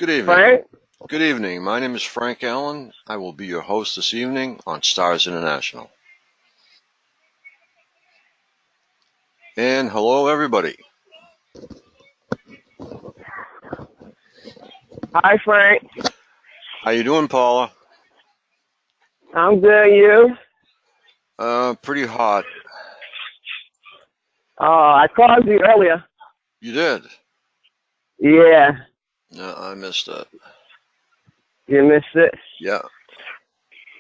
Good evening. Frank? Good evening. My name is Frank Allen. I will be your host this evening on Stars International. And hello, everybody. Hi, Frank. How you doing, Paula? I'm good. You? Pretty hot. I called you earlier. You did? Yeah. No, I missed that. You missed it? Yeah.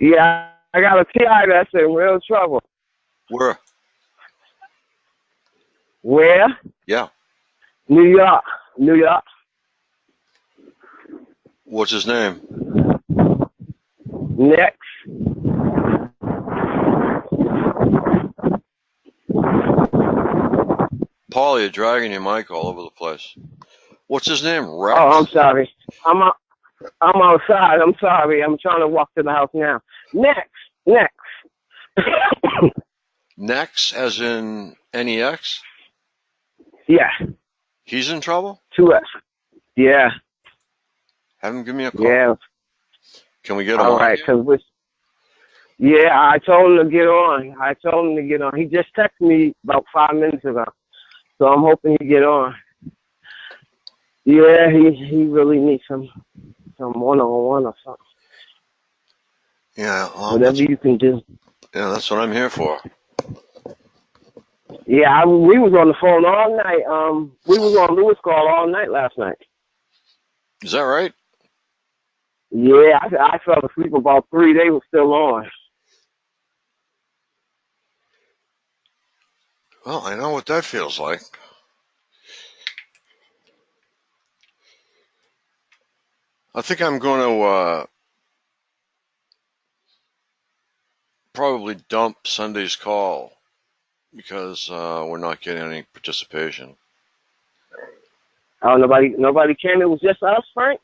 Yeah. I got a TI that's in real trouble. Where? Where? Yeah. New York. New York. What's his name? Next. Paula, you're dragging your mic all over the place. What's his name? Rex? Oh, I'm sorry. I'm outside. I'm sorry. I'm trying to walk to the house now. Next. Nex, as in N-E-X? Yeah. He's in trouble? 2X. Yeah. Have him give me a call. Yeah. Can we get All on? right. Yeah, I told him to get on. He just texted me about 5 minutes ago. So I'm hoping he get on. Yeah, he really needs some one-on-one or something. Yeah. Whatever you can do. Yeah, that's what I'm here for. Yeah, we was on the phone all night. We was on Lewis call all night last night. Is that right? Yeah, I fell asleep about 3. They were still on. Well, I know what that feels like. I think I'm going to probably dump Sunday's call because we're not getting any participation. Oh, nobody came. It was just us, Frank.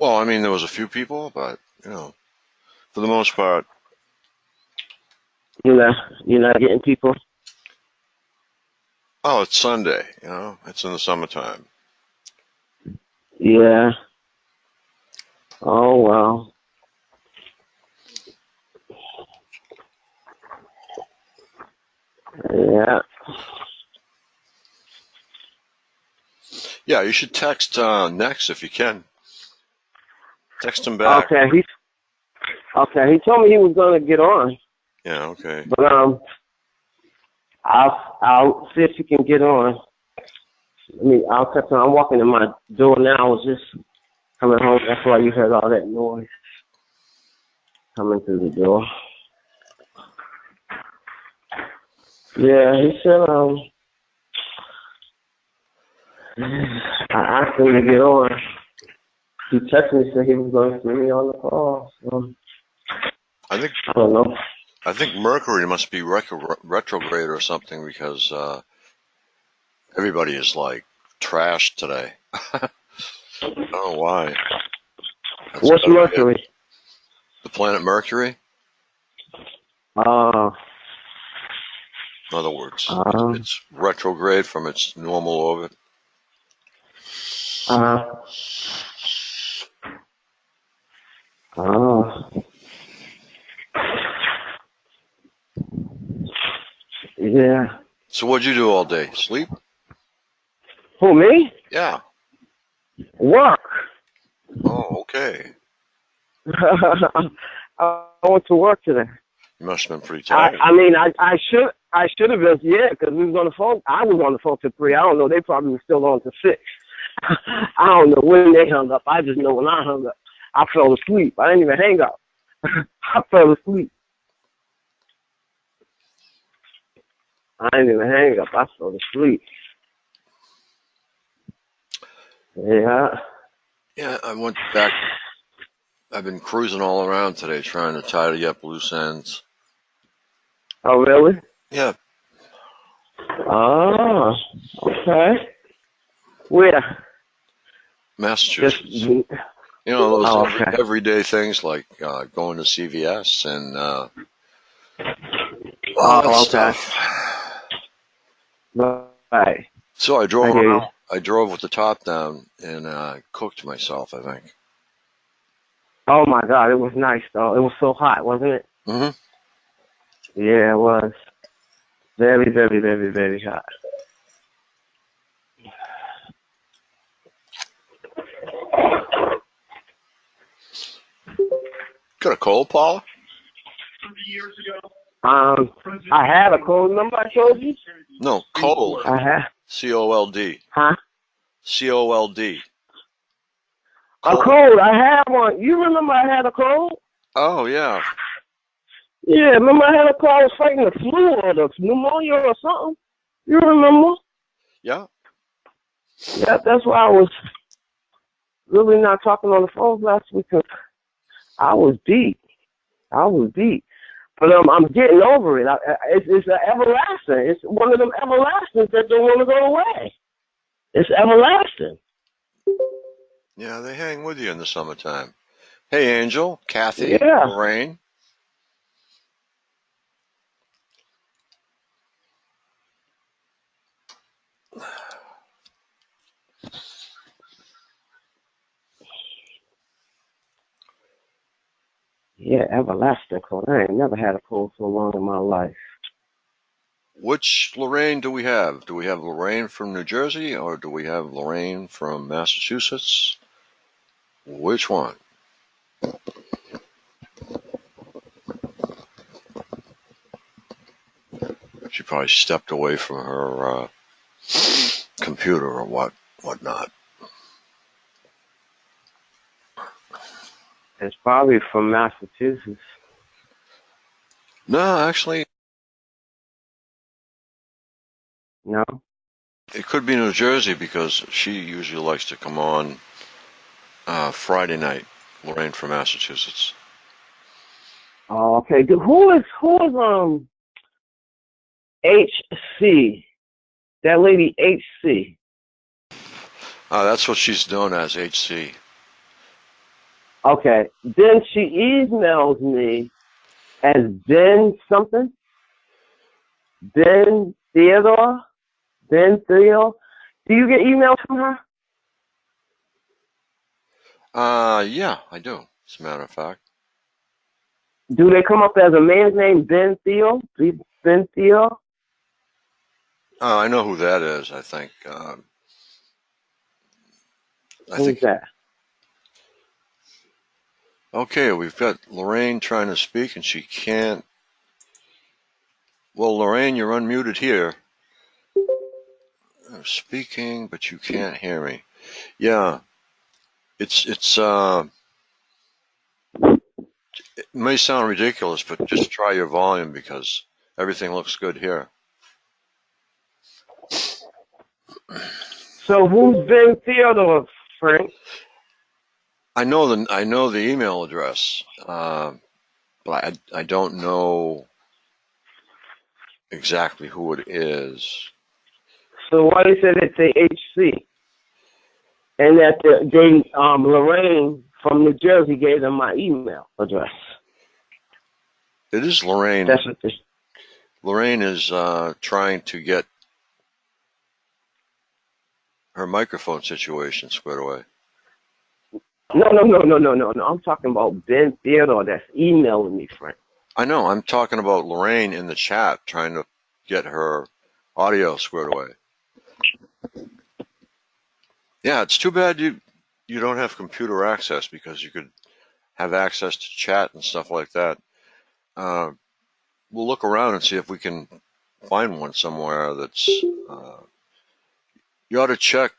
Well, I mean, there was a few people, but, for the most part. You're not getting people. Oh, it's Sunday, it's in the summertime. Yeah. Oh, well. Yeah. Yeah, you should text Nex if you can. Text him back. Okay. He told me he was gonna get on. Yeah, okay. But I'll see if he can get on. I'll text him. I'm walking in my door now. I was just coming home. That's why you heard all that noise coming through the door. Yeah, he said I asked him to get on. He texted me, said he was going to get me on the call. So, I don't know. I think Mercury must be retrograde or something because everybody is like trashed today. I don't know why. What's Mercury? The planet Mercury. In other words, it's retrograde from its normal orbit. Yeah. So what'd you do all day? Sleep? Who, me? Yeah. Work. Oh, okay. I went to work today. You must have been pretty tired. I should have been, yeah, because we was on the phone. I was on the phone till 3. I don't know. They probably were still on till 6. I don't know when they hung up. I just know when I hung up, I fell asleep. I didn't even hang up. I fell asleep. I didn't even hang up. I fell asleep. Yeah. Yeah, I went back. I've been cruising all around today trying to tidy up loose ends. Oh, really? Yeah. Oh, okay. Where? Massachusetts. Those everyday things like going to CVS and all that stuff. Right. So I drove around. I drove with the top down and cooked myself, I think. Oh my God, it was nice though. It was so hot, wasn't it? Mm-hmm. Yeah, it was. Very, very, very, very hot. Got a cold, Paula? I had a cold. Remember I told you? No, cold. I had. C-O-L-D. Huh? C-O-L-D. A cold. I had one. You remember I had a cold? Oh, yeah. Yeah, remember I had a cold. I was fighting the flu or the pneumonia or something. You remember? Yeah. Yeah, that's why I was really not talking on the phone last week because I was deep. I was deep. But I'm getting over it. It's everlasting. It's one of them everlastings that don't want to go away. It's everlasting. Yeah, they hang with you in the summertime. Hey, Angel, Kathy, Yeah. Lorraine. Yeah, everlasting cold. I ain't never had a cold so long in my life. Which Lorraine do we have? Do we have Lorraine from New Jersey or do we have Lorraine from Massachusetts? Which one? She probably stepped away from her computer or whatnot. It's probably from Massachusetts. No, actually, No? it could be New Jersey because she usually likes to come on Friday night. Lorraine from Massachusetts. Oh, okay. Who is HC? That lady HC. That's what she's known as, HC. Okay. Then she emails me as Ben something. Ben Theodore. Ben Theo. Do you get emails from her? Yeah, I do, as a matter of fact. Do they come up as a man's name, Ben Theo? Ben Theo? I know who that is, I think. I Who's think. that? Okay, we've got Lorraine trying to speak and she can't. Well, Lorraine, you're unmuted here. I'm speaking, but you can't hear me. Yeah, it's it may sound ridiculous, but just try your volume because everything looks good here. So who's Ben Theodore, Frank? I know the email address, but I don't know exactly who it is. So why they said it's a HC? And that Lorraine from New Jersey gave them my email address. It is Lorraine. That's what this. Lorraine is trying to get her microphone situation squared away. No. I'm talking about Ben Theodore that's emailing me, Frank. I know. I'm talking about Lorraine in the chat trying to get her audio squared away. Yeah, it's too bad you don't have computer access because you could have access to chat and stuff like that. We'll look around and see if we can find one somewhere that's. You ought to check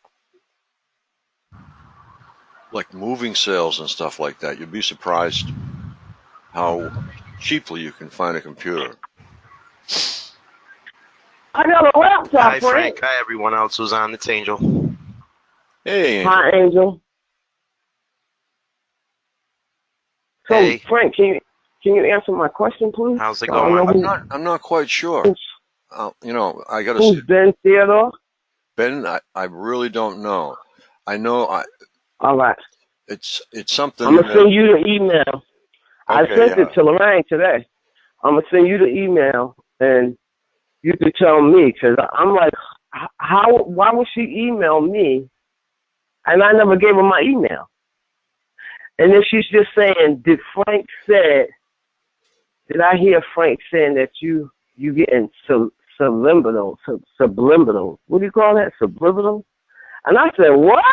like moving sales and stuff like that. You'd be surprised how cheaply you can find a computer. I got a laptop, Hi, Frank. Frank. Hi, everyone else who's on. It's Angel. Hey, Angel. Hi, Angel. So, Hey. Frank, can you answer my question, please? How's it going? I'm not quite sure. I got to Who's see. Ben Theodore? Ben, I really don't know. I know All right. it's something. I'm gonna send you the email. I Okay, sent yeah. it to Lorraine today. I'm gonna send you the email, and you can tell me because I'm like why would she email me and I never gave her my email? And then she's just saying, did I hear Frank saying that you getting subliminal, what do you call that? Subliminal? And I said, what?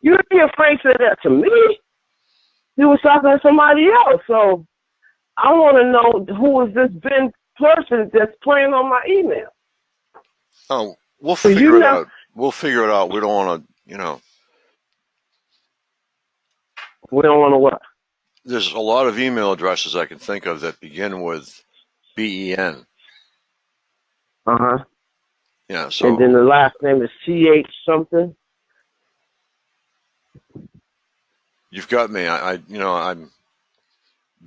You hear Frank say that to me? He was talking to somebody else. So I want to know who is this Ben person that's playing on my email. Oh, we'll So figure it out. We'll figure it out. We don't want to, We don't want to what? There's a lot of email addresses I can think of that begin with BEN. Uh-huh. Yeah, so. And then the last name is CH something. You've got me. I'm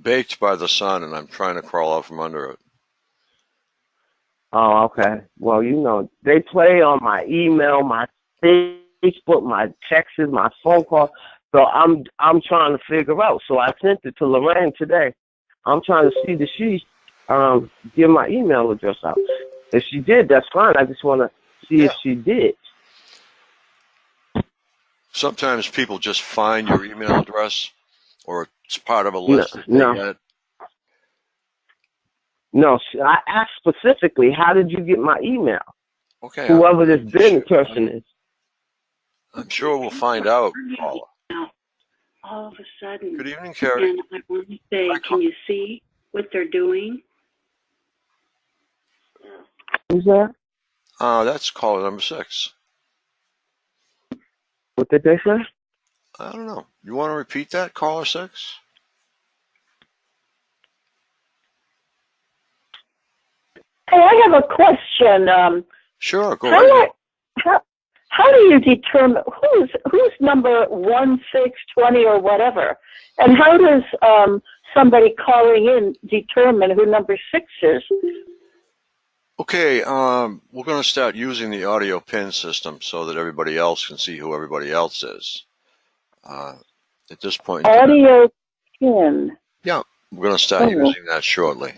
baked by the sun, and I'm trying to crawl out from under it. Oh, okay. Well, they play on my email, my Facebook, my texts, my phone call. So I'm trying to figure out. So I sent it to Lorraine today. I'm trying to see, did she give my email address out? If she did, that's fine. I just want to see if she did. Sometimes people just find your email address, or it's part of a list that they get. No, I asked specifically, how did you get my email? Okay. Whoever this Ben person is. I'm sure we'll find out, Paula. All of a sudden. Good evening, Carrie. And I want to say, can you see what they're doing? Who's that? That's caller number 6. What did they say? I don't know. You want to repeat that, caller 6? Hey, I have a question. Sure, go ahead. How do you determine who's number 1, 6, 20, or whatever? And how does somebody calling in determine who number 6 is? Okay, we're going to start using the audio pin system so that everybody else can see who everybody else is. At this point, audio pin. Yeah, we're going to start using that shortly,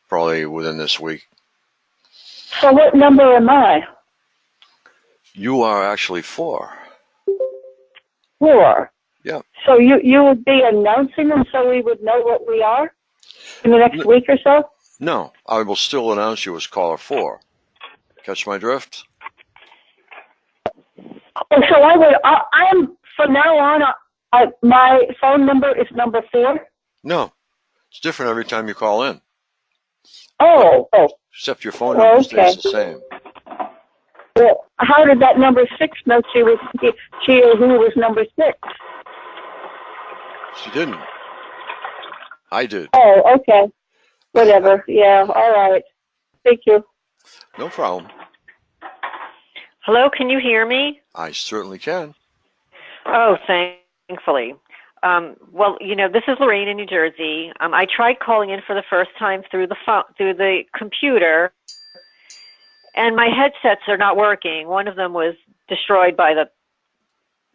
probably within this week. So what number am I? You are actually 4. 4. Yeah. So you would be announcing them so we would know what we are in the next week or so? No, I will still announce you as caller 4. Catch my drift? Oh, so I'm from now on, my phone number is number 4? No, it's different every time you call in. Oh. Except your phone number stays the same. Well, how did that number 6 know she or who was number 6? She didn't. I did. Oh, okay. Whatever. Yeah, all right. Thank you. No problem. Hello, can you hear me? I certainly can. Oh, thankfully. Well, this is Lorraine in New Jersey. I tried calling in for the first time through the computer, and my headsets are not working. One of them was destroyed by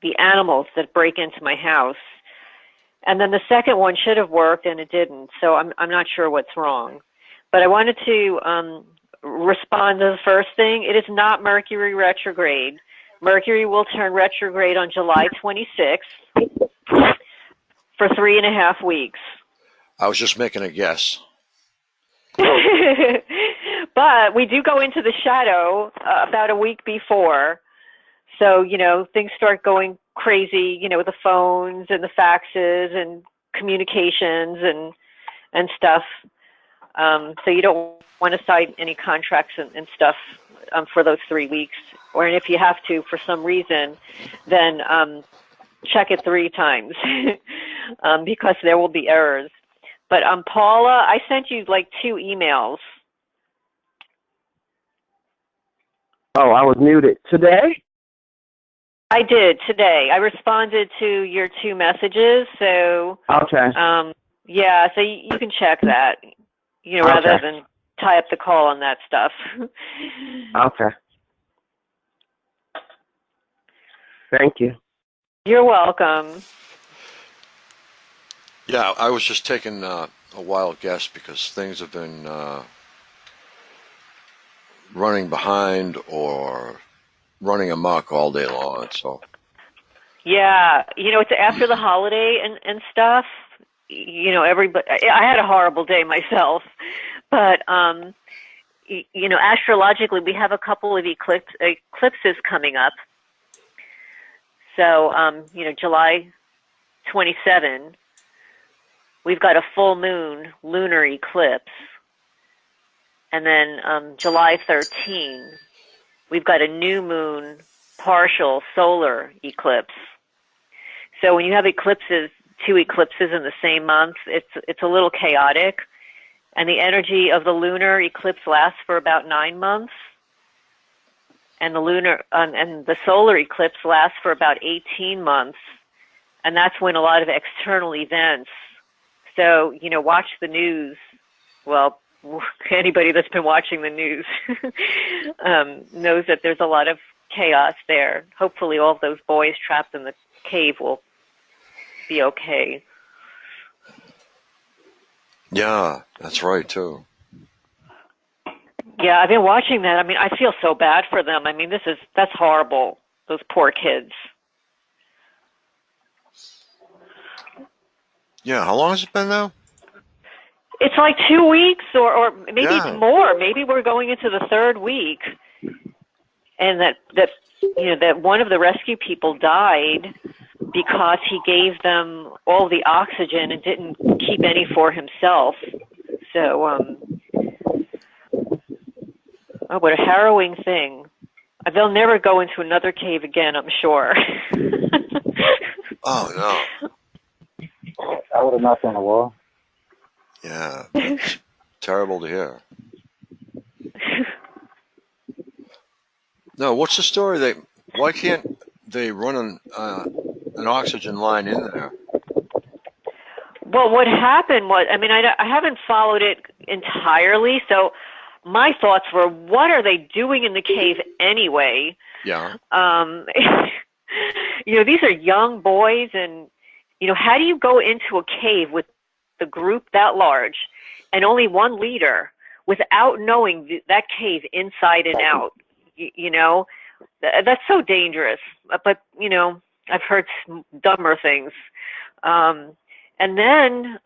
the animals that break into my house, and then the second one should have worked and it didn't. So I'm not sure what's wrong, but I wanted to respond to the first thing. It is not Mercury retrograde. Mercury will turn retrograde on July 26th for 3.5 weeks. I was just making a guess. But we do go into the shadow about a week before. So, things start going crazy, with the phones and the faxes and communications and stuff. So you don't want to sign any contracts and stuff for those 3 weeks. Or if you have to for some reason, then check it 3 times because there will be errors. But Paula, I sent you like 2 emails. Oh, I was muted. Today? I did today. I responded to your 2 messages. So okay. Yeah, so you can check that. Rather than tie up the call on that stuff. Okay. Thank you. You're welcome. Yeah, I was just taking a wild guess because things have been running behind or running amok all day long. So Yeah, it's after the holiday and stuff. Everybody. I had a horrible day myself, but astrologically, we have a couple of eclipses coming up. So, July 27, we've got a full moon lunar eclipse. And then July 13, we've got a new moon partial solar eclipse. So when you have two eclipses in the same month, it's a little chaotic. And the energy of the lunar eclipse lasts for about 9 months. And the solar eclipse lasts for about 18 months. And that's when a lot of external events. So, watch the news. Well, anybody that's been watching the news knows that there's a lot of chaos there. Hopefully all of those boys trapped in the cave will be okay. yeah, that's right too. Yeah, I've been watching that. I mean, I feel so bad for them. I mean, that's horrible. Those poor kids. Yeah, how long has it been now? It's like 2 weeks or maybe Yeah. it's more. Maybe we're going into the third week. And that one of the rescue people died because he gave them all the oxygen and didn't keep any for himself. So, what a harrowing thing. They'll never go into another cave again, I'm sure. Oh no. I would have knocked on the wall. Yeah, that's terrible to hear. No, what's the story? Why can't they run an oxygen line in there? Well, what happened was, I mean, I haven't followed it entirely, so my thoughts were, what are they doing in the cave anyway? Yeah. These are young boys, and, how do you go into a cave with the group that large and only one leader without knowing that cave inside and out? That's so dangerous. But, I've heard dumber things. And then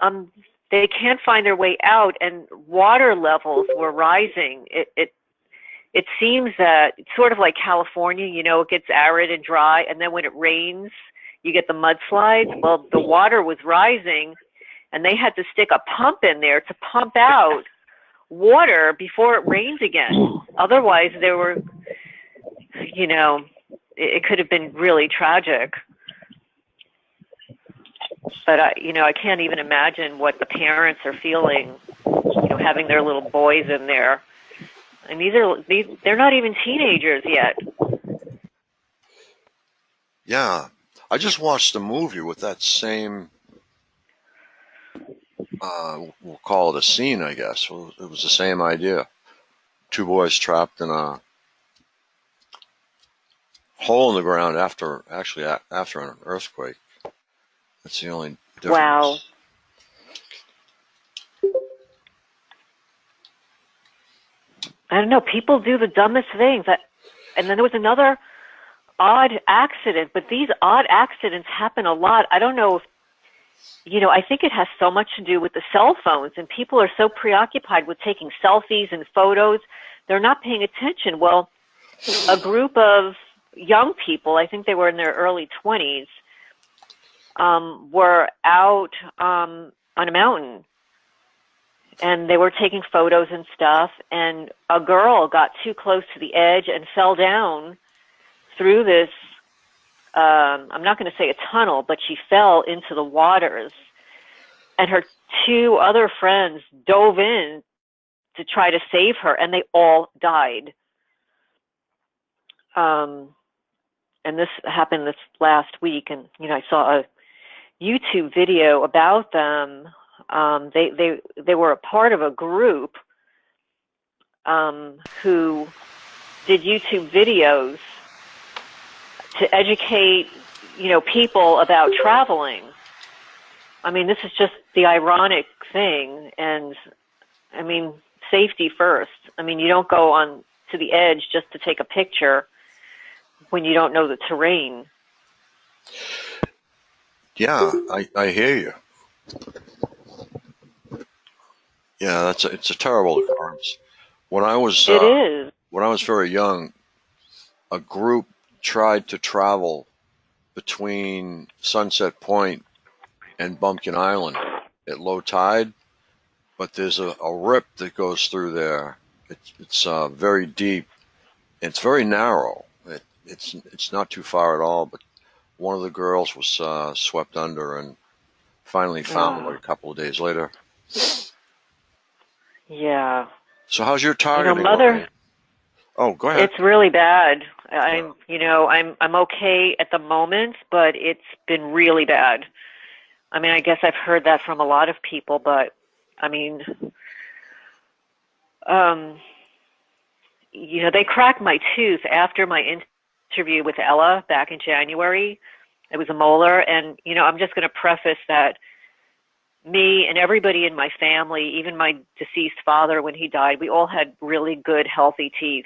they can't find their way out, and water levels were rising. It seems that it's sort of like California, it gets arid and dry, and then when it rains, you get the mudslides. Well, the water was rising, and they had to stick a pump in there to pump out water before it rains again. Otherwise, it could have been really tragic. But I can't even imagine what the parents are feeling, having their little boys in there. And they're not even teenagers yet. Yeah. I just watched a movie with that same, we'll call it a scene, I guess. It was the same idea. Two boys trapped in a hole in the ground after an earthquake. That's the only difference. Wow. I don't know. People do the dumbest things. And then there was another odd accident, but these odd accidents happen a lot. I don't know if, I think it has so much to do with the cell phones, and people are so preoccupied with taking selfies and photos, they're not paying attention. Well, a group of young people, I think they were in their early 20s, were out on a mountain, and they were taking photos and stuff, and a girl got too close to the edge and fell down through this, I'm not going to say a tunnel, but she fell into the waters, and her two other friends dove in to try to save her, and they all died. And this happened this last week, and I saw a YouTube video about them. They were a part of a group who did YouTube videos to educate, people about traveling. I mean, this is just the ironic thing, and I mean, safety first. I mean, you don't go on to the edge just to take a picture when you don't know the terrain. Yeah, I hear you. Yeah, it's a terrible occurrence. When I was It is. when I was very young, a group tried to travel between Sunset Point and Bumpkin Island at low tide, but there's a rip that goes through there. It's very deep. It's very narrow. It's not too far at all, but one of the girls was swept under and finally found like a couple of days later. Yeah. So how's your You know, targeting, Mother, Lorraine? Oh, go ahead. it's really bad. I'm okay at the moment, but it's been really bad. I mean, I guess I've heard that from a lot of people, but I mean, they cracked my tooth after my interview with Ella back in January. It was a molar, and I'm just going to preface that me and everybody in my family, even my deceased father when he died, we all had really good, healthy teeth.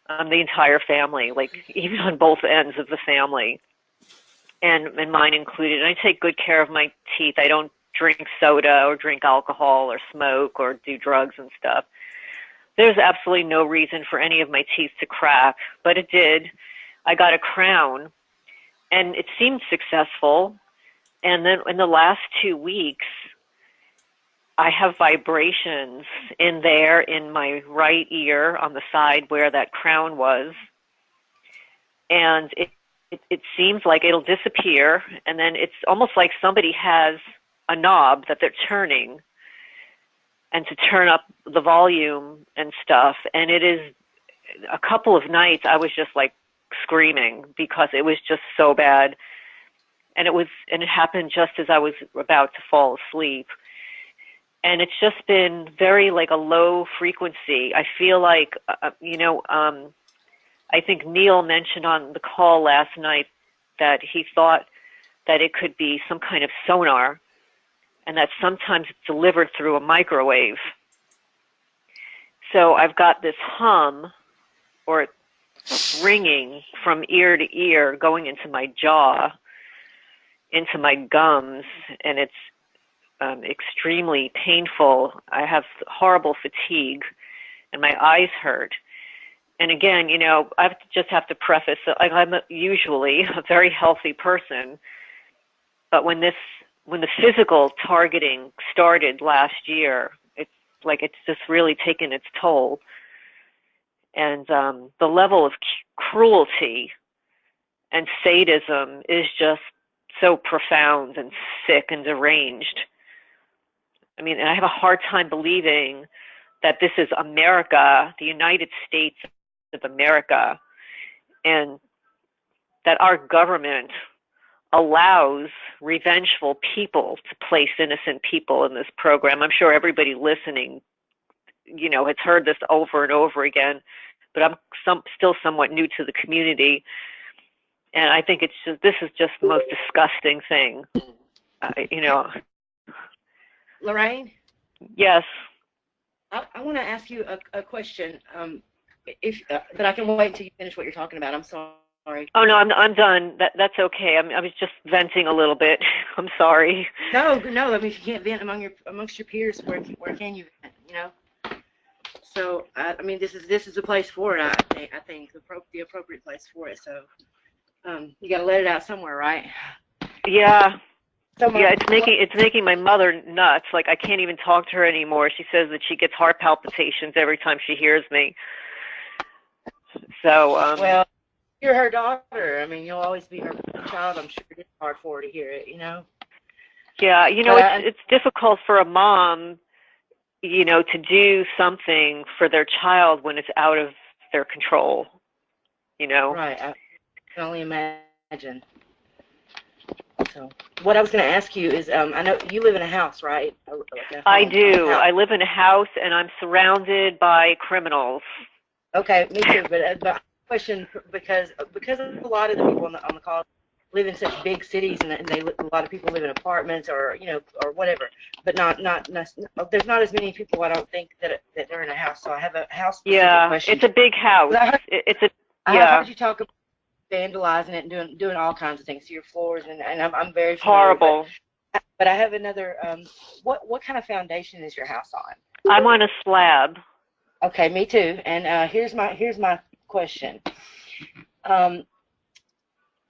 The entire family, like even on both ends of the family, and mine included. And I take good care of my teeth. I don't drink soda or drink alcohol or smoke or do drugs and stuff. There's absolutely no reason for any of my teeth to crack, but it did. I got a crown, and it seemed successful. And then in the last 2 weeks, I have vibrations in my right ear on the side where that crown was. And it seems like it'll disappear. And then it's almost like somebody has a knob that they're turning and to turn up the volume and stuff. And it is a couple of nights I was just like screaming because it was just so bad. And it happened just as I was about to fall asleep. And it's just been very like a low frequency. I feel like, I think Neil mentioned on the call last night that he thought that it could be some kind of sonar and that sometimes it's delivered through a microwave. So I've got this hum or ringing from ear to ear going into my jaw, into my gums, and it's extremely painful. I have horrible fatigue, and my eyes hurt. And again, I just have to preface that I'm usually a very healthy person, but when the physical targeting started last year, it's just really taken its toll. And the level of cruelty and sadism is just so profound and sick and deranged. I mean, I have a hard time believing that this is America, the United States of America, and that our government allows revengeful people to place innocent people in this program. I'm sure everybody listening, has heard this over and over again, but I'm still somewhat new to the community, and I think this is just the most disgusting thing, Lorraine? Yes. I want to ask you a question. But I can wait until you finish what you're talking about. I'm sorry. Oh no, I'm done. That's okay. I was just venting a little bit. I'm sorry. No. I mean, if you can't vent amongst your peers, where can you vent? So I mean, this is the place for it. I think the appropriate place for it. So you got to let it out somewhere, right? Yeah. It's making my mother nuts. Like I can't even talk to her anymore. She says that she gets heart palpitations every time she hears me. So well, you're her daughter. I mean, you'll always be her child. I'm sure it's hard for her to hear it. Yeah, it's difficult for a mom, to do something for their child when it's out of their control. Right. I can only imagine. So, what I was going to ask you is, I know you live in a house, right? I do. I live in a house, and I'm surrounded by criminals. Okay, me too. But question, because of a lot of the people on the call, live in such big cities, and a lot of people live in apartments or or whatever, but there's not as many people, I don't think, that are in a house. So I have a house specific question. It's a big house. I have heard you talk about vandalizing it and doing all kinds of things to your floors, and I'm very familiar. Horrible. But I have another. What kind of foundation is your house on? I'm on a slab. Okay, me too. And here's my question.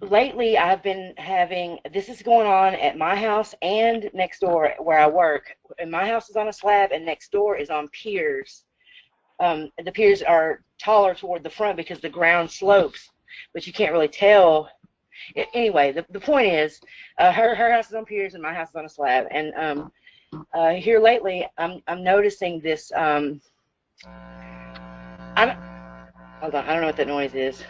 Lately, I've been having, this is going on at my house and next door where I work. And my house is on a slab, and next door is on piers. The piers are taller toward the front because the ground slopes, but you can't really tell. Anyway, the point is, her house is on piers and my house is on a slab. And here lately, I'm noticing this. Hold on, I don't know what that noise is.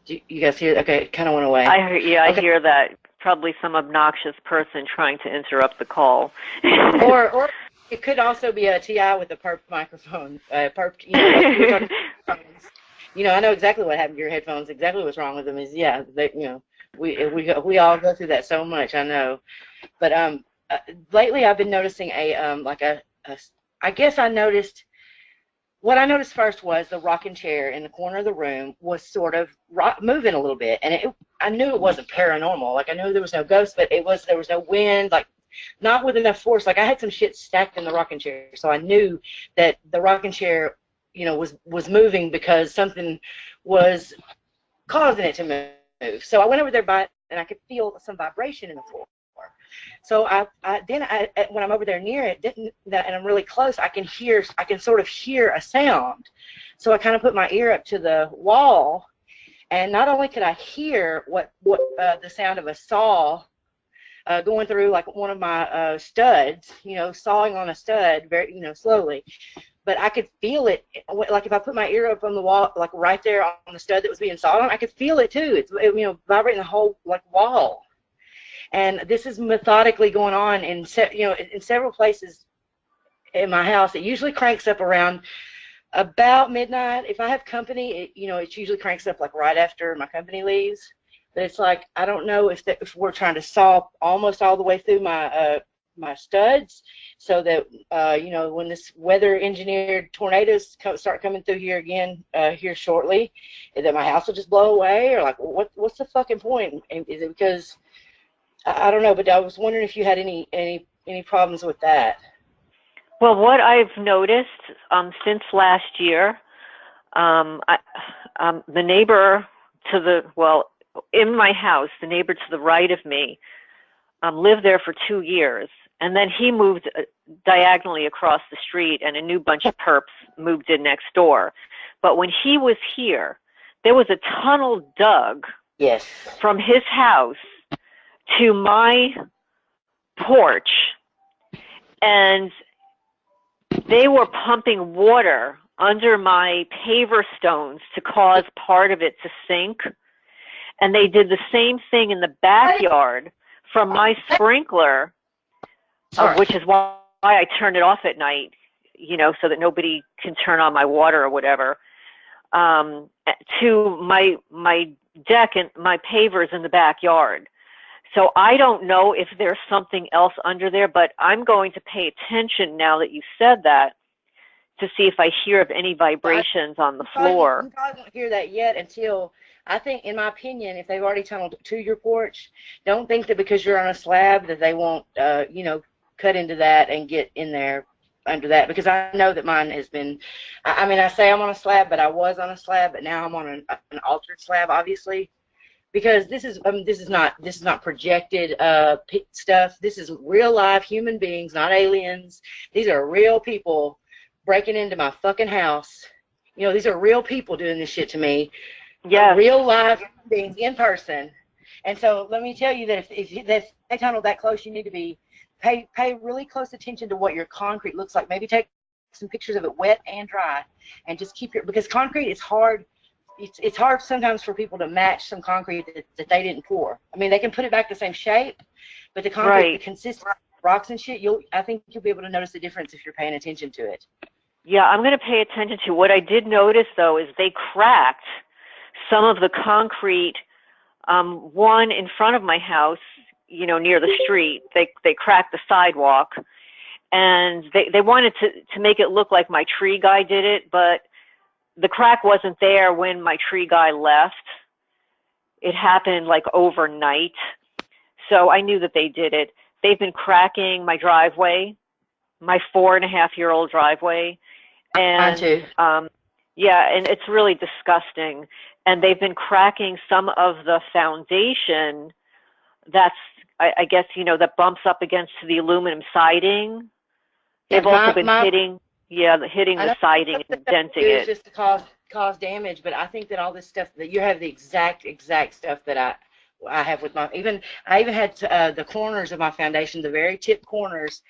Do you guys hear? Okay, it kind of went away. I hear that. Probably some obnoxious person trying to interrupt the call. or it could also be a TI with a perp microphone. Perp, I know exactly what happened to your headphones. Exactly what's wrong with them is, we all go through that so much. I know, but lately I've been noticing I guess I noticed. What I noticed first was the rocking chair in the corner of the room was sort of moving a little bit, and I knew it wasn't paranormal. Like, I knew there was no ghost, but there was no wind, like not with enough force. Like, I had some shit stacked in the rocking chair, so I knew that the rocking chair, was moving because something was causing it to move. So I went over there and I could feel some vibration in the floor. So when I'm over there near it, and I'm really close, I can sort of hear a sound. So I kind of put my ear up to the wall, and not only could I hear what the sound of a saw going through like one of my studs, sawing on a stud very, slowly, but I could feel it. Like if I put my ear up on the wall, like right there on the stud that was being sawed on, I could feel it too. It's vibrating the whole like wall. And this is methodically going on in several places in my house. It usually cranks up around about midnight. If I have company, it usually cranks up like right after my company leaves. But it's like, I don't know if we're trying to saw almost all the way through my studs, so that when this weather-engineered tornadoes start coming through here again here shortly, that my house will just blow away, or like what's the fucking point? Is it because I don't know, but I was wondering if you had any problems with that. Well, what I've noticed since last year, the neighbor in my house, the neighbor to the right of me, lived there for 2 years, and then he moved diagonally across the street, and a new bunch of perps moved in next door. But when he was here, there was a tunnel dug from his house to my porch, and they were pumping water under my paver stones to cause part of it to sink. And they did the same thing in the backyard from my sprinkler, which is why I turned it off at night, so that nobody can turn on my water or whatever, to my deck and my pavers in the backyard. So I don't know if there's something else under there, but I'm going to pay attention now that you said that to see if I hear of any vibrations on the floor. You probably won't hear that yet until, I think, in my opinion, if they've already tunneled to your porch, don't think that because you're on a slab that they won't, cut into that and get in there under that, because I know that mine has been, I say I'm on a slab, but I was on a slab, but now I'm on an altered slab, obviously. Because this is not projected stuff. This is real life human beings, not aliens. These are real people breaking into my fucking house. These are real people doing this shit to me. Yeah. Real life human beings in person. And so let me tell you that if they tunnel that close, you need to pay really close attention to what your concrete looks like. Maybe take some pictures of it wet and dry, and just because concrete is hard. It's hard sometimes for people to match some concrete that they didn't pour. They can put it back the same shape, but the concrete, the consistent rocks and shit, I think you'll be able to notice the difference if you're paying attention to it. Yeah, I'm going to pay attention to. What I did notice, though, is they cracked some of the concrete, one in front of my house, near the street, they cracked the sidewalk, and they wanted to make it look like my tree guy did it, but the crack wasn't there when my tree guy left. It happened like overnight. So I knew that they did it. They've been cracking my driveway, my 4.5-year-old driveway. And, yeah, and it's really disgusting. And they've been cracking some of the foundation that's, I guess, that bumps up against the aluminum siding. They've also been hitting the siding and denting it. Just to cause damage, but I think that all this stuff, that you have the exact stuff that I have with I even had the corners of my foundation, the very tip corners,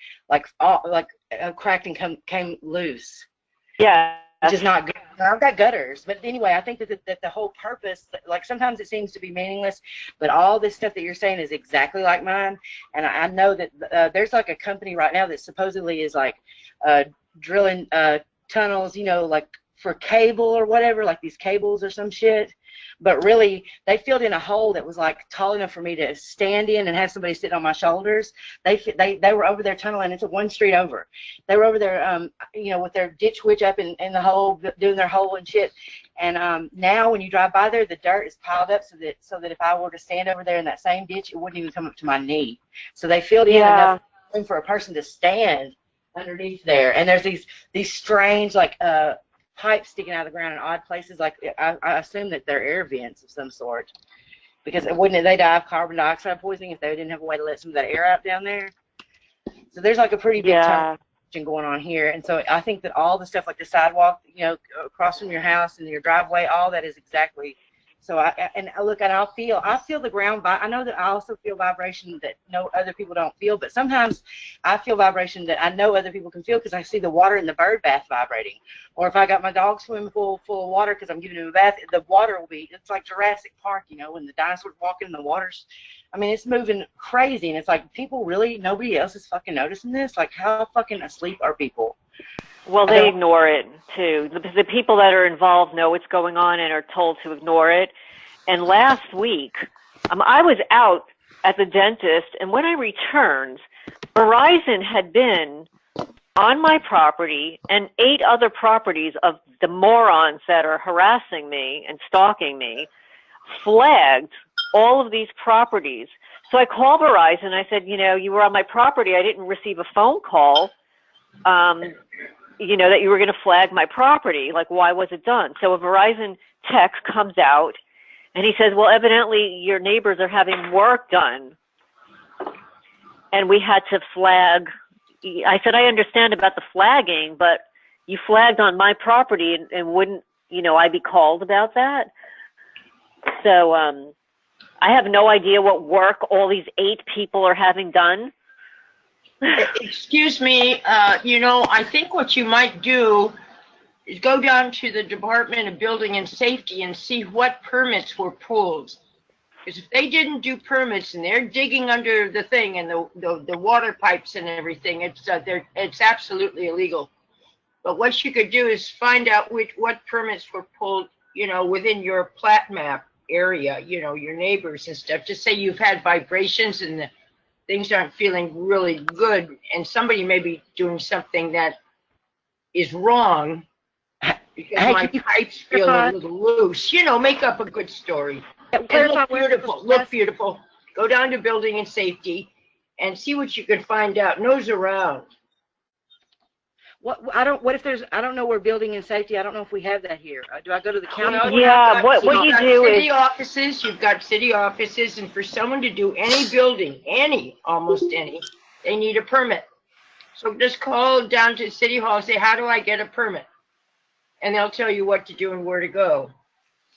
cracked and came loose. Yeah. Which is not good. I've got gutters, but anyway, I think that the whole purpose, like sometimes it seems to be meaningless, but all this stuff that you're saying is exactly like mine, and I know that there's like a company right now that supposedly is like drilling tunnels, like for cable or whatever, like these cables or some shit. But really, they filled in a hole that was like tall enough for me to stand in and have somebody sitting on my shoulders. They were over there tunneling. It's one street over. They were over there, with their ditch witch up in the hole, doing their hole and shit. And now when you drive by there, the dirt is piled up so that if I were to stand over there in that same ditch, it wouldn't even come up to my knee. So they filled in enough room for a person to stand underneath there. And there's these strange pipes sticking out of the ground in odd places. Like I assume that they're air vents of some sort, because wouldn't they die of carbon dioxide poisoning if they didn't have a way to let some of that air out down there? So there's like a pretty big time going on here, and so I think that all the stuff like the sidewalk, across from your house and your driveway, all that is exactly. So I feel the ground. I know that I also feel vibration that no other people don't feel, but sometimes I feel vibration that I know other people can feel because I see the water in the bird bath vibrating. Or if I got my dog swimming full of water because I'm giving him a bath, the water will be, it's like Jurassic Park, when the dinosaurs walking in the waters. I mean, it's moving crazy, and it's like nobody else is fucking noticing this. Like, how fucking asleep are people? Well, they ignore it, too. The people that are involved know what's going on and are told to ignore it. And last week, I was out at the dentist, and when I returned, Verizon had been on my property and 8 other properties of the morons that are harassing me and stalking me, flagged all of these properties. So I called Verizon. I said, you were on my property. I didn't receive a phone call. That you were going to flag my property. Like, why was it done? So a Verizon tech comes out, and he says, well, evidently your neighbors are having work done, and we had to flag. I said, I understand about the flagging, but you flagged on my property, and wouldn't, I be called about that? So I have no idea what work all these 8 people are having done. Excuse me, I think what you might do is go down to the Department of Building and Safety and see what permits were pulled. Because if they didn't do permits and they're digging under the thing and the water pipes and everything, it's absolutely illegal. But what you could do is find out what permits were pulled, within your plat map area, your neighbors and stuff. Just say you've had vibrations and things aren't feeling really good, and somebody may be doing something that is wrong because my pipes feel a little loose. Make up a good story. And look beautiful. Go down to Building and Safety and see what you can find out. Nose around. I don't know where Building and Safety. I don't know if we have that here. Do I go to the county? What you do is you've got city offices, and for someone to do any building, almost any, they need a permit. So just call down to City Hall and say, how do I get a permit? And they'll tell you what to do and where to go.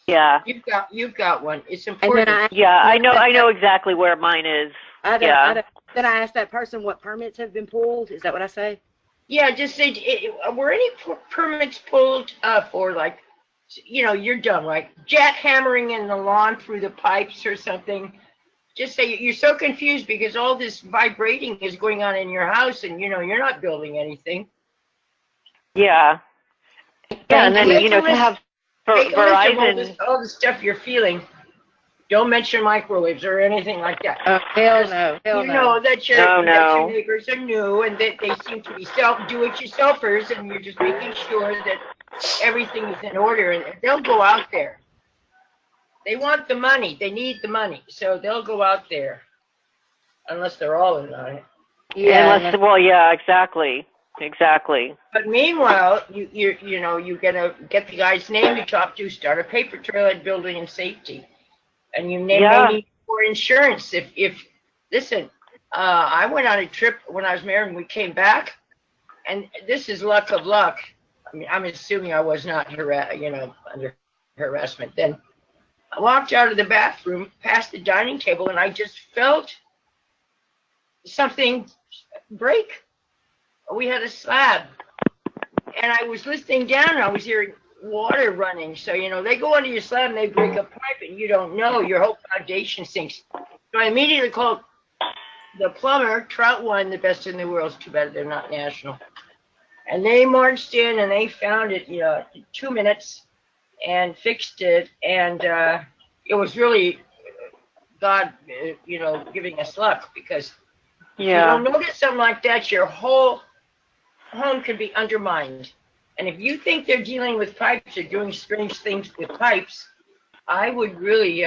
Yeah. You've got one. It's important. I know exactly where mine is. Then I ask that person what permits have been pulled. Is that what I say? Yeah, just say, were any permits pulled for, like, you're done, like jackhammering in the lawn through the pipes or something? Just say you're so confused because all this vibrating is going on in your house and, you're not building anything. Yeah. Yeah, and then, to have Make a list of Verizon. all the stuff you're feeling. Don't mention microwaves or anything like that. Oh, hell no. Hell You no. know that No, that your no. neighbors are new and that they seem to be do-it-yourselfers, and you're just making sure that everything is in order. And they'll go out there. They want the money. They need the money, so they'll go out there, unless they're all in on it. Yeah. Unless, well, yeah, exactly. Exactly. But meanwhile, you're gonna get the guy's name you talk to, start a paper trail at building and safety, and you may Yeah. need more insurance. If listen, I went on a trip when I was married, and we came back, and this is luck of luck. I mean, I'm assuming I was not under harassment then. I walked out of the bathroom, past the dining table, and I just felt something break. We had a slab, and I was listening down, and I was hearing water running. So, they go under your slab, and they break a pipe, and you don't know. Your whole foundation sinks. So I immediately called the plumber. Trout Wine, the best in the world. It's too bad they're not national. And they marched in, and they found it, in 2 minutes and fixed it. And it was really God, giving us luck, because if you don't notice something like that, your whole home can be undermined. And if you think they're dealing with pipes or doing strange things with pipes, I would really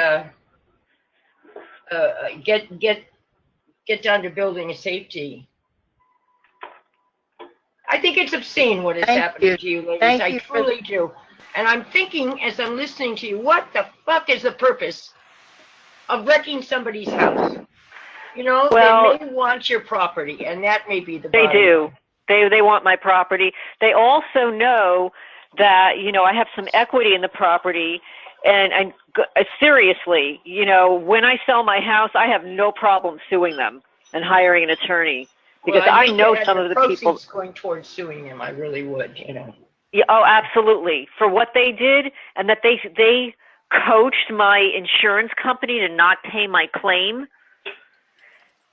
get down to building a safety. I think it's obscene what is happening to you, ladies. I truly do. And I'm thinking, as I'm listening to you, what the fuck is the purpose of wrecking somebody's house? They may want your property, and that may be the bottom They do. line. They want my property. They also know that, I have some equity in the property, and seriously, when I sell my house, I have no problem suing them and hiring an attorney, because I know some of the people going towards suing them. I really would, Yeah, oh, absolutely. For what they did, and that they coached my insurance company to not pay my claim.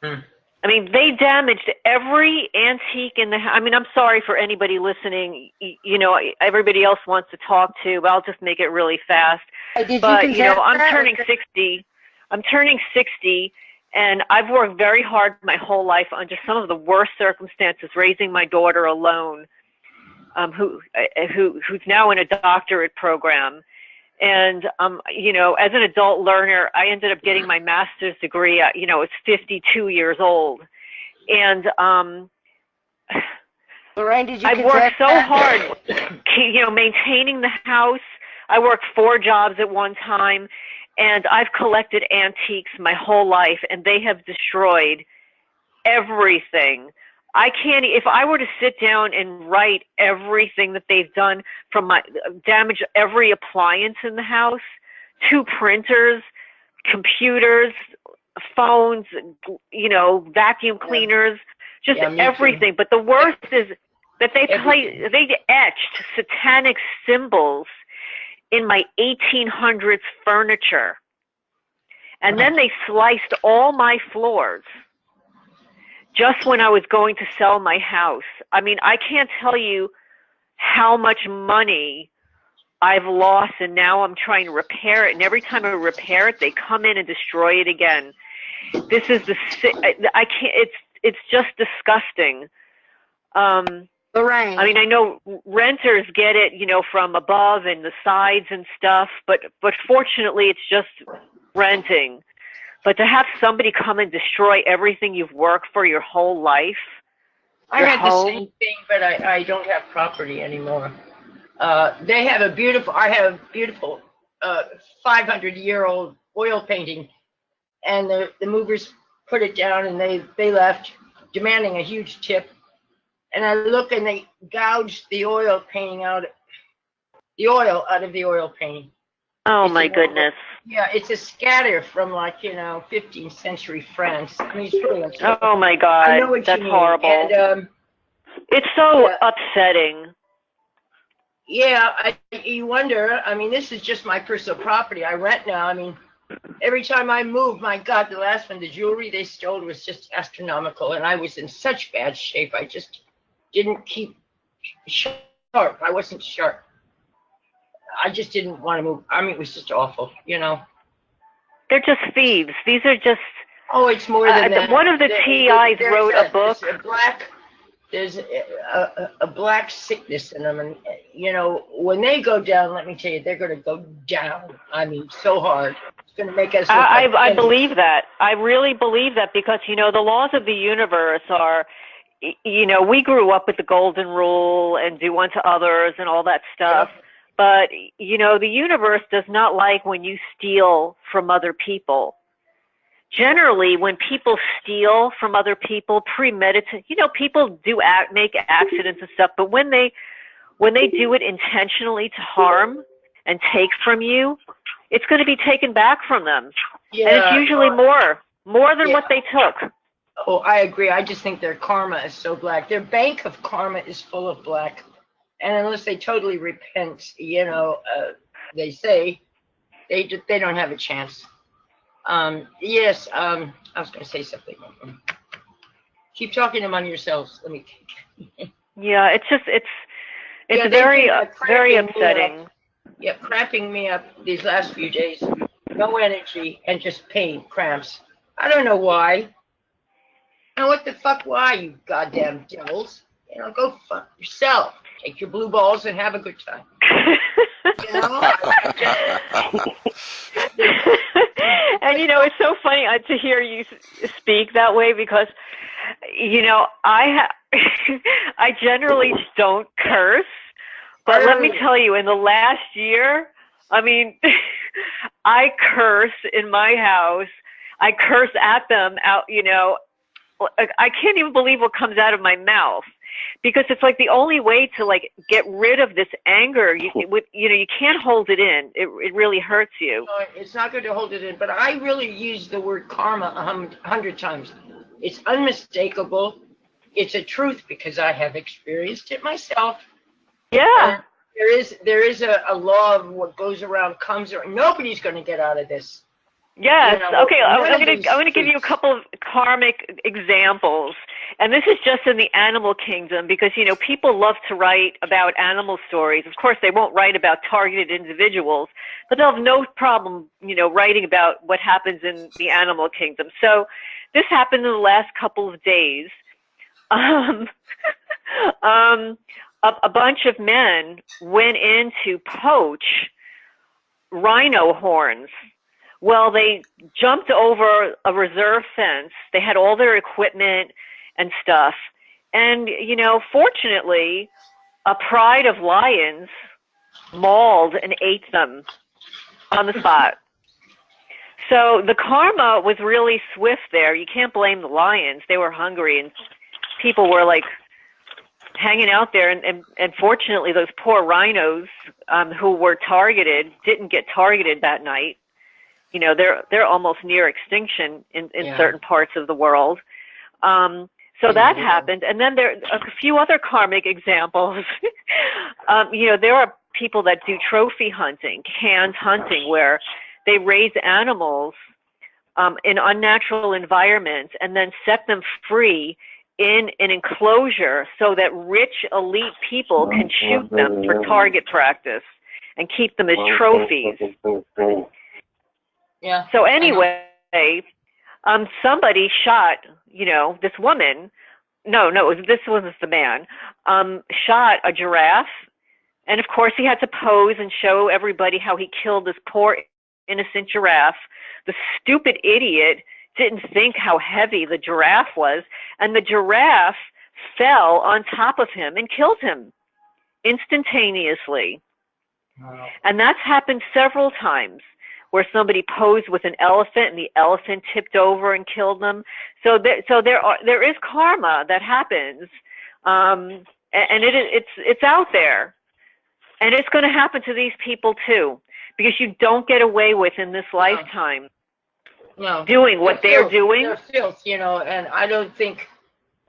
I mean, they damaged every antique in the house. I mean, I'm sorry for anybody listening. Everybody else wants to talk to, but I'll just make it really fast. But, I'm turning 60. I'm turning 60, and I've worked very hard my whole life under some of the worst circumstances, raising my daughter alone, who's now in a doctorate program. And, as an adult learner, I ended up getting my master's degree at, it's 52 years old. And, Lorraine, did you I've worked so hard, maintaining the house. I worked 4 jobs at one time, and I've collected antiques my whole life, and they have destroyed everything. I can't, if I were to sit down and write everything that they've done, from damage every appliance in the house, 2 printers, computers, phones, vacuum cleaners, just everything. But the worst is that they etched satanic symbols in my 1800s furniture. And then they sliced all my floors just when I was going to sell my house. I mean, I can't tell you how much money I've lost, and now I'm trying to repair it. And every time I repair it, they come in and destroy it again. This is I can't, it's just disgusting. Lorraine. I mean, I know renters get it, from above and the sides and stuff, but fortunately it's just renting. But to have somebody come and destroy everything you've worked for your whole life. I had the same thing, but I don't have property anymore. I have a beautiful 500-year-old oil painting, and the movers put it down, and they left, demanding a huge tip. And I look, and they gouged the oil out of the oil painting. Oh, my goodness. Yeah, it's a scatter from 15th century France. I mean, it's really upsetting. Oh my God, I know what that's you mean. horrible. And, it's so upsetting. Yeah, you wonder. I mean, this is just my personal property. I rent now. I mean, every time I move, my God, the last one, the jewelry they stole was just astronomical, and I was in such bad shape. I just didn't keep sharp. I wasn't sharp. I just didn't want to move. I mean, it was just awful, you know. They're just thieves. These are just. Oh, it's more than that. One of the TIs wrote a book. There's a black sickness in them, and you know, when they go down, let me tell you, they're going to go down. I mean, so hard. It's going to make us. I believe that. I really believe that because you know the laws of the universe are. You know, we grew up with the golden rule and do unto others and all that stuff. Yeah. But, you know, the universe does not like when you steal from other people. Generally, when people steal from other people, premeditate, you know, people do make accidents and stuff, but when they do it intentionally to harm and take from you, it's going to be taken back from them. Yeah, and it's usually more than what they took. Oh, I agree. I just think their karma is so black. Their bank of karma is full of black. And unless they totally repent, you know, they say they don't have a chance. Yes, I was going to say something. Keep talking among yourselves. Let me. Yeah, it's just it's very very upsetting. Yeah, cramping me up these last few days. No energy and just pain, cramps. I don't know why. And what the fuck? Why, you goddamn devils? You know, go fuck yourself. Take your blue balls and have a good time. You know? And you know, it's so funny to hear you speak that way because, you know, I generally don't curse, but let me tell you, in the last year, I mean, I curse in my house. I curse at them out, you know. I can't even believe what comes out of my mouth because it's like the only way to like get rid of this anger. You know, you can't hold it in. It really hurts you. It's not good to hold it in, but I really use the word karma 100 times. It's unmistakable. It's a truth because I have experienced it myself. Yeah. And there is a law of what goes around comes around. Nobody's going to get out of this. Yes. You know, okay. I'm going to give you a couple of karmic examples, and this is just in the animal kingdom because you know people love to write about animal stories. Of course, they won't write about targeted individuals, but they'll have no problem, you know, writing about what happens in the animal kingdom. So, this happened in the last couple of days. A bunch of men went in to poach rhino horns. Well, they jumped over a reserve fence. They had all their equipment and stuff. And, you know, fortunately, a pride of lions mauled and ate them on the spot. So the karma was really swift there. You can't blame the lions. They were hungry, and people were, like, hanging out there. And fortunately, those poor rhinos who were targeted didn't get targeted that night. You know, they're almost near extinction in certain parts of the world. So that happened. And then there are a few other karmic examples. You know, there are people that do trophy hunting, canned hunting, where they raise animals in unnatural environments and then set them free in an enclosure so that rich elite people can shoot them for target practice and keep them as trophies. Yeah. So anyway, somebody shot, you know, this woman. No, this wasn't the man. Shot a giraffe, and of course he had to pose and show everybody how he killed this poor innocent giraffe. The stupid idiot didn't think how heavy the giraffe was, and the giraffe fell on top of him and killed him instantaneously. Wow. And that's happened several times, where somebody posed with an elephant and the elephant tipped over and killed them. So there is karma that happens, and it's out there, and it's going to happen to these people too, because you don't get away with in this lifetime doing what they're doing. They're filth, you know, and I don't think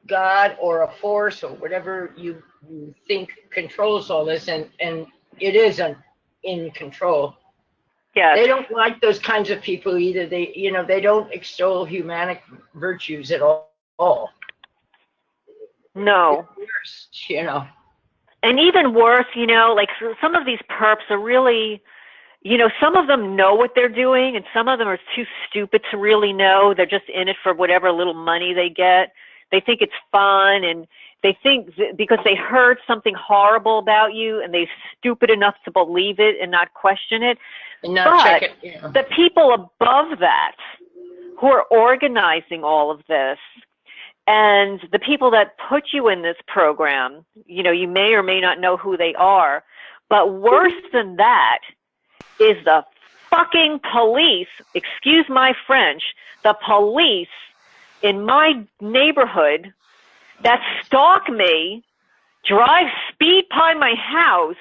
God or a force or whatever you think controls all this, and it isn't in control. Yeah. They don't like those kinds of people either. They don't extol humanic virtues at all. No. Worst, you know. And even worse, you know, like some of these perps are really, you know, some of them know what they're doing and some of them are too stupid to really know. They're just in it for whatever little money they get. They think it's fun, and they think because they heard something horrible about you and they're stupid enough to believe it and not question it. And not check But it. Yeah. the people above that who are organizing all of this and the people that put you in this program, you know, you may or may not know who they are, but worse than that is the fucking police, excuse my French, the police in my neighborhood that stalk me, drive speed by my house,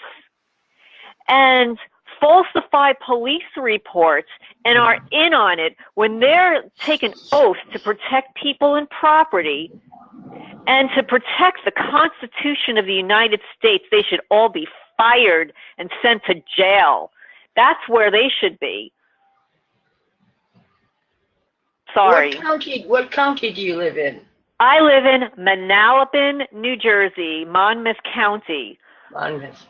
and falsify police reports and are in on it when they're taking oaths to protect people and property and to protect the Constitution of the United States. They should all be fired and sent to jail. That's where they should be. Sorry. What county do you live in? I live in Manalapan, New Jersey, Monmouth County. Monmouth.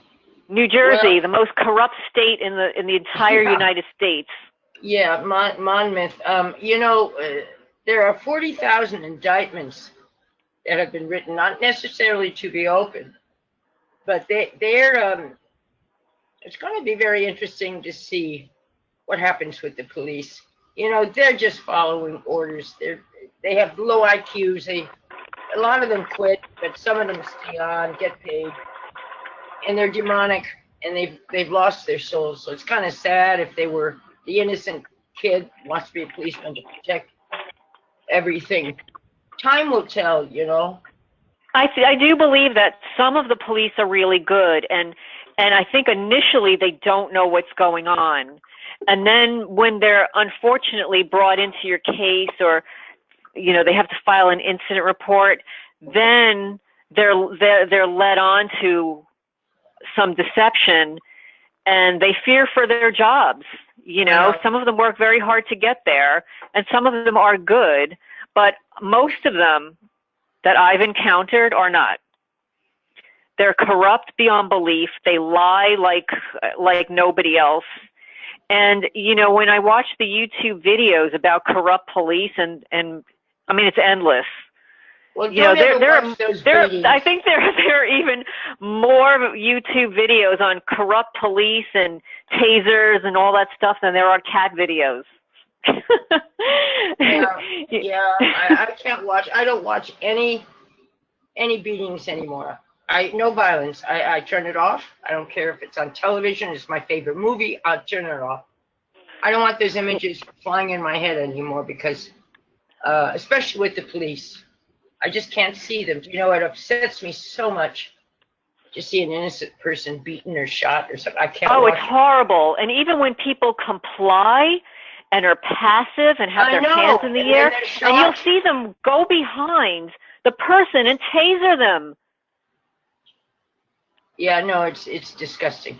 New Jersey, Well, the most corrupt state in the entire Yeah. United States. Yeah, Monmouth. You know, there are 40,000 indictments that have been written, not necessarily to be opened, but they're. It's going to be very interesting to see what happens with the police. You know, they're just following orders. They have low IQs. A lot of them quit, but some of them stay on, get paid, and they're demonic, and they've lost their souls. So it's kind of sad if they were the innocent kid who wants to be a policeman to protect everything. Time will tell, you know. I do believe that some of the police are really good, and I think initially they don't know what's going on. And then when they're unfortunately brought into your case, or, you know, they have to file an incident report, then they're led on to some deception, and they fear for their jobs. You know, some of them work very hard to get there, and some of them are good, but most of them that I've encountered are not. They're corrupt beyond belief. They lie like nobody else. And, you know, when I watch the YouTube videos about corrupt police, and I mean, it's endless. Well, You know, there. I think there are even more YouTube videos on corrupt police and tasers and all that stuff than there are cat videos. I can't watch. I don't watch any beatings anymore. No violence. I turn it off. I don't care if it's on television. It's my favorite movie. I'll turn it off. I don't want those images flying in my head anymore because, especially with the police, I just can't see them. You know, it upsets me so much to see an innocent person beaten or shot or something. I can't. Oh, it's horrible. And even when people comply and are passive and have their hands in the air, and you'll see them go behind the person and taser them. Yeah, no, it's disgusting.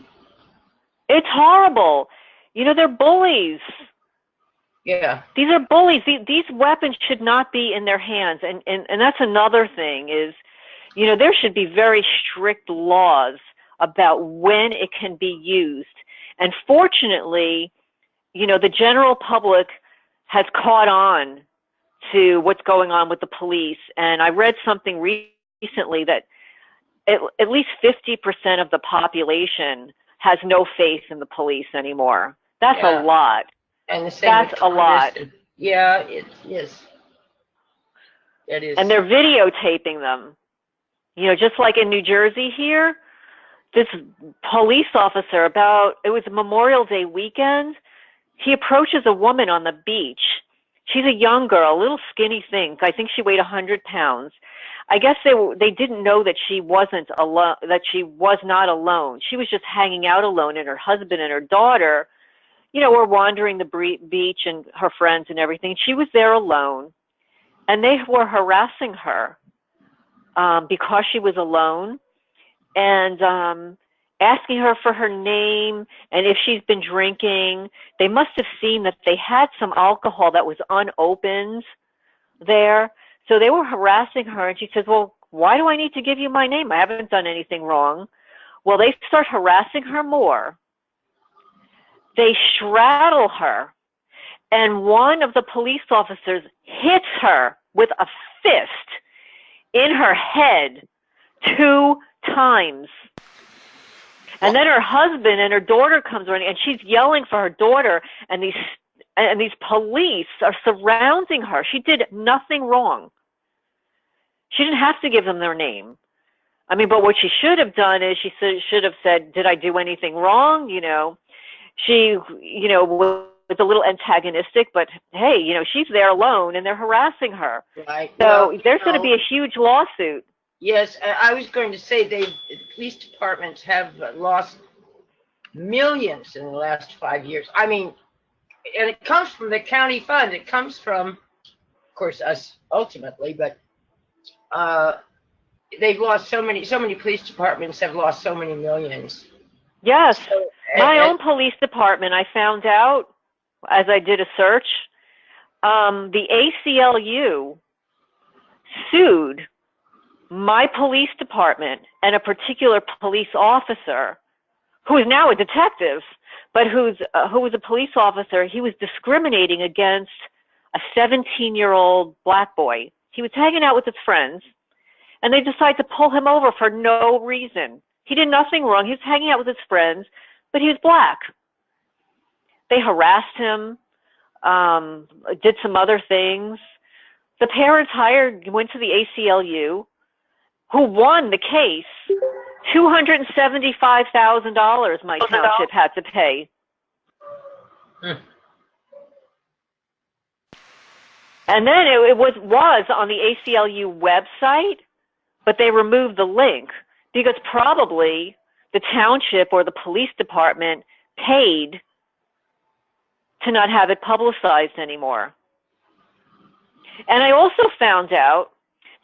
It's horrible. You know, they're bullies. Yeah. These are bullies. These weapons should not be in their hands. And that's another thing is, you know, there should be very strict laws about when it can be used. And fortunately, you know, the general public has caught on to what's going on with the police. And I read something recently that at least 50% of the population has no faith in the police anymore. That's a lot. And the same That's a lot. Yeah, it is. It is. And they're videotaping them. You know, just like in New Jersey here, this police officer it was Memorial Day weekend, he approaches a woman on the beach. She's a young girl, a little skinny thing. I think she weighed 100 pounds. I guess they didn't know that she wasn't alone, that she was not alone. She was just hanging out alone, and her husband and her daughter, you know, were wandering the beach and her friends and everything. She was there alone, and they were harassing her because she was alone, and asking her for her name and if she's been drinking. They must have seen that they had some alcohol that was unopened there. So they were harassing her, and she says, well, why do I need to give you my name? I haven't done anything wrong. Well, they start harassing her more. They straddle her, and one of the police officers hits her with a fist in her head 2 times. And then her husband and her daughter comes running, and she's yelling for her daughter, and these police are surrounding her. She did nothing wrong. She didn't have to give them their name. I mean, but what she should have done is she should have said, did I do anything wrong? You know, she, you know, was a little antagonistic, but hey, you know, she's there alone and they're harassing her. Right. So Well, there's going to be a huge lawsuit. Yes, I was going to say the police departments have lost millions in the last 5 years. I mean, and it comes from the county fund. It comes from, of course, us ultimately, but they've lost so many police departments have lost so many millions. Yes. So, My own police department, I found out as I did a search, the ACLU sued my police department and a particular police officer who is now a detective, but who was a police officer. He was discriminating against a 17-year-old black boy. He was hanging out with his friends, and they decided to pull him over for no reason. He did nothing wrong. He was hanging out with his friends, but he was black. They harassed him, did some other things. The parents went to the ACLU, who won the case. $275,000 my township had to pay. And then it was on the ACLU website, but they removed the link because probably the township or the police department paid to not have it publicized anymore. And I also found out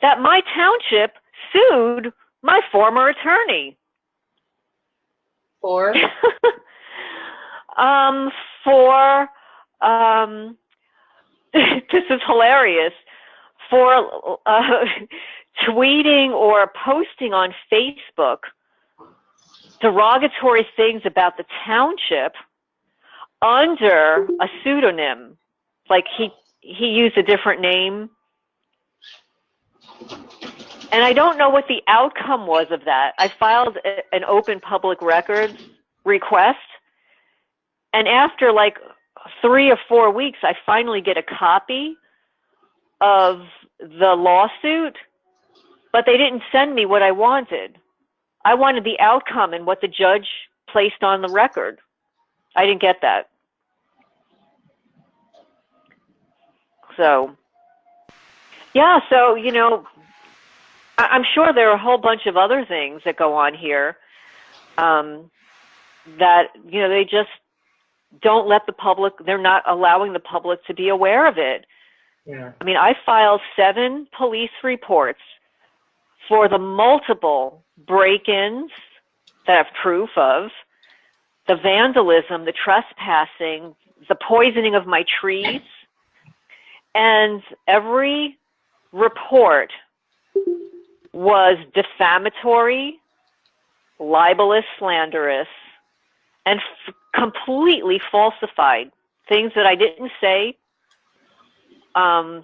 that my township sued my former attorney. For? This is hilarious, for tweeting or posting on Facebook derogatory things about the township under a pseudonym. Like he used a different name. And I don't know what the outcome was of that. I filed an open public records request, and after like 3 or 4 weeks, I finally get a copy of the lawsuit, but they didn't send me what I wanted. I wanted the outcome and what the judge placed on the record. I didn't get that. So, yeah, so, you know, I'm sure there are a whole bunch of other things that go on here that, you know, they just don't let the public, they're not allowing the public to be aware of it. Yeah. I mean, I filed 7 police reports for the multiple break-ins that I have proof of, the vandalism, the trespassing, the poisoning of my trees, and every report was defamatory, libelous, slanderous, and completely falsified. Things that I didn't say,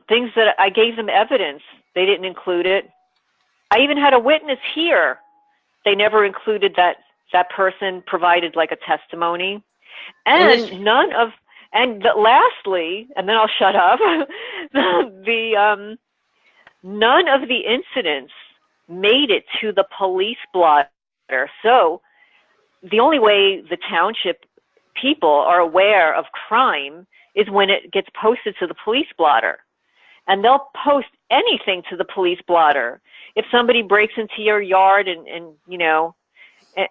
things that I gave them evidence. They didn't include it. I even had a witness here. They never included that person provided like a testimony. And lastly, and then I'll shut up, none of the incidents made it to the police blotter. So the only way the township people are aware of crime is when it gets posted to the police blotter. And they'll post anything to the police blotter. If somebody breaks into your yard and you know,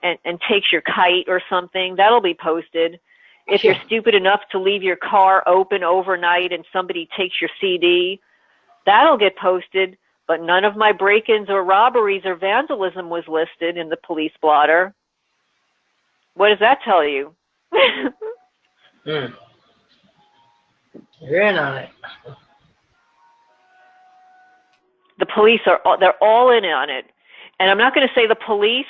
and takes your kite or something, that'll be posted. If you're stupid enough to leave your car open overnight and somebody takes your CD, that'll get posted. But none of my break-ins or robberies or vandalism was listed in the police blotter. What does that tell you? You're in on it. The police they're all in on it. And I'm not going to say the police,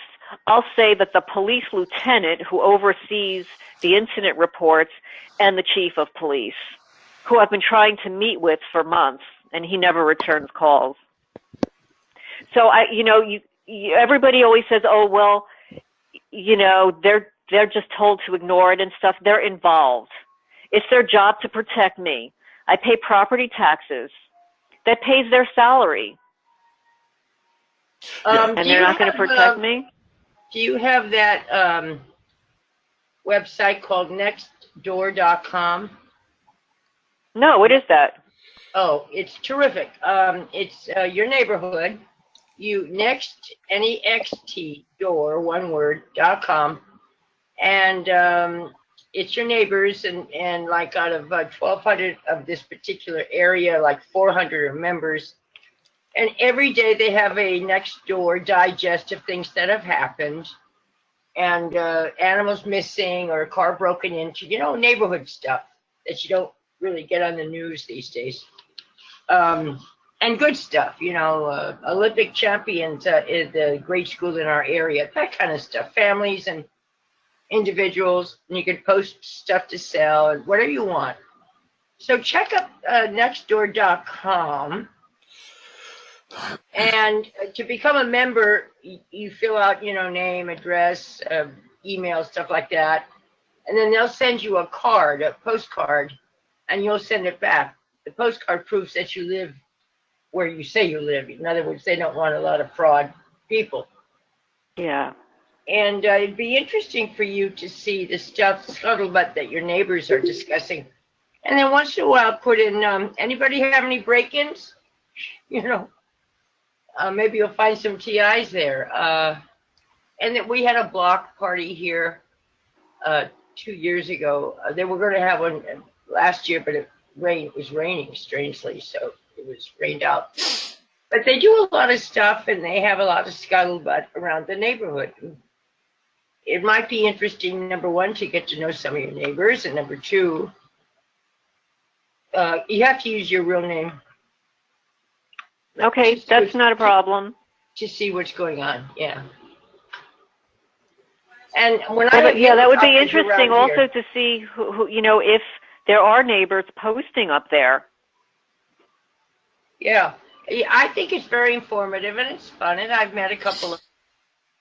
I'll say that the police lieutenant who oversees the incident reports and the chief of police, who I've been trying to meet with for months, and he never returns calls. So everybody always says, oh, well, they're just told to ignore it and stuff. They're involved. It's their job to protect me. I pay property taxes. That pays their salary. And they're not going to protect me? Do you have that website called nextdoor.com? No, what is that? Oh, it's terrific. It's your neighborhood. Next door, one word, .com. And it's your neighbors, and like out of 1,200 of this particular area, like 400 are members. And every day they have a next door digest of things that have happened, and animals missing or a car broken into, neighborhood stuff that you don't really get on the news these days. And good stuff, Olympic champions is the grade school in our area, that kind of stuff, families and individuals, and you can post stuff to sell and whatever you want. So check up nextdoor.com. And to become a member, you fill out, name, address, email, stuff like that. And then they'll send you a card, a postcard, and you'll send it back. The postcard proves that you live where you say you live. In other words, they don't want a lot of fraud people. Yeah. And it'd be interesting for you to see the scuttlebutt that your neighbors are discussing. And then once in a while put in, anybody have any break-ins? Maybe you'll find some TIs there. And that we had a block party here 2 years ago. They were going to have one last year, but it was raining strangely, so it was rained out. But they do a lot of stuff, and they have a lot of scuttlebutt around the neighborhood. It might be interesting, number one, to get to know some of your neighbors, and number two, you have to use your real name. Okay, that's not a problem. To see what's going on, yeah. And when that would be interesting also to see who if there are neighbors posting up there. Yeah, I think it's very informative and it's fun. And I've met a couple of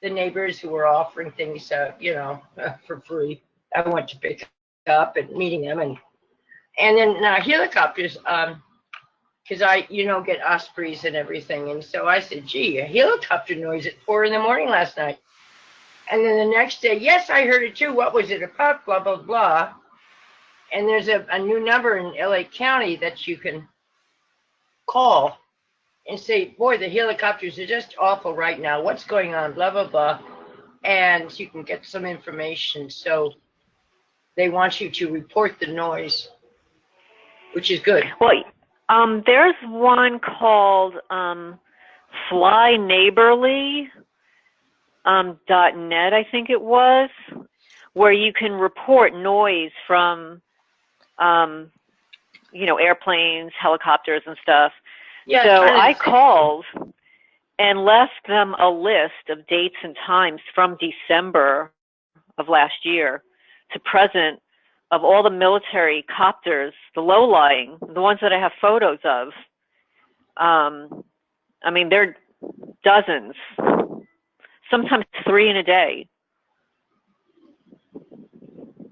the neighbors who were offering things, for free. I went to pick up and meeting them, and then helicopters. Because I, get ospreys and everything. And so I said, gee, a helicopter noise at 4 a.m. last night. And then the next day, yes, I heard it too. What was it about? Blah, blah, blah. And there's a new number in LA County that you can call and say, boy, the helicopters are just awful right now. What's going on? Blah, blah, blah. And you can get some information. So they want you to report the noise, which is good. Well, there's one called flyneighborly.net, I think it was, where you can report noise from, airplanes, helicopters, and stuff. Yeah, so I called and left them a list of dates and times from December of last year to present of all the military copters, the low-lying, the ones that I have photos of. There are dozens, sometimes 3 in a day.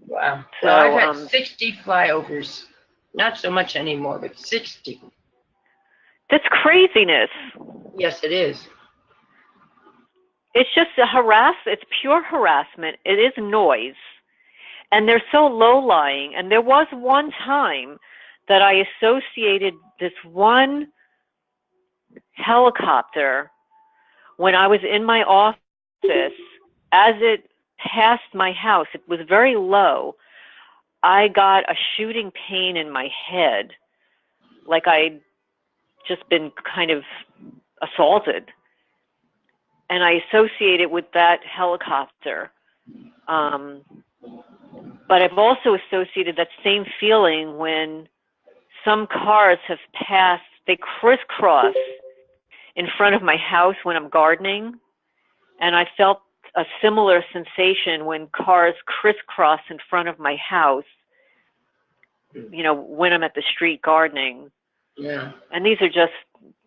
Wow. So, well, I've had 60 flyovers. Not so much anymore, but 60. That's craziness. Yes, it is. It's just it's pure harassment. It is noise. And they're so low-lying. And there was one time that I associated this one helicopter when I was in my office. As it passed my house, it was very low. I got a shooting pain in my head, like I'd just been kind of assaulted. And I associate it with that helicopter. But I've also associated that same feeling when some cars have passed, they crisscross in front of my house when I'm gardening. And I felt a similar sensation when cars crisscross in front of my house, when I'm at the street gardening. Yeah. And these are just,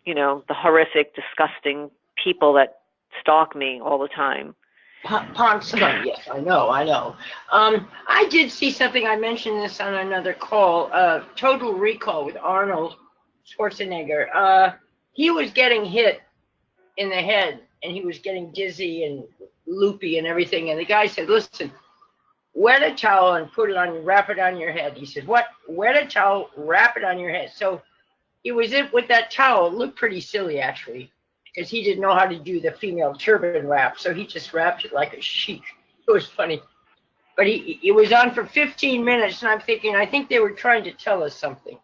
the horrific, disgusting people that stalk me all the time. Pond scum, yes, I know. I did see something, I mentioned this on another call, Total Recall with Arnold Schwarzenegger. He was getting hit in the head, and he was getting dizzy and loopy and everything, and the guy said, listen, wet a towel and wrap it on your head. He said, what? Wet a towel, wrap it on your head. So he was with that towel. It looked pretty silly, actually, because he didn't know how to do the female turban wrap, so he just wrapped it like a sheik. It was funny. But it was on for 15 minutes, and I'm thinking, I think they were trying to tell us something.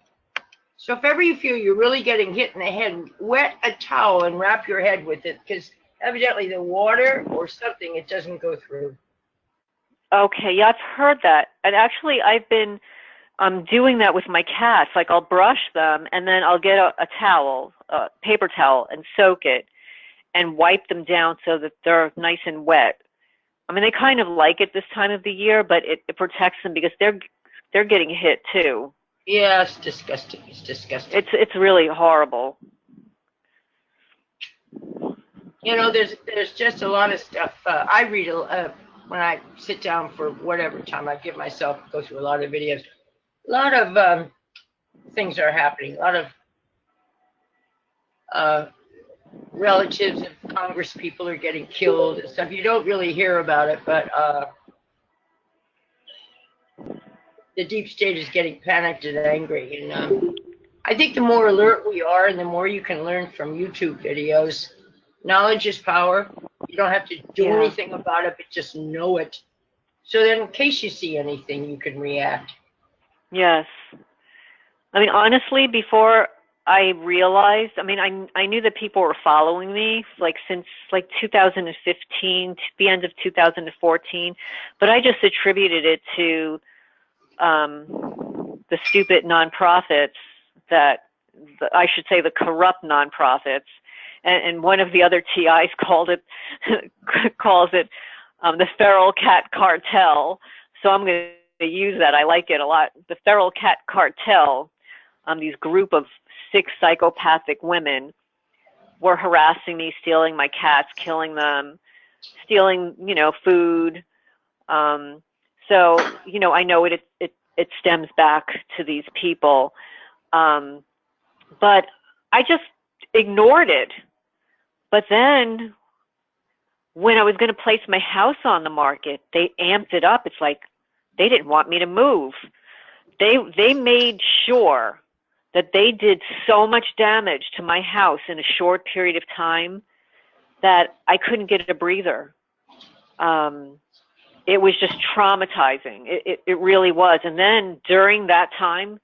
So if ever you feel you're really getting hit in the head, wet a towel and wrap your head with it, because evidently the water or something, it doesn't go through. Okay, yeah, I've heard that. And actually, I've been doing that with my cats. Like, I'll brush them, and then I'll get a towel, a paper towel, and soak it and wipe them down so that they're nice and wet. I mean, they kind of like it this time of the year, but it protects them because they're getting hit too. Yeah, it's disgusting. It's disgusting. It's really horrible. There's just a lot of stuff. I read when I sit down for whatever time I give myself, go through a lot of videos. A lot of things are happening. A lot of relatives of Congress people are getting killed and stuff. You don't really hear about it, but the deep state is getting panicked and angry. And I think the more alert we are and the more you can learn from YouTube videos, knowledge is power. You don't have to do anything about it, but just know it. So that in case you see anything, you can react. Yes. I mean, honestly, before I realized, I knew that people were following me since 2015 to the end of 2014, but I just attributed it to the stupid nonprofits I should say the corrupt nonprofits, and one of the other TIs calls it the feral cat cartel. So I'm going to use that. I like it a lot. The feral cat cartel. These group of 6 psychopathic women were harassing me, stealing my cats, killing them, stealing, food. So, I know it stems back to these people. But I just ignored it. But then when I was going to place my house on the market, they amped it up. It's like they didn't want me to move. They made sure that they did so much damage to my house in a short period of time that I couldn't get a breather. It was just traumatizing. It really was. And then during that time,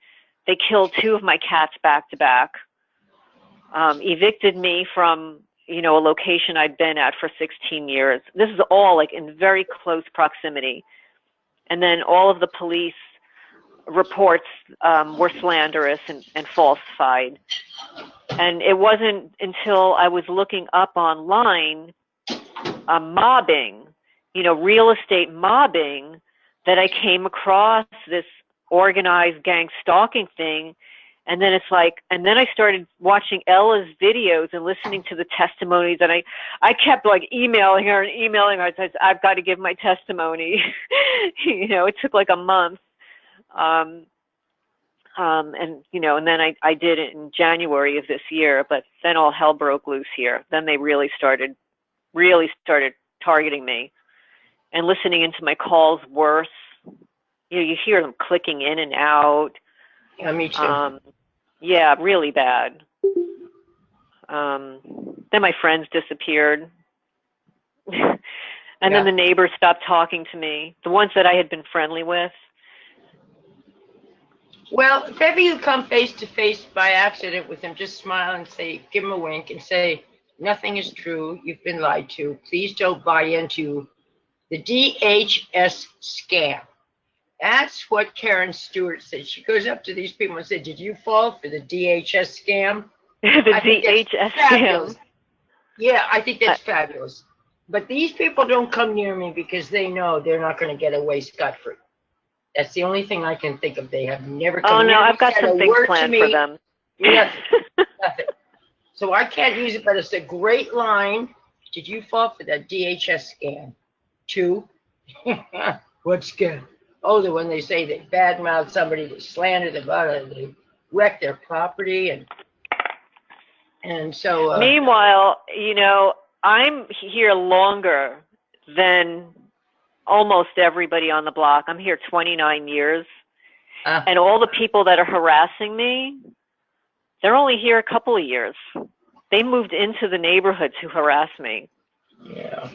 they killed 2 of my cats back to back, evicted me from, a location I'd been at for 16 years. This is all in very close proximity. And then all of the police reports were slanderous and falsified. And it wasn't until I was looking up online mobbing, real estate mobbing, that I came across this organized gang stalking thing. And then and then I started watching Ella's videos and listening to the testimonies, and I kept emailing her. I said, I've got to give my testimony. It took a month. And then I did it in January of this year, but then all hell broke loose here. Then they really started targeting me, and listening into my calls worse. You hear them clicking in and out. Yeah, me too. Yeah, really bad. Then my friends disappeared. And then the neighbors stopped talking to me, the ones that I had been friendly with. Well, if ever you come face to face by accident with them, just smile and say, give them a wink and say, nothing is true. You've been lied to. Please don't buy into the DHS scam. That's what Karen Stewart said. She goes up to these people and said, did you fall for the DHS scam? The DHS scam. Yeah, I think that's fabulous. But these people don't come near me because they know they're not going to get away scot-free. That's the only thing I can think of. They have never come Oh near no, me, I've got said a some things word to planned for me, them. nothing, nothing. So I can't use it, but it's a great line. Did you fall for that DHS scam? 2. What scam? Oh, the one they say they badmouth somebody, they slander them, they wreck their property, and so. Meanwhile, I'm here longer than almost everybody on the block. I'm here 29 years. And all the people that are harassing me, they're only here a couple of years. They moved into the neighborhood to harass me. Yeah.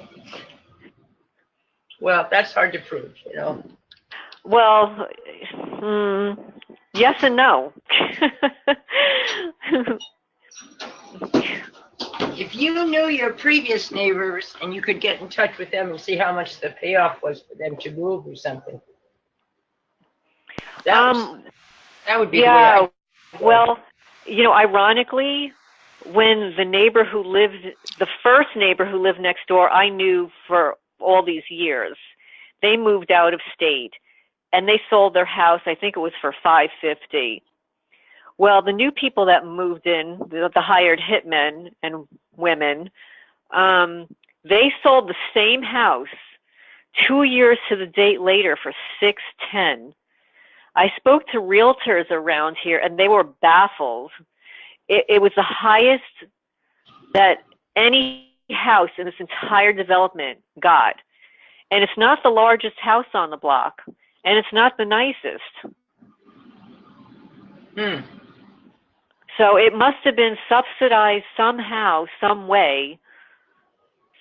Well, that's hard to prove, Well, yes and no. If you knew your previous neighbors and you could get in touch with them and see how much the payoff was for them to move or something, that would be the way I would go. Well, ironically, when the first neighbor who lived next door, I knew for all these years, they moved out of state and they sold their house. I think it was for $550. Well, the new people that moved in, the hired hitmen and women, they sold the same house 2 years to the date later for $610. I spoke to realtors around here, and they were baffled. It was the highest that any house in this entire development got. And it's not the largest house on the block, and it's not the nicest. So it must have been subsidized somehow, some way,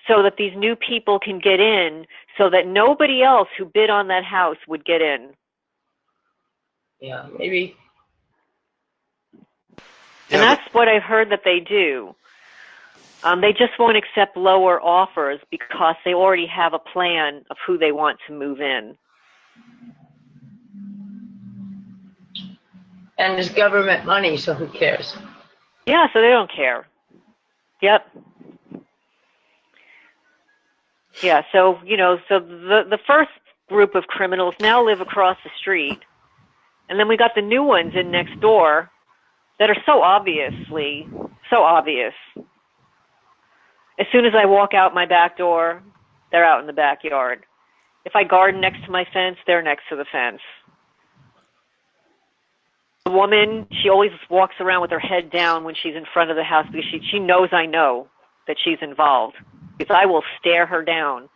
so that these new people can get in, so that nobody else who bid on that house would get in. Yeah, maybe. And that's what I've heard that they do. They just won't accept lower offers because they already have a plan of who they want to move in. And it's government money, so who cares? Yeah, so they don't care. Yep. Yeah, so, so the first group of criminals now live across the street. And then we got the new ones in next door that are so obvious. As soon as I walk out my back door, they're out in the backyard. If I garden next to my fence, they're next to the fence. The woman, she always walks around with her head down when she's in front of the house because she knows I know that she's involved. Because I will stare her down.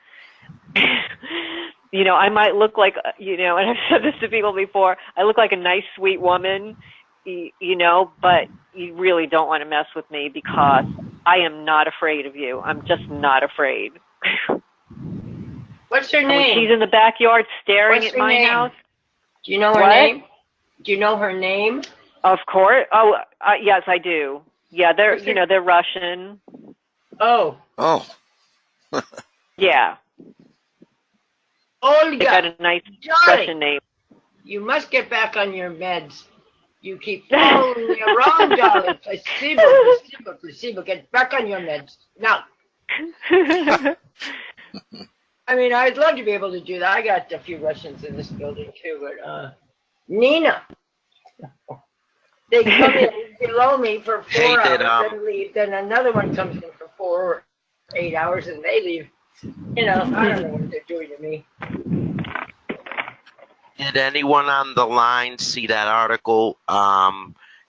I might look like, and I've said this to people before, I look like a nice, sweet woman, but you really don't want to mess with me because I am not afraid of you. I'm just not afraid. What's her name? When she's in the backyard staring at my house. Do you know her name? Do you know her name? Of course. Oh, yes, I do. Yeah, they're, they're Russian. Oh. Yeah. Olga. They got a nice Russian name. You must get back on your meds. You keep following me around, darling. Placebo. Get back on your meds. Now. I mean, I'd love to be able to do that. I got a few Russians in this building, too. But, Nina. They come in below me for 4 hours and leave. Then another one comes in for 4 or 8 hours and they leave. I don't know what they're doing to me. Did anyone on the line see that article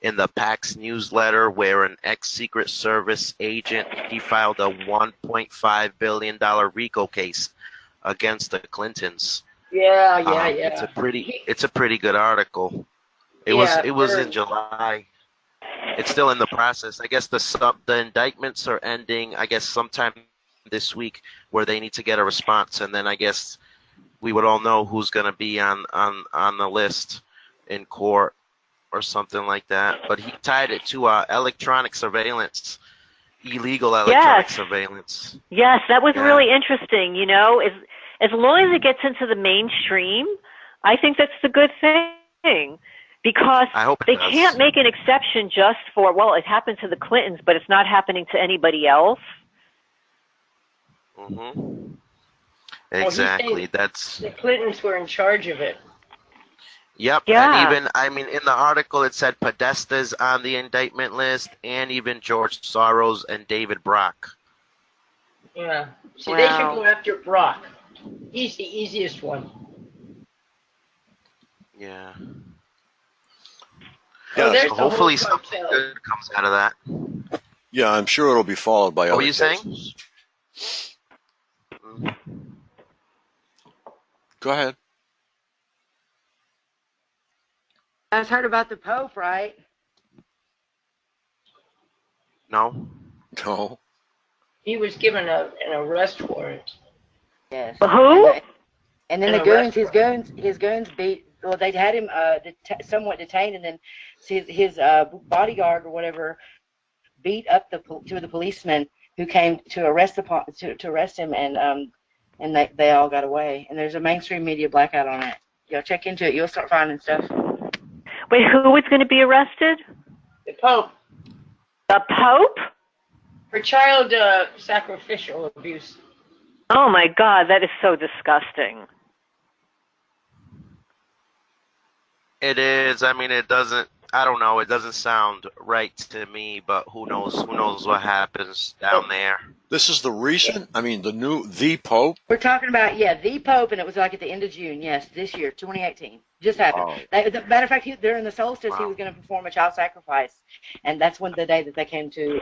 in the PAX newsletter where an ex-Secret Service agent, he filed a $1.5 billion RICO case against the Clintons? Yeah. It's a pretty good article. It was in July. It's still in the process. I guess the indictments are ending, I guess, sometime this week where they need to get a response, and then I guess we would all know who's going to be on the list in court or something like that. But he tied it to electronic surveillance, illegal electronic surveillance. Yes, that was really interesting. As long as it gets into the mainstream, I think that's the good thing. Because they can't make an exception just for, well, it happened to the Clintons, but it's not happening to anybody else. Mm-hmm. Well, he's Exactly. saying That's the Clintons were in charge of it. yep. And Yeah. even I mean in the article it said Podesta's on the indictment list, and even George Soros and David Brock. Yeah. See, they should Wow. go after Brock. He's the easiest one. Yeah. Oh, Yeah, there's So the whole hopefully something cartel. good comes out of that. yeah, I'm sure it'll be followed by What were other you saying? cases. Go ahead. You guys heard about the Pope, right? No. No. He was given an arrest warrant. Yes. Who? And then An the goons, arrest his goons beat. Well, they had him somewhat detained, and then his bodyguard or whatever beat up two of the policemen who came to arrest him, and they all got away. And there's a mainstream media blackout on it. Y'all check into it. You'll start finding stuff. Wait, who was going to be arrested? The Pope The Pope? for child sacrificial abuse. Oh my God, that is so disgusting. It is. I mean, it doesn't. I don't know. It doesn't sound right to me. But who knows? Who knows what happens down there? This is the recent, I mean, the Pope. We're talking about, the Pope, and it was like at the end of June, yes, this year, 2018. Just happened. The matter of fact, during the solstice, he was going to perform a child sacrifice, and that's the day that they came to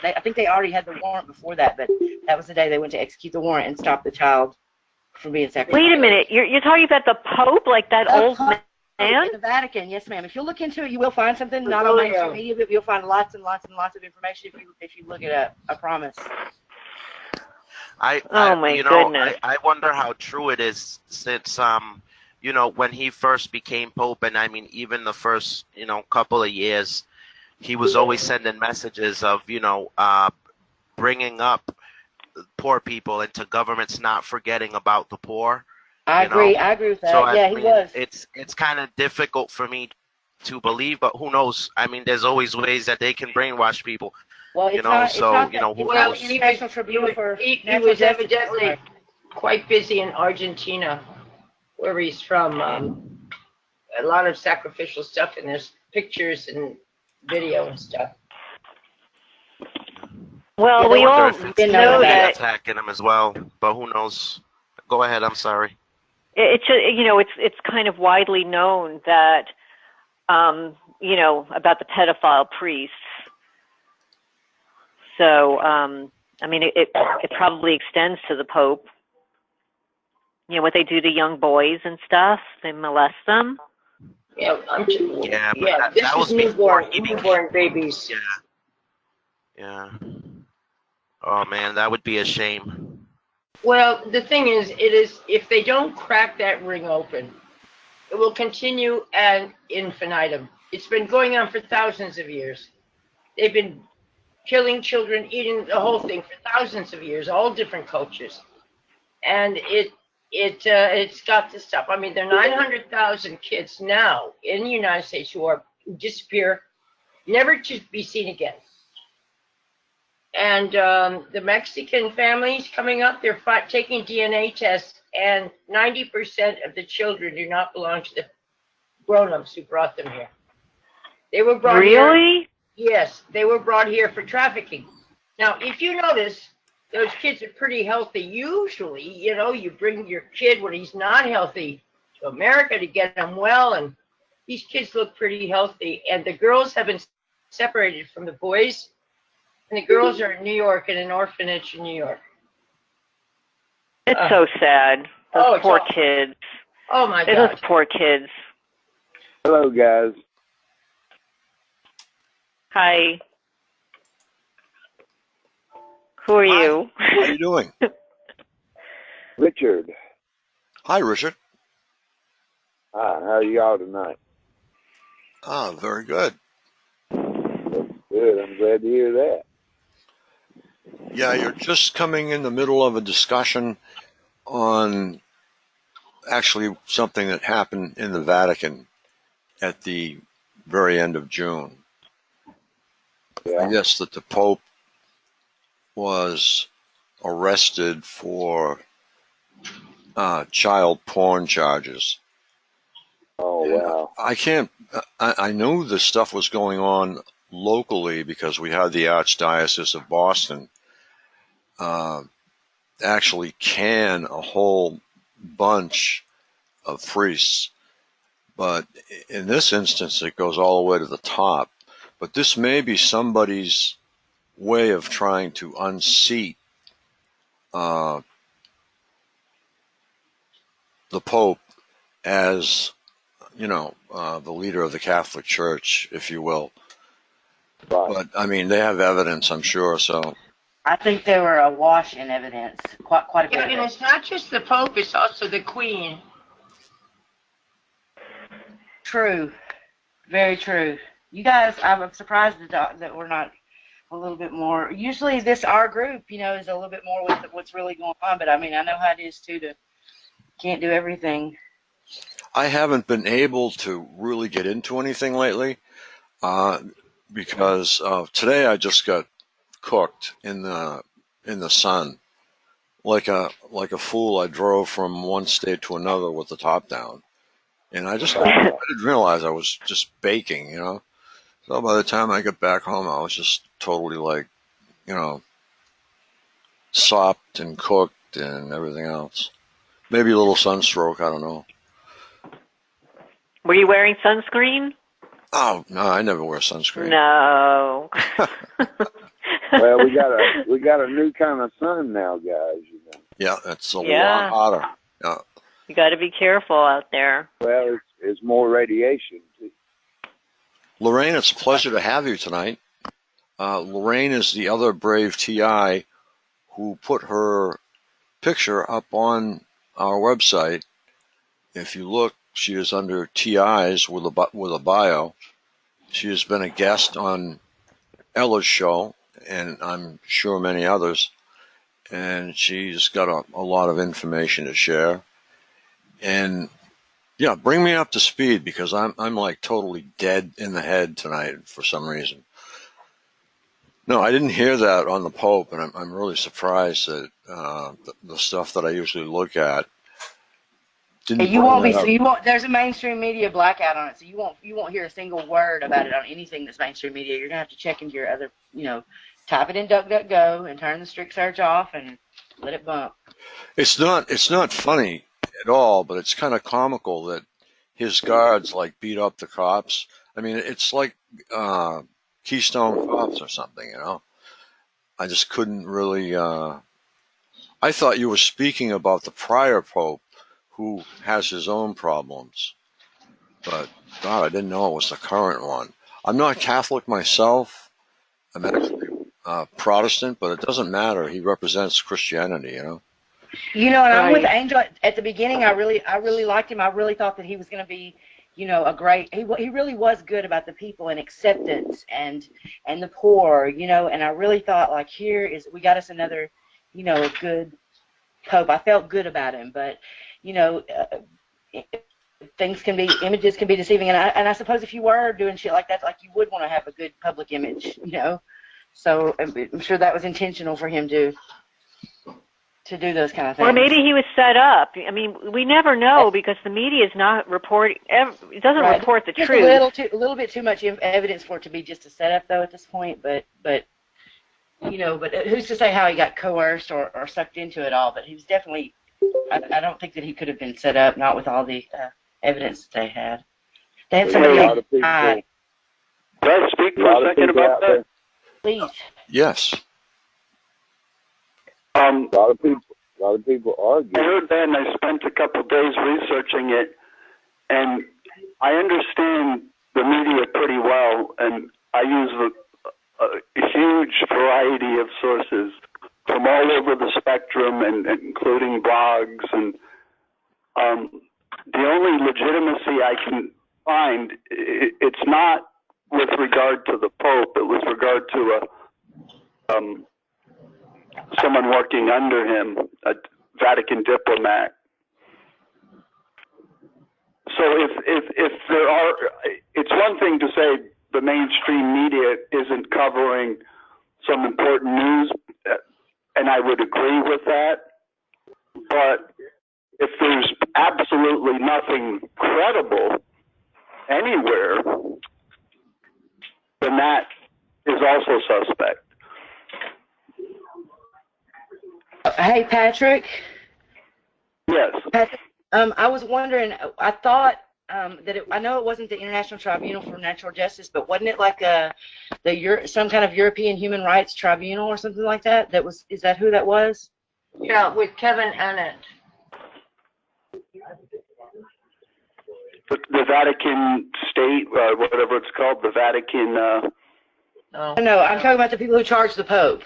I think they already had the warrant before that, but that was the day they went to execute the warrant and stop the child from being sacrificed. Wait a minute, you're talking about the Pope, like that old man? In the Vatican, yes, ma'am. If you look into it, you will find something. Not on mainstream media, but you'll find lots and lots and lots of information if you look it up. I promise. I goodness. I wonder how true it is since when he first became Pope, and I mean even the first couple of years, he was always sending messages of bringing up poor people and to governments not forgetting about the poor. I agree with that. So he was. It's kind of difficult for me to believe, but who knows? I mean, there's always ways that they can brainwash people. Well, Who knows? He was evidently quite busy in Argentina, where he's from. A lot of sacrificial stuff, and there's pictures and video and stuff. Well, we all know that attacking him as well, but who knows? Go ahead. I'm sorry. It's kind of widely known that about the pedophile priests. So I mean, it probably extends to the Pope. What they do to young boys and stuff, they molest them. But This that was is newborn babies. Yeah. Oh man, that would be a shame. Well, the thing is, if they don't crack that ring open, it will continue ad infinitum. It's been going on for thousands of years. They've been killing children, eating the whole thing for thousands of years, all different cultures, and it's got to stop. I mean, there are 900,000 kids now in the United States who disappear, never to be seen again. And the Mexican families coming up, they're taking DNA tests, and 90% of the children do not belong to the grown-ups who brought them here. They were brought here. Really? Yes, they were brought here for trafficking. Now, if you notice, those kids are pretty healthy. Usually, you bring your kid when he's not healthy to America to get him well, and these kids look pretty healthy. And the girls have been separated from the boys. And the girls are in New York, in an orphanage in New York. It's so sad. Those poor kids. Oh, my God. Those poor kids. Hello, guys. Hi. Who are you? How are you doing? Richard. Hi, Richard. Hi, how are y'all tonight? Very good. That's good. I'm glad to hear that. Yeah, you're just coming in the middle of a discussion on actually something that happened in the Vatican at the very end of June. Yeah. I guess that the Pope was arrested for child porn charges. Oh, wow. I can't. I knew this stuff was going on locally because we had the Archdiocese of Boston actually can a whole bunch of priests, but in this instance, it goes all the way to the top. But this may be somebody's way of trying to unseat the Pope as, the leader of the Catholic Church, if you will. Right. But I mean, they have evidence, I'm sure. So I think they were awash in evidence, quite a bit. Yeah, of and it. it's not just the Pope, it's also the Queen. True, very true. You guys, I'm surprised that we're not a little bit more. Usually, our group, is a little bit more with what's really going on. But I mean, I know how it is too. Can't do everything. I haven't been able to really get into anything lately because today I just got cooked in the sun like a fool. I drove from one state to another with the top down, and I didn't realize I was just baking, So by the time I got back home, I was just totally like, sopped and cooked and everything else. Maybe a little sunstroke, I don't know. Were you wearing sunscreen? Oh no, I never wear sunscreen. No. Well, we got a new kind of sun now, guys. Yeah, it's a lot hotter. Yeah. You got to be careful out there. Well, it's more radiation. Lorraine, it's a pleasure to have you tonight. Lorraine is the other brave TI who put her picture up on our website. If you look, she is under TIs with a bio. She has been a guest on Ella's show, and I'm sure many others. And she's got a lot of information to share. And yeah, bring me up to speed because I'm like totally dead in the head tonight for some reason. No, I didn't hear that on the Pope, and I'm really surprised that the stuff that I usually look at didn't. You won't be. So you won't. There's a mainstream media blackout on it, so you won't hear a single word about it on anything that's mainstream media. You're gonna have to check into your other, type it in DuckDuckGo and turn the strict search off and let it bump. It's not funny at all, but it's kind of comical that his guards like beat up the cops. I mean, it's like Keystone Cops or something, I just couldn't really. I thought you were speaking about the prior Pope who has his own problems, but God, I didn't know it was the current one. I'm not Catholic myself. I'm actually Protestant, but it doesn't matter. He represents Christianity, And I'm with Angel. At the beginning, I really liked him. I really thought that he was going to be, a great. He really was good about the people and acceptance and the poor, And I really thought like we got us another, a good Pope. I felt good about him, but images can be deceiving, and I suppose if you were doing shit like that, like you would want to have a good public image, So I'm sure that was intentional for him to do those kind of things. Or maybe he was set up. I mean, we never know because the media is not reporting. It doesn't report the truth. A little bit too much evidence for it to be just a setup, though, at this point. But who's to say how he got coerced or sucked into it all? But he was definitely. I don't think that he could have been set up, not with all the evidence that they had. They had somebody else. Can I speak for a second about that? Please. Yes. A lot of people argue. I heard that, and I spent a couple of days researching it, and I understand the media pretty well, and I use a huge variety of sources from all over the spectrum, and including blogs, and the only legitimacy I can find, it's not with regard to the Pope, it was regard to someone working under him, a Vatican diplomat. So if there are, it's one thing to say the mainstream media isn't covering some important news and I would agree with that. But if there's absolutely nothing credible anywhere, then that is also suspect. Hey, Patrick. Yes. Patrick, I was wondering. I thought that I know it wasn't the International Tribunal for Natural Justice, but wasn't it like some kind of European Human Rights Tribunal or something like that? Is that who that was? Yeah, with Kevin Annett. The Vatican State, whatever it's called, the Vatican. No, I'm talking about the people who charged the Pope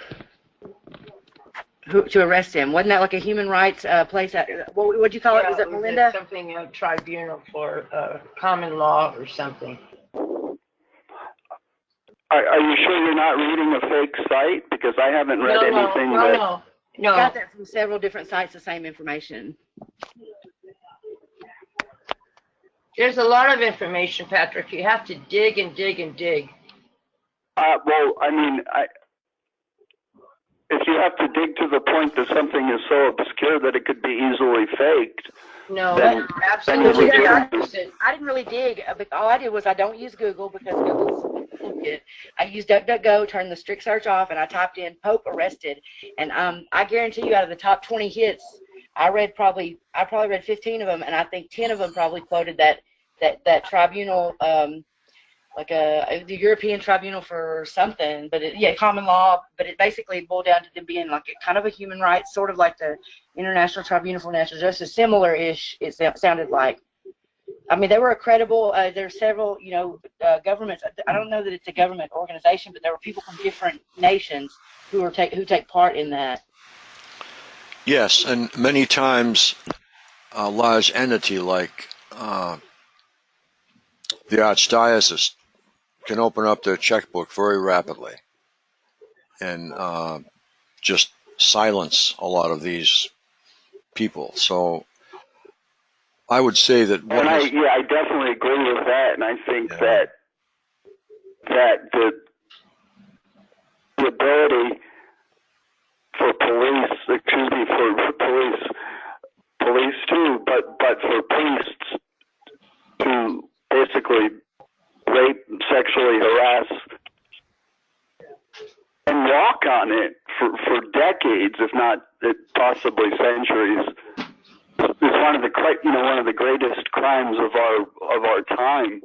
to arrest him. Wasn't that like a human rights place? What'd you call it? Was it Melinda? Something, a tribunal for common law or something. Are you sure you're not reading a fake site? Because I haven't read anything No. I got that from several different sites, the same information. There's a lot of information, Patrick. You have to dig and dig and dig. Well, I mean, if you have to dig to the point that something is so obscure that it could be easily faked. No, then, absolutely. I didn't really dig. All I did was I don't use Google because Google's stupid. I used DuckDuckGo, turned the strict search off, and I typed in Pope arrested. And I guarantee you, out of the top 20 hits, I probably read 15 of them, and I think 10 of them probably quoted that tribunal, like the European Tribunal for something, but common law. But it basically boiled down to them being like kind of a human rights, sort of like the International Tribunal for Natural Justice, similar-ish. It sounded like. I mean, they were credible. There are several, governments. I don't know that it's a government organization, but there were people from different nations who take part in that. Yes, and many times a large entity like the Archdiocese can open up their checkbook very rapidly and just silence a lot of these people. So I would say that. I definitely agree with that, and I think that the ability for police too, but for priests to basically rape, sexually harass, and walk on it for decades, if not possibly centuries, is one of the greatest crimes of our time.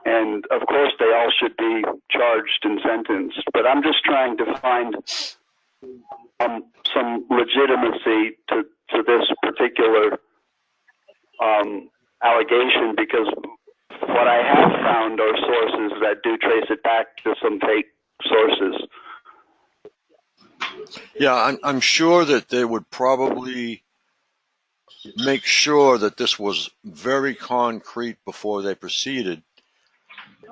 And of course, they all should be charged and sentenced. But I'm just trying to find some legitimacy to this particular allegation, because what I have found are sources that do trace it back to some fake sources. Yeah, I'm sure that they would probably make sure that this was very concrete before they proceeded,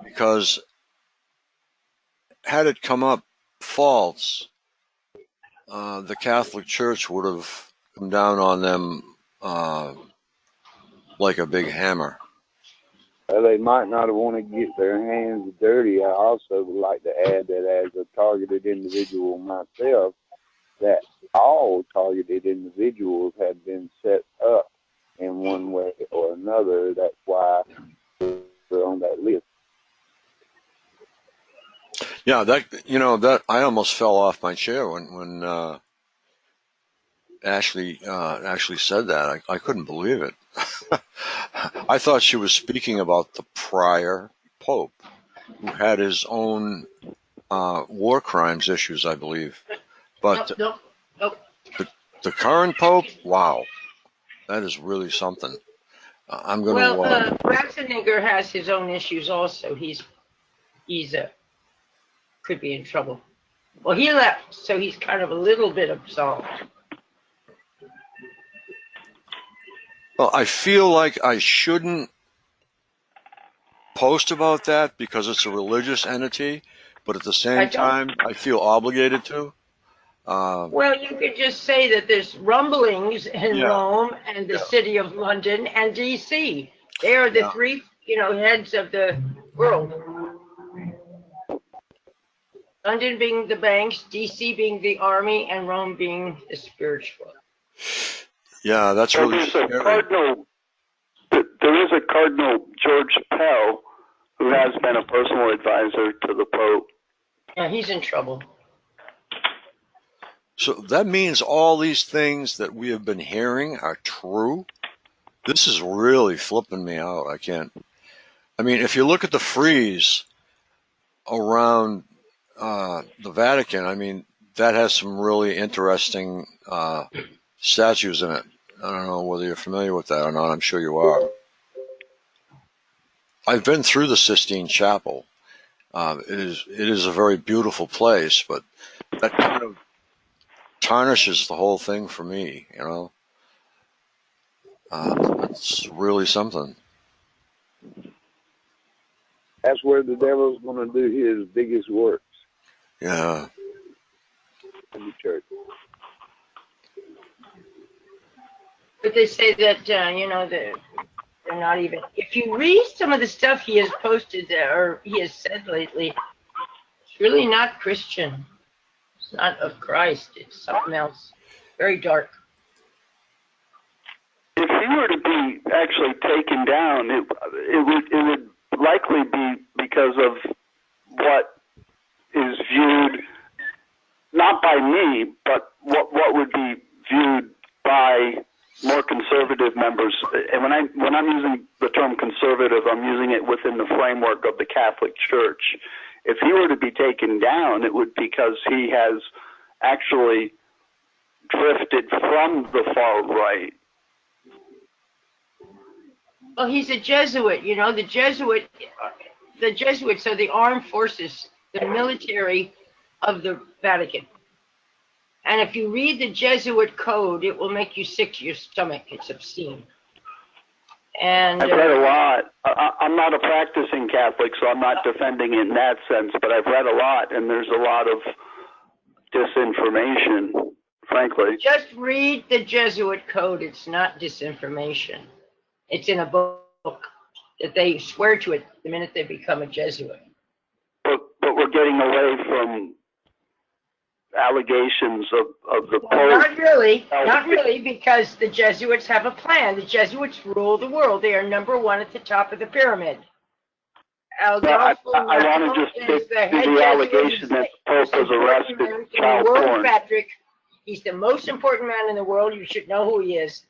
because had it come up false, the Catholic Church would have come down on them like a big hammer. Well, they might not want to get their hands dirty. I also would like to add that as a targeted individual myself, that all targeted individuals have been set up in one way or another. That's why they're on that list. Yeah, that I almost fell off my chair when Ashley said that. I couldn't believe it. I thought she was speaking about the prior Pope, who had his own war crimes issues, I believe. But Nope. the current Pope, wow, that is really something. I'm going to. Well, Ratzenegger has his own issues also. He's could be in trouble. Well, he left, so he's kind of a little bit absolved. Well, I feel like I shouldn't post about that because it's a religious entity, but at the same time, I feel obligated to. Well, you could just say that there's rumblings in Rome and the city of London and D.C. They are the three, heads of the world. London being the banks, DC being the army, and Rome being the spiritual. Yeah, that's And really there's a scary. cardinal. There is a Cardinal George Pell who has been a personal advisor to the Pope. Yeah, he's in trouble. So that means all these things that we have been hearing are true. This is really flipping me out. I mean, if you look at the frieze around the Vatican, I mean, that has some really interesting statues in it. I don't know whether you're familiar with that or not. I'm sure you are. I've been through the Sistine Chapel. It is a very beautiful place, but that kind of tarnishes the whole thing for me. You know, it's really something. That's where the devil's going to do his biggest works. Yeah. In the church. But they say that, they're not even. If you read some of the stuff he has posted there, or he has said lately, it's really not Christian. It's not of Christ. It's something else. Very dark. If he were to be actually taken down, it would likely be because of what is viewed not by me, but what would be viewed by more conservative members. And when I'm using the term conservative, I'm using it within the framework of the Catholic Church. If he were to be taken down, it would be because he has actually drifted from the far right. Well, he's a Jesuit, the Jesuits are the armed forces, the military of the Vatican. And if you read the Jesuit code, it will make you sick to your stomach. It's obscene. And I've read a lot. I'm not a practicing Catholic, so I'm not defending it in that sense, but I've read a lot, and there's a lot of disinformation, frankly. Just read the Jesuit code. It's not disinformation. It's in a book that they swear to it the minute they become a Jesuit. But we're getting away from allegations of the Pope. Not really, because the Jesuits have a plan. The Jesuits rule the world. They are number one at the top of the pyramid. I want to just stick to the allegation that the Pope was arrested child porn. Patrick, he's the most important man in the world. You should know who he is.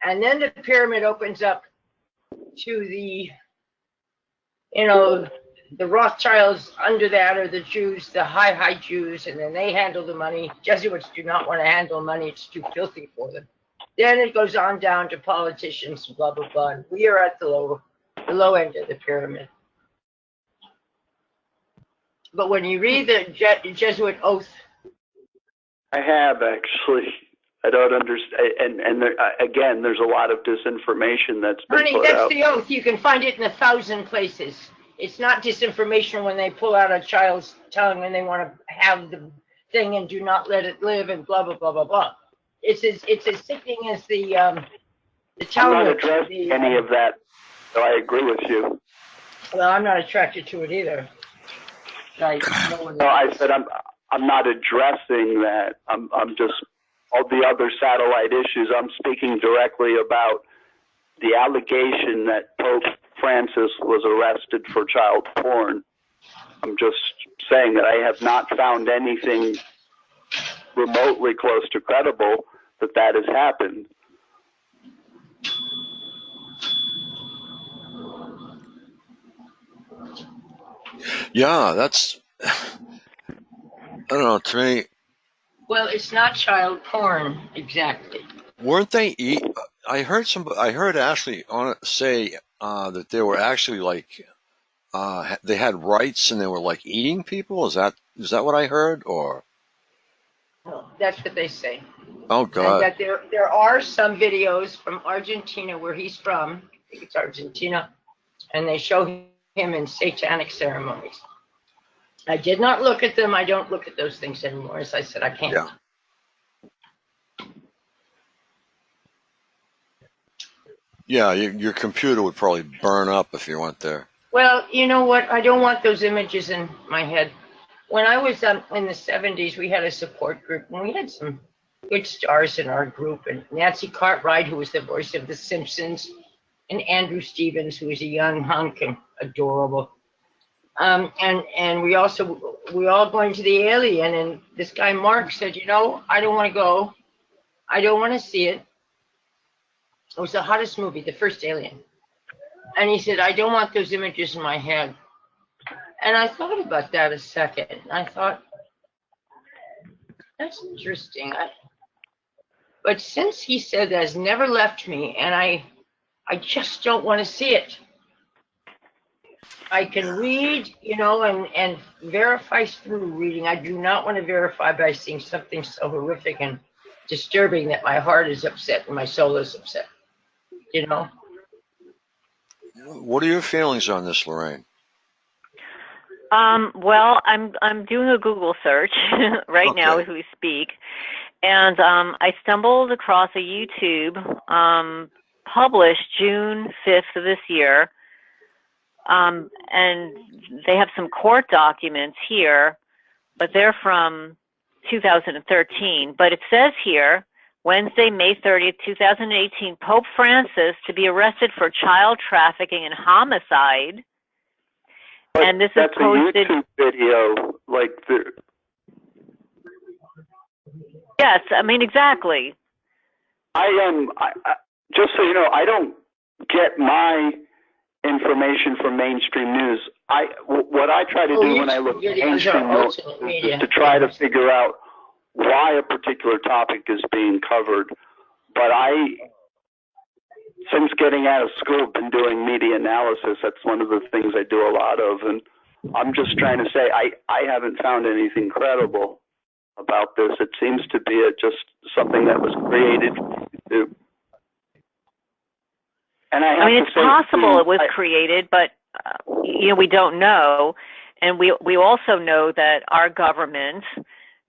And then the pyramid opens up to the Rothschilds under that are the Jews, the high Jews, and then they handle the money. Jesuits do not want to handle money. It's too filthy for them. Then it goes on down to politicians, blah, blah, blah. And we are at the low end of the pyramid. But when you read the Jesuit oath. I have, actually. I don't understand. And again, there's a lot of disinformation that's been put that's out. the oath. You can find it in 1,000 places. It's not disinformation when they pull out a child's tongue and they want to have the thing and do not let it live and blah, blah, blah, blah, blah. It's as sickening as the Talmud. I'm not addressing any of that, so I agree with you. Well, I'm not attracted to it either. I said I'm not addressing that. I'm just all the other satellite issues. I'm speaking directly about the allegation that Pope Francis was arrested for child porn. I'm just saying that I have not found anything remotely close to credible that has happened. Yeah, that's, I don't know, to me. Well, it's not child porn, exactly. Weren't they I heard Ashley say that they were actually like, they had rights and they were like eating people. Is that what I heard, or? No, that's what they say. Oh God. And that there are some videos from Argentina where he's from. I think it's Argentina, and they show him in satanic ceremonies. I did not look at them. I don't look at those things anymore. As I said, I can't. Yeah. Yeah, your computer would probably burn up if you went there. Well, you know what? I don't want those images in my head. when I was in the 70s, we had a support group, and we had some good stars in our group. And Nancy Cartwright, who was the voice of The Simpsons, and Andrew Stevens, who was a young hunk and adorable. And we all going to the Alien, and this guy Mark said, you know, I don't want to go. I don't want to see it. It was the hottest movie, the first Alien. And he said, I don't want those images in my head. And I thought about that a second. I thought, that's interesting. But since he said that, has never left me, and I just don't want to see it. I can read, you know, and verify through reading. I do not want to verify by seeing something so horrific and disturbing that my heart is upset and my soul is upset. You know? What are your feelings on this, Lorraine? Well, I'm doing a Google search right now as we speak, and I stumbled across a YouTube published June 5th of this year, and they have some court documents here, but they're from 2013. But it says here, Wednesday, May 30th, 2018, Pope Francis to be arrested for child trafficking and homicide. But and this is that's posted. a YouTube video, like Yes, I mean exactly. I just so you know, I don't get my information from mainstream news. What I try to do when I look at mainstream news is to try to figure out why a particular topic is being covered. But since getting out of school, I've been doing media analysis. That's one of the things I do a lot of, and I'm just trying to say I haven't found anything credible about this. It seems to be just something that was created to. And I mean, it's possible it was created, but you know, we don't know, and we also know that our government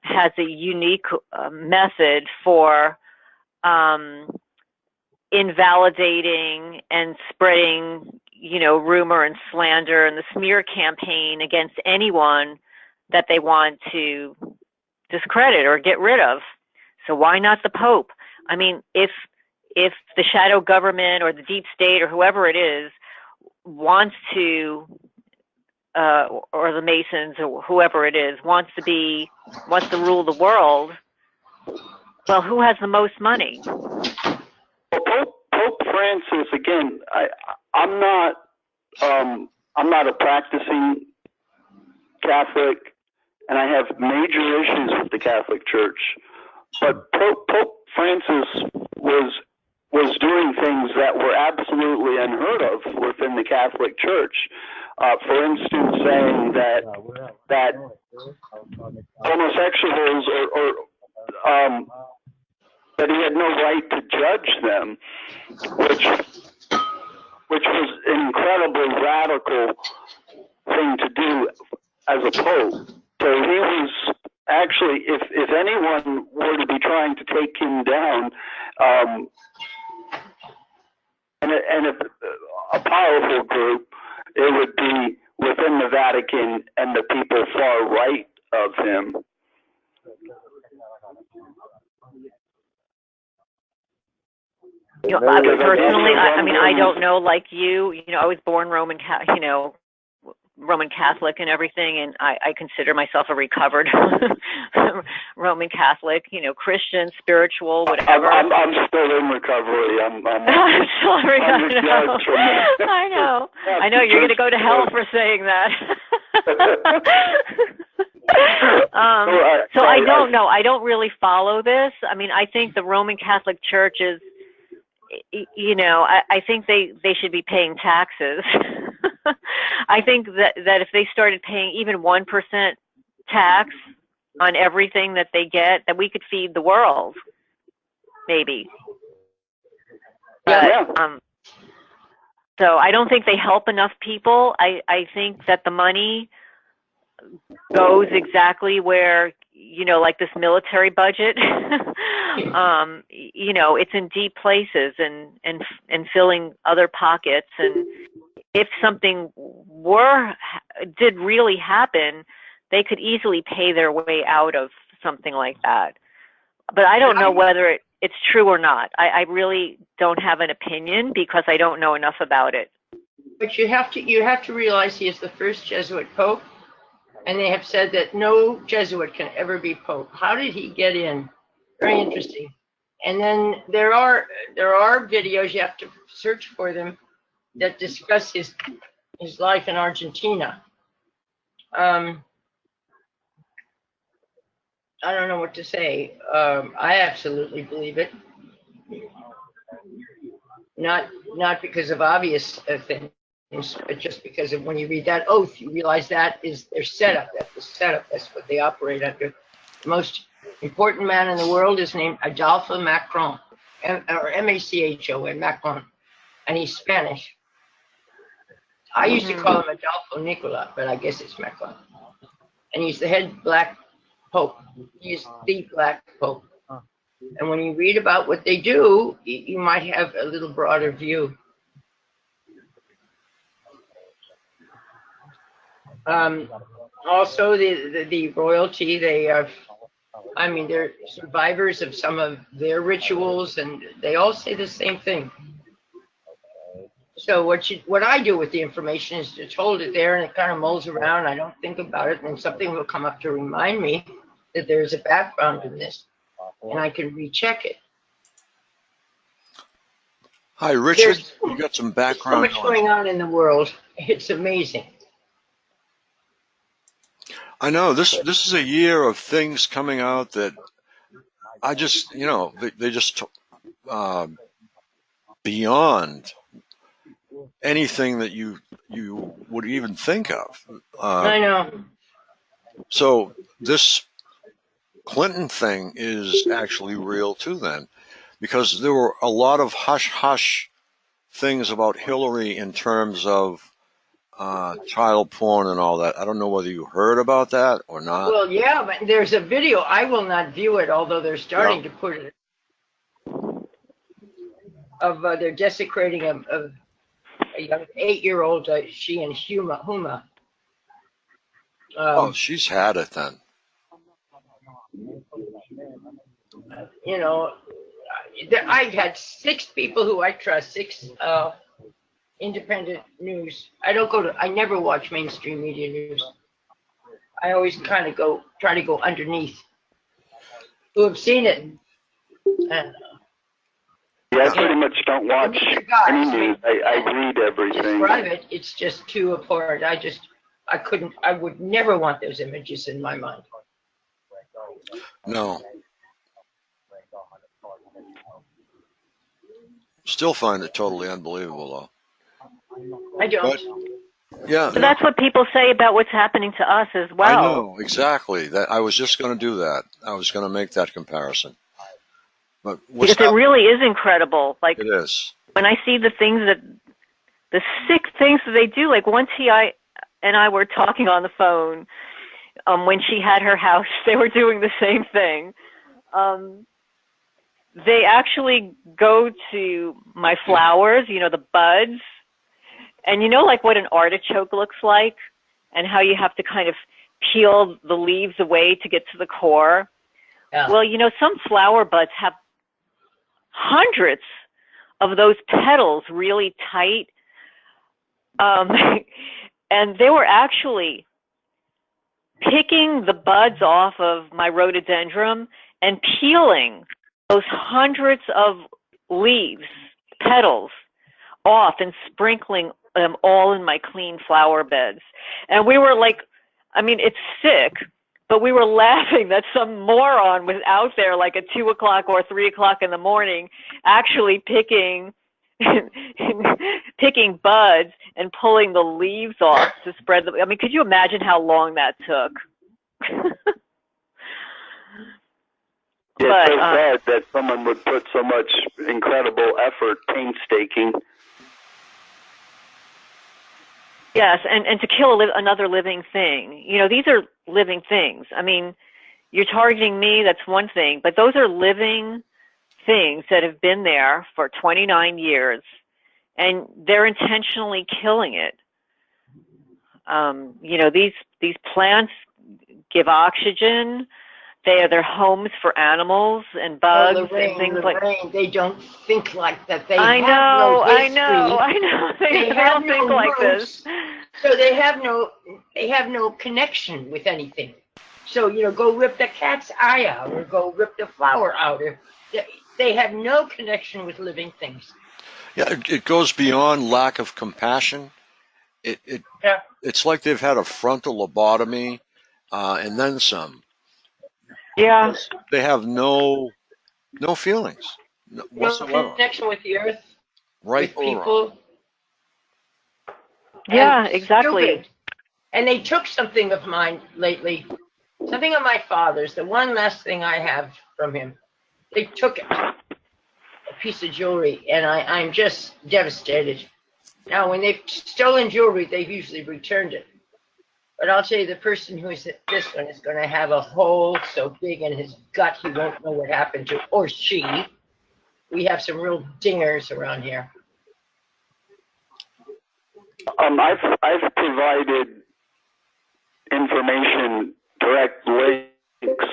has a unique method for invalidating and spreading, you know, rumor and slander and the smear campaign against anyone that they want to discredit or get rid of. So why not the Pope? I mean, if the shadow government or the deep state or whoever it is wants to, or the Masons or whoever it is wants to rule the world, well, who has the most money? Well, Pope Francis, again, I'm not a practicing Catholic, and I have major issues with the Catholic Church. But Pope Francis was doing things that were absolutely unheard of within the Catholic Church. For instance, saying that homosexuals or that he had no right to judge them, which was an incredibly radical thing to do as a pope. So he was actually, if anyone were to be trying to take him down, and a powerful group, it would be within the Vatican and the people far right of him. You know, personally, I mean, I don't know, like you know, I was born Roman Catholic and everything, and I consider myself a recovered Roman Catholic, you know, Christian, spiritual, whatever. I'm still in recovery. I'm still in recovery. I know. I know. You're going to go to hell for saying that. So I don't know. I don't really follow this. I mean, I think the Roman Catholic Church is, you know, I think they should be paying taxes. I think that if they started paying even 1% tax on everything that they get, that we could feed the world, maybe. But, so I don't think they help enough people. I think that the money goes exactly where, you know, like this military budget, you know, it's in deep places and filling other pockets. And if something did really happen, they could easily pay their way out of something like that. But I don't know whether it's true or not. I really don't have an opinion because I don't know enough about it. But you have to realize he is the first Jesuit pope, and they have said that no Jesuit can ever be pope. How did he get in? Very interesting. And then there are videos, you have to search for them, that discuss his life in Argentina. I don't know what to say. I absolutely believe it. Not because of obvious things, but just because of when you read that oath, you realize that is their setup. That's the setup. That's what they operate under. The most important man in the world is named Adolfo Macron, or M-A-C-H-O-N, Macron, and he's Spanish. I used to call him Adolfo Nicola, but I guess it's Macron. And he's the head black pope. He's the black pope. And when you read about what they do, you might have a little broader view. Also, the royalty, they're survivors of some of their rituals, and they all say the same thing. So what I do with the information is just hold it there, and it kind of mulls around. I don't think about it, and then something will come up to remind me that there's a background in this, and I can recheck it. Hi, Richard. You got some background. So much going on in the world. It's amazing. I know this is a year of things coming out that I just, they just beyond anything that you would even think of. I know. So this Clinton thing is actually real too then, because there were a lot of hush-hush things about Hillary in terms of child porn and all that. I don't know whether you heard about that or not. Well, yeah, but there's a video. I will not view it, although they're starting to put it of they're desecrating of a young 8-year-old, she and Huma. Oh, she's had it then. I've had 6 people who I trust, 6 independent news. I never watch mainstream media news. I always kind of try to go underneath. Who have seen it. I pretty much don't watch any news. I read everything. It's private. It's just too abhorrent. I would never want those images in my mind. No. Still find it totally unbelievable, though. I don't. But, yeah. So that's what people say about what's happening to us as well. I know, exactly. I was just going to do that. I was going to make that comparison. But because it really is incredible. Like, it is. When I see the sick things that they do, like once I were talking on the phone, when she had her house, they were doing the same thing. They actually go to my flowers, the buds, and like what an artichoke looks like, and how you have to kind of peel the leaves away to get to the core. Yeah. Well, some flower buds have hundreds of those petals really tight, and they were actually picking the buds off of my rhododendron and peeling those hundreds of leaves, petals, off and sprinkling them all in my clean flower beds. And we were like, it's sick, but we were laughing that some moron was out there like at 2 o'clock or 3 o'clock in the morning actually picking buds and pulling the leaves off to spread them. Could you imagine how long that took? It's so sad that someone would put so much incredible effort, painstaking. Yes, and to kill another living thing. These are living things. You're targeting me, that's one thing, but those are living things that have been there for 29 years, and they're intentionally killing it. These plants, give oxygen. They are their homes for animals and bugs Lorraine, and things Lorraine, they don't think like that. They I have know, no I history. know, I know. They have don't think no like roots, this. so they have no connection with anything. So, go rip the cat's eye out or go rip the flower out. Or they have no connection with living things. Yeah, it goes beyond lack of compassion. It's like they've had a frontal lobotomy and then some. Yeah. They have no feelings whatsoever. No connection with the earth, right with people. Yeah, exactly. Stupid. And they took something of mine lately, something of my father's, the one last thing I have from him. They took it, a piece of jewelry, and I'm just devastated. Now, when they've stolen jewelry, they've usually returned it. But I'll tell you, the person who is this one is going to have a hole so big in his gut he won't know what happened to, or she. We have some real dingers around here. I've provided information, direct links,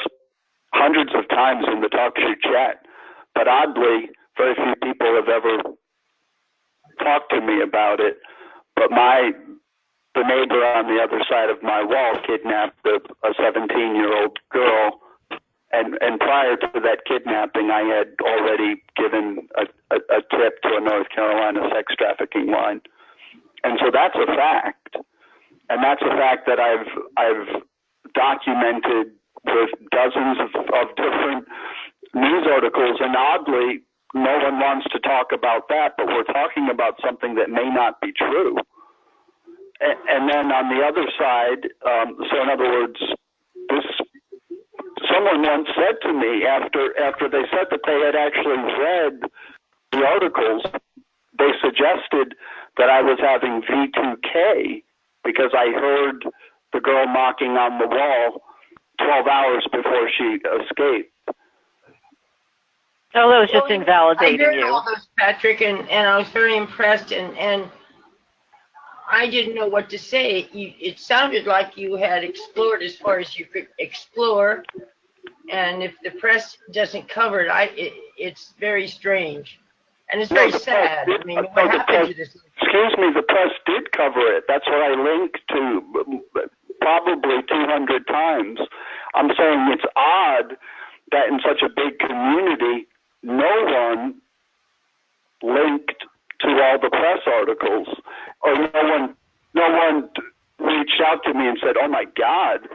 hundreds of times in the TalkShoe chat, but oddly, very few people have ever talked to me about it. But the neighbor on the other side of my wall kidnapped a 17-year-old girl, and prior to that kidnapping, I had already given a tip to a North Carolina sex trafficking line, and so that's a fact. And that's a fact that I've documented with dozens of different news articles, and oddly, no one wants to talk about that, but we're talking about something that may not be true. And then on the other side, so in other words, someone once said to me after they said that they had actually read the articles, they suggested that I was having V2K because I heard the girl knocking on the wall 12 hours before she escaped. Oh, that was just invalidating I heard you. all those, Patrick, and I was very impressed, and I didn't know what to say. It sounded like you had explored as far as you could explore, and if the press doesn't cover it, it's very strange. And it's very sad. I mean, what happened to this? Excuse me, the press did cover it. That's what I linked to probably 200 times. I'm saying it's odd that in such a big community, no one linked to all the press articles, or no one reached out to me and said, "Oh my God,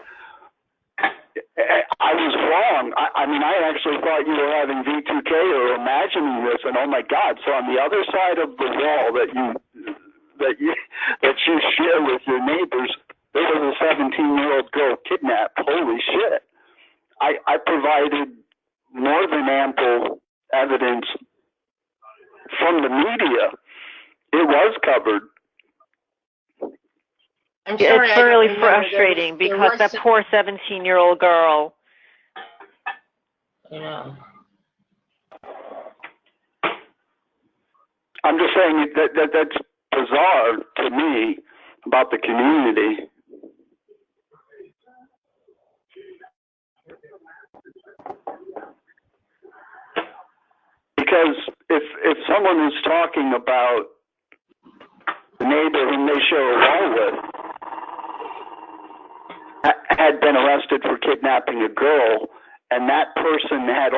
I was wrong. I mean, I actually thought you were having V2K or imagining this, and oh my God!" So on the other side of the wall that you share with your neighbors, there was a 17-year-old girl kidnapped. Holy shit! I provided more than ample evidence from the media. It was covered. I'm sorry, it's really frustrating because that poor 17-year-old girl. Yeah. I'm just saying that's bizarre to me about the community. Because if someone is talking about the neighbor whom they share a wall with had been arrested for kidnapping a girl, and that person had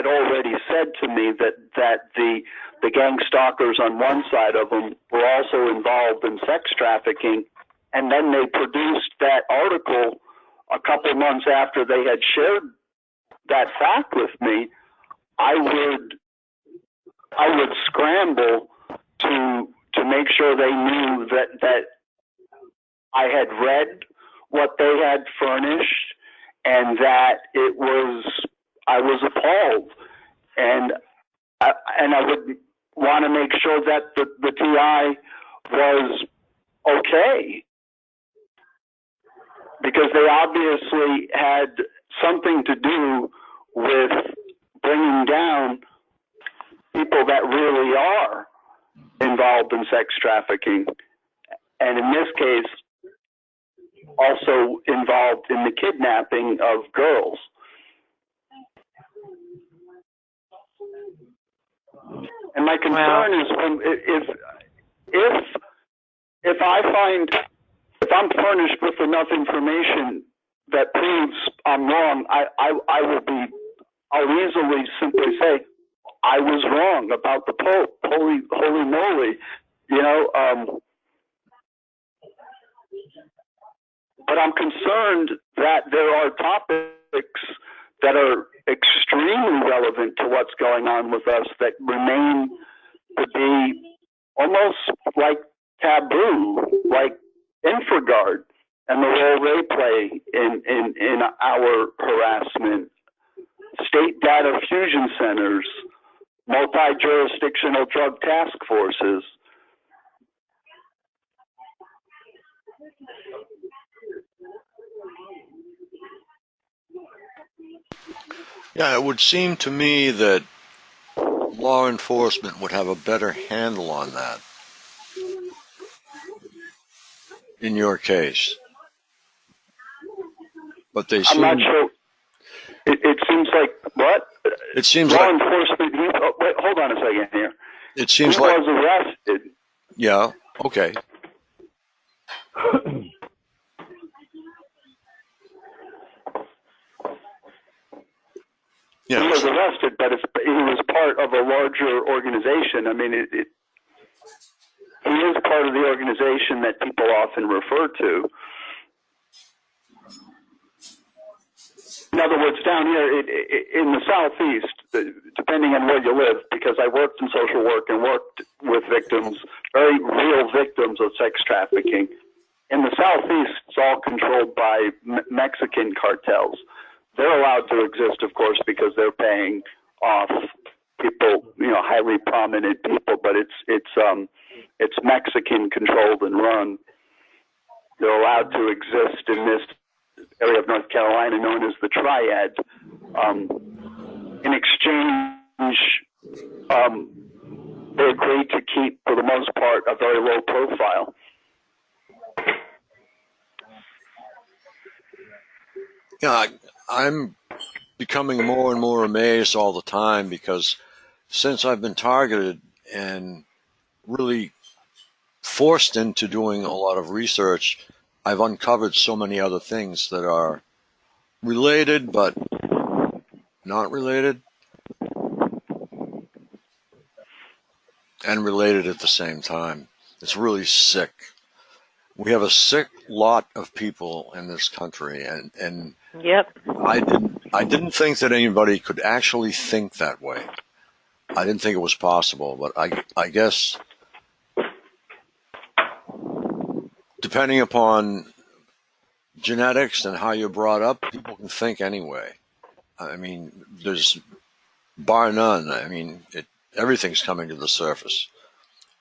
already said to me that the gang stalkers on one side of them were also involved in sex trafficking, and then they produced that article a couple months after they had shared that fact with me, I would scramble to make sure they knew that I had read what they had furnished, and that I was appalled, and I would want to make sure that the TI was okay, because they obviously had something to do with bringing down people that really are involved in sex trafficking. And in this case, also involved in the kidnapping of girls. And my concern is if I'm furnished with enough information that proves I'm wrong, I'll easily simply say I was wrong about the Pope. Holy moly, you know. But I'm concerned that there are topics that are extremely relevant to what's going on with us that remain to be almost like taboo, like infraguard, and the role they play in our harassment. State data fusion centers, multi-jurisdictional drug task forces. Yeah, it would seem to me that law enforcement would have a better handle on that in your case. But they seem... I'm not sure. It seems like what? It seems law like enforcement. Wait, hold on a second here. It seems he like was arrested. Yeah. Okay. He was arrested, but he was part of a larger organization. I mean, he is part of the organization that people often refer to. In other words, down here in the Southeast, depending on where you live, because I worked in social work and worked with victims, very real victims of sex trafficking. In the Southeast, it's all controlled by Mexican cartels. They're allowed to exist, of course, because they're paying off people, highly prominent people, but it's Mexican controlled and run. They're allowed to exist in this area of North Carolina known as the Triad. In exchange, they agreed to keep, for the most part, a very low profile. Yeah, I'm becoming more and more amazed all the time because since I've been targeted and really forced into doing a lot of research, I've uncovered so many other things that are related but not related, and related at the same time. It's really sick. We have a sick lot of people in this country, and Yep. I didn't think that anybody could actually think that way. I didn't think it was possible, but I guess depending upon genetics and how you're brought up, people can think anyway. I mean, there's bar none. I mean, everything's coming to the surface.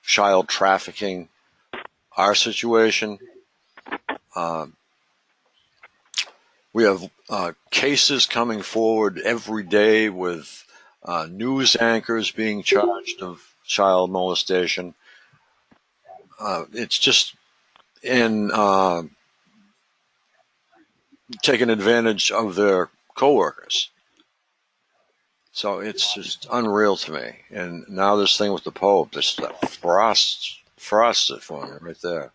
Child trafficking, our situation. We have cases coming forward every day with news anchors being charged of child molestation. It's just in taking advantage of their coworkers. So it's just unreal to me. And now this thing with the Pope, this frosts it for me right there.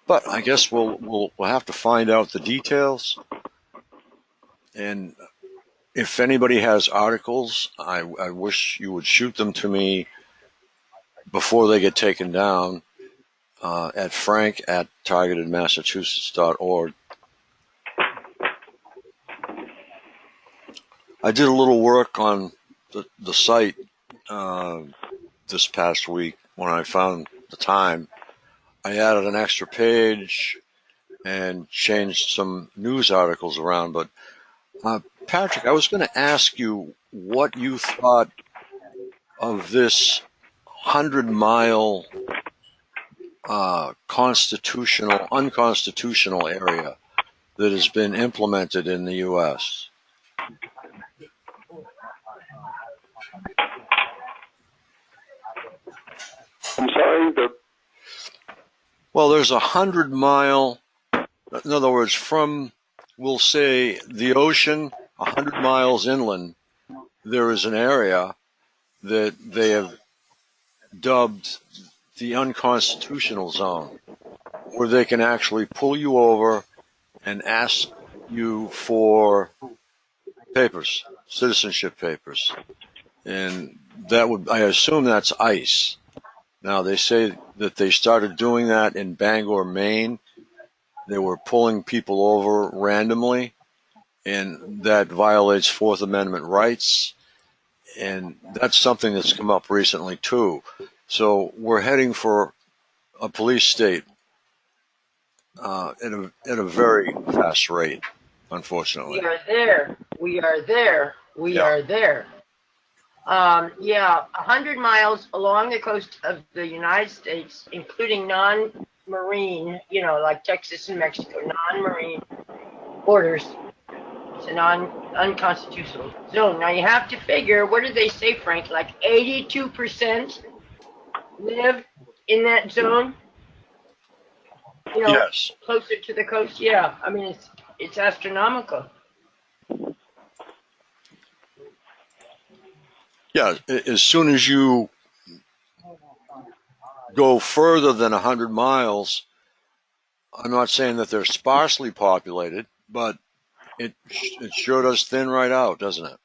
But I guess we'll have to find out the details. And if anybody has articles, I wish you would shoot them to me before they get taken down at frank@targetedmassachusetts.org. I did a little work on the site this past week when I found the time. I added an extra page and changed some news articles around. But Patrick, I was going to ask you what you thought of this 100-mile unconstitutional area that has been implemented in the U.S. I'm sorry. Well, there's a 100-mile In other words, from, we'll say, the ocean 100 miles inland, there is an area that they have dubbed the unconstitutional zone, where they can actually pull you over and ask you for papers, citizenship papers. And that would, I assume that's ICE. Now, they say that they started doing that in Bangor, Maine. They were pulling people over randomly, and that violates Fourth Amendment rights. And that's something that's come up recently, too. So we're heading for a police state at a very fast rate, unfortunately. We are there. We are there. We are there. 100 miles along the coast of the United States, including non-marine, like Texas and Mexico, non-marine borders. It's an unconstitutional zone. Now you have to figure, what did they say, Frank? Like 82% live in that zone? Yes. Closer to the coast? Yeah. I mean, it's astronomical. Yeah, as soon as you go further than 100 miles, I'm not saying that they're sparsely populated, but it sure does thin right out, doesn't it?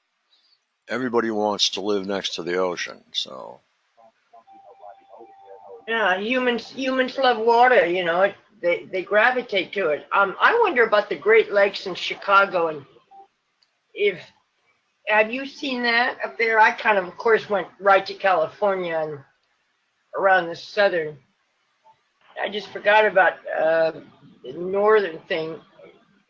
Everybody wants to live next to the ocean, so. Yeah, humans love water, they gravitate to it. I wonder about the Great Lakes in Chicago, and have you seen that up there? I kind of course, went right to California and around the southern. I just forgot about the northern thing.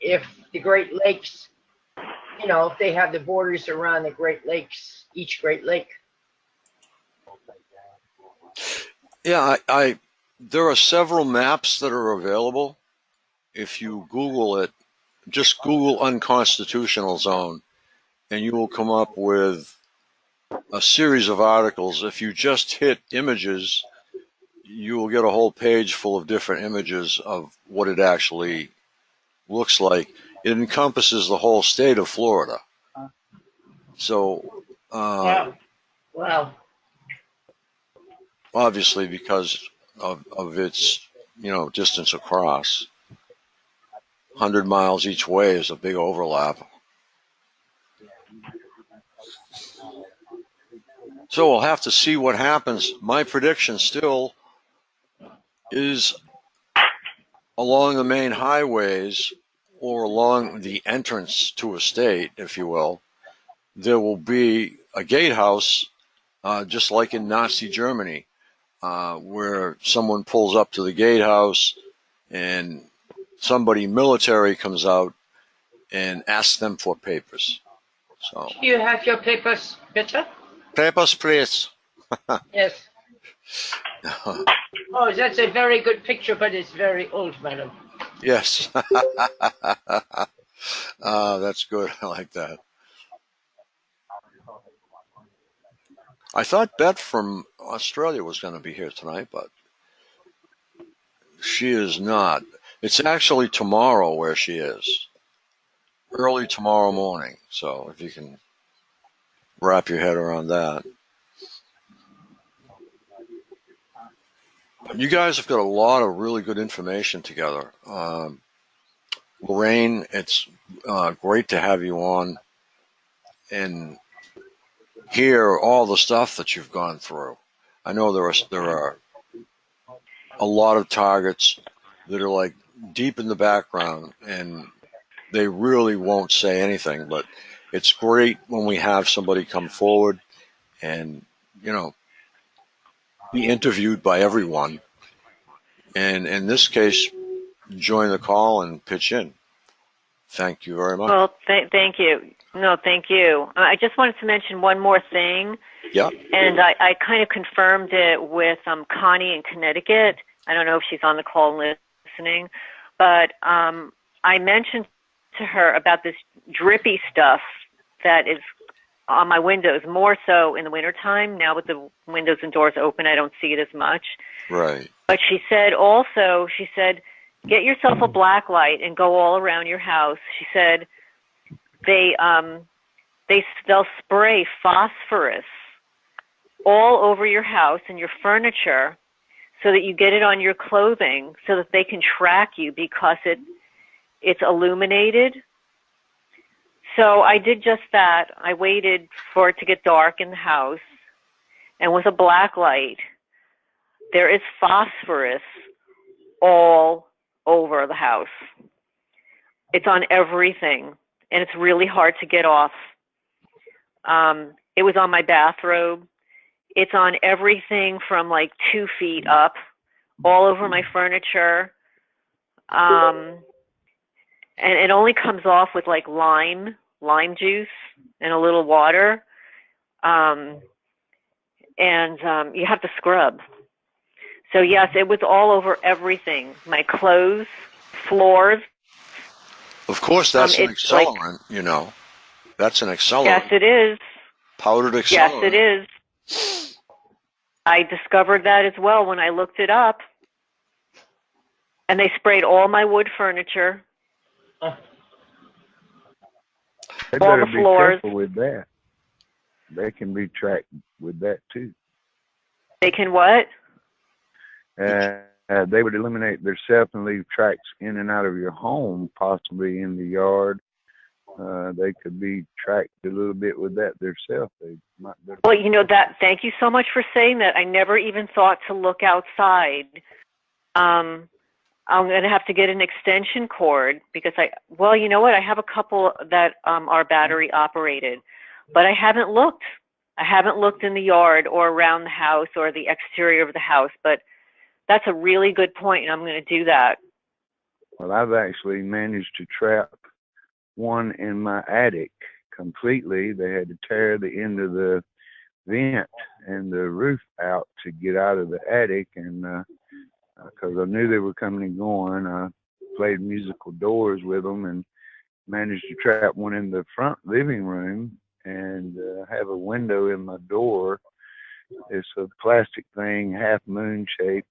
If the Great Lakes, if they have the borders around the Great Lakes, each Great Lake. Yeah, there are several maps that are available. If you Google it, just Google unconstitutional zone, and you will come up with a series of articles. If you just hit images, you will get a whole page full of different images of what it actually looks like. It encompasses the whole state of Florida. So, Wow. obviously, because of its, distance across, 100 miles each way is a big overlap. So we'll have to see what happens. My prediction still is along the main highways or along the entrance to a state, if you will, there will be a gatehouse, just like in Nazi Germany, where someone pulls up to the gatehouse and somebody military comes out and asks them for papers. So, do you have your papers, bitte? Papers, please. Yes. Oh, that's a very good picture, but it's very old, madam. Yes. That's good. I like that. I thought Beth from Australia was going to be here tonight, but she is not. It's actually tomorrow where she is. Early tomorrow morning. So if you can wrap your head around that. You guys have got a lot of really good information together. Lorraine, it's great to have you on and hear all the stuff that you've gone through. I know there are a lot of targets that are like deep in the background and they really won't say anything, but it's great when we have somebody come forward and, be interviewed by everyone. And in this case, join the call and pitch in. Thank you very much. Well, thank you. No, thank you. I just wanted to mention one more thing. Yeah. And I kind of confirmed it with Connie in Connecticut. I don't know if she's on the call listening, but I mentioned to her about this drippy stuff that is on my windows, more so in the wintertime. Now with the windows and doors open, I don't see it as much. Right. But she said, get yourself a black light and go all around your house. She said they'll spray phosphorus all over your house and your furniture so that you get it on your clothing so that they can track you because it's illuminated. So I did just that. I waited for it to get dark in the house, and with a black light, there is phosphorus all over the house. It's on everything, and it's really hard to get off. It was on my bathrobe. It's on everything from like 2 feet up, all over my furniture. And it only comes off with like lime juice and a little water. And you have to scrub. So yes, it was all over everything. My clothes, floors. Of course, that's an accelerant, you know. That's an accelerant. Yes, it is. Powdered accelerant. Yes, it is. I discovered that as well when I looked it up. And they sprayed all my wood furniture. They all better the be floors. careful with that. They can be tracked with that too. They can what? They would eliminate themselves and leave tracks in and out of your home, possibly in the yard. They could be tracked a little bit with that themselves. Well, you know that. Thank you so much for saying that. I never even thought to look outside. I'm going to have to get an extension cord because well, you know what? I have a couple that are battery operated, but I haven't looked. I haven't looked in the yard or around the house or the exterior of the house, but that's a really good point, and I'm going to do that. Well, I've actually managed to trap one in my attic completely. They had to tear the end of the vent and the roof out to get out of the attic, and because I knew they were coming and going, I played musical doors with them and managed to trap one in the front living room and have a window in my door. It's a plastic thing, half moon shape,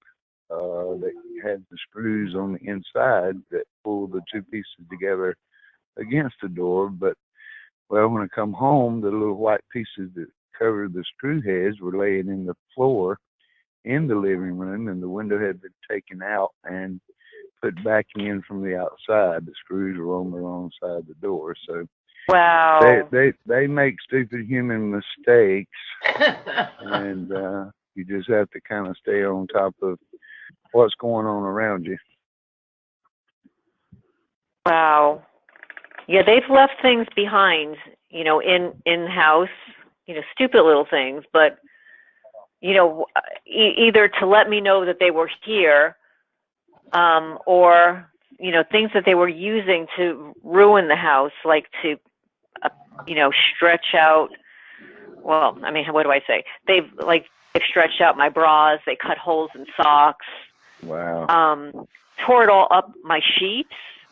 that had the screws on the inside that pull the two pieces together against the door. But, well, when I come home, the little white pieces that covered the screw heads were laying in the floor in the living room, and the window had been taken out and put back in from the outside. The screws were on the wrong side of the door. So wow, they make stupid human mistakes, and you just have to kind of stay on top of what's going on around you. Wow. Yeah, they've left things behind, you know, in house, you know, stupid little things, but you know, either to let me know that they were here, or you know, things that they were using to ruin the house, like to, you know, stretch out. Well, I mean, what do I say? They've stretched out my bras. They cut holes in socks. Wow. Tore it all up, my sheets,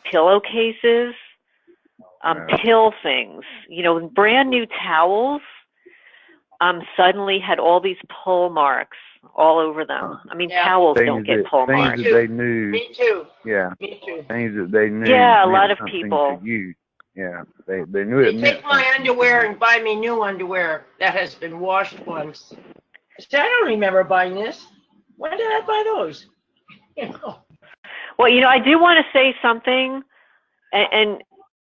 pillowcases, pill things. You know, brand new towels. Suddenly had all these pull marks all over them. I mean, towels don't get pull marks. Things that they knew. Me too. Yeah. Me too. Things that they knew. Yeah, a lot of something people. to you. Yeah, they knew it. They take my underwear and buy me new underwear that has been washed once. I said, I don't remember buying this. When did I buy those? You know. Well, you know, I do want to say something, and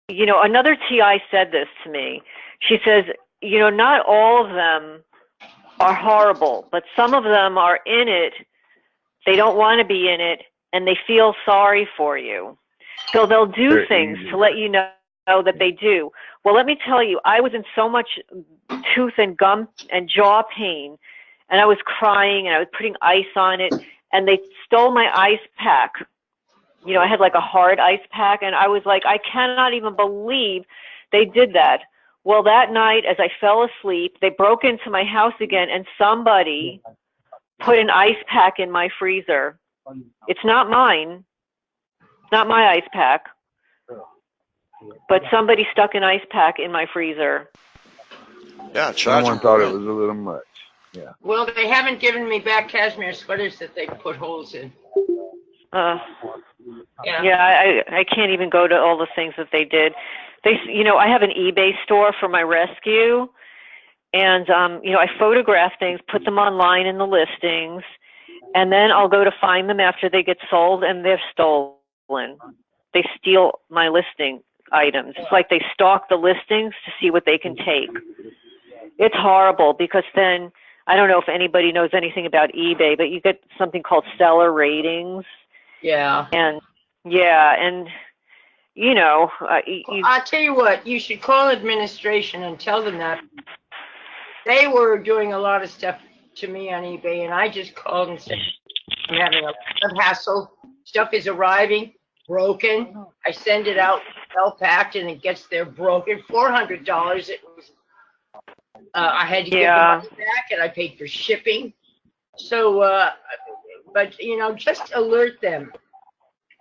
you know, another TI said this to me. She says, you know, not all of them are horrible, but some of them are in it. They don't want to be in it, and they feel sorry for you. So they'll do things to let you know that they do. Well, let me tell you, I was in so much tooth and gum and jaw pain, and I was crying, and I was putting ice on it, and they stole my ice pack. You know, I had like a hard ice pack, and I was like, I cannot even believe they did that. Well, that night, as I fell asleep, they broke into my house again, and somebody put an ice pack in my freezer. It's not mine. It's not my ice pack. But somebody stuck an ice pack in my freezer. Yeah, someone thought it was a little much. Yeah. Well, they haven't given me back cashmere sweaters that they put holes in. Yeah, I can't even go to all the things that they did. They, I have an eBay store for my rescue, and I photograph things, put them online in the listings, and then I'll go to find them after they get sold, and they're stolen. They steal my listing items. It's like they stalk the listings to see what they can take. It's horrible because then, I don't know if anybody knows anything about eBay, but you get something called seller ratings. Yeah. And, I'll tell you what, you should call administration and tell them that. They were doing a lot of stuff to me on eBay, and I just called and said, I'm having a lot of hassle. Stuff is arriving, broken. I send it out, well packed, and it gets there broken. $400. It was. I had to give the money back, and I paid for shipping. So, but just alert them.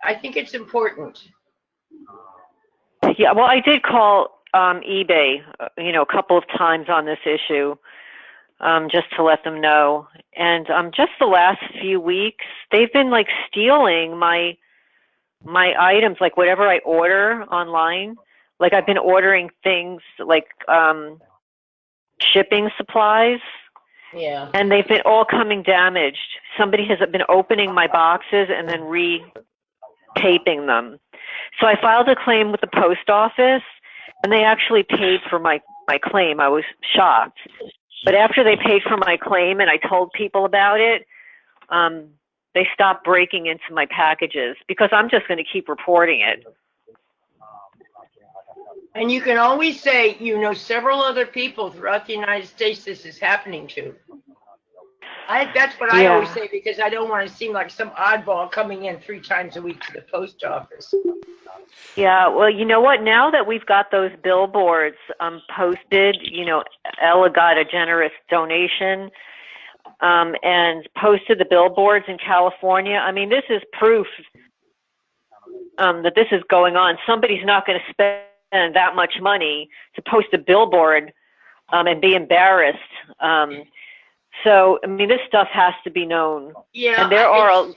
I think it's important. Yeah, well, I did call eBay, a couple of times on this issue, just to let them know. And just the last few weeks, they've been like stealing my items, like whatever I order online. Like I've been ordering things like shipping supplies. Yeah. And they've been all coming damaged. Somebody has been opening my boxes and then re-taping them. So I filed a claim with the post office, and they actually paid for my claim. I was shocked. But after they paid for my claim and I told people about it, they stopped breaking into my packages because I'm just going to keep reporting it. And you can always say, several other people throughout the United States this is happening to. That's what I always say, because I don't want to seem like some oddball coming in 3 times a week to the post office. Yeah, well, you know what? Now that we've got those billboards posted, Ella got a generous donation and posted the billboards in California. I mean, this is proof that this is going on. Somebody's not going to spend that much money to post a billboard and be embarrassed. So, I mean, this stuff has to be known. Yeah, and there are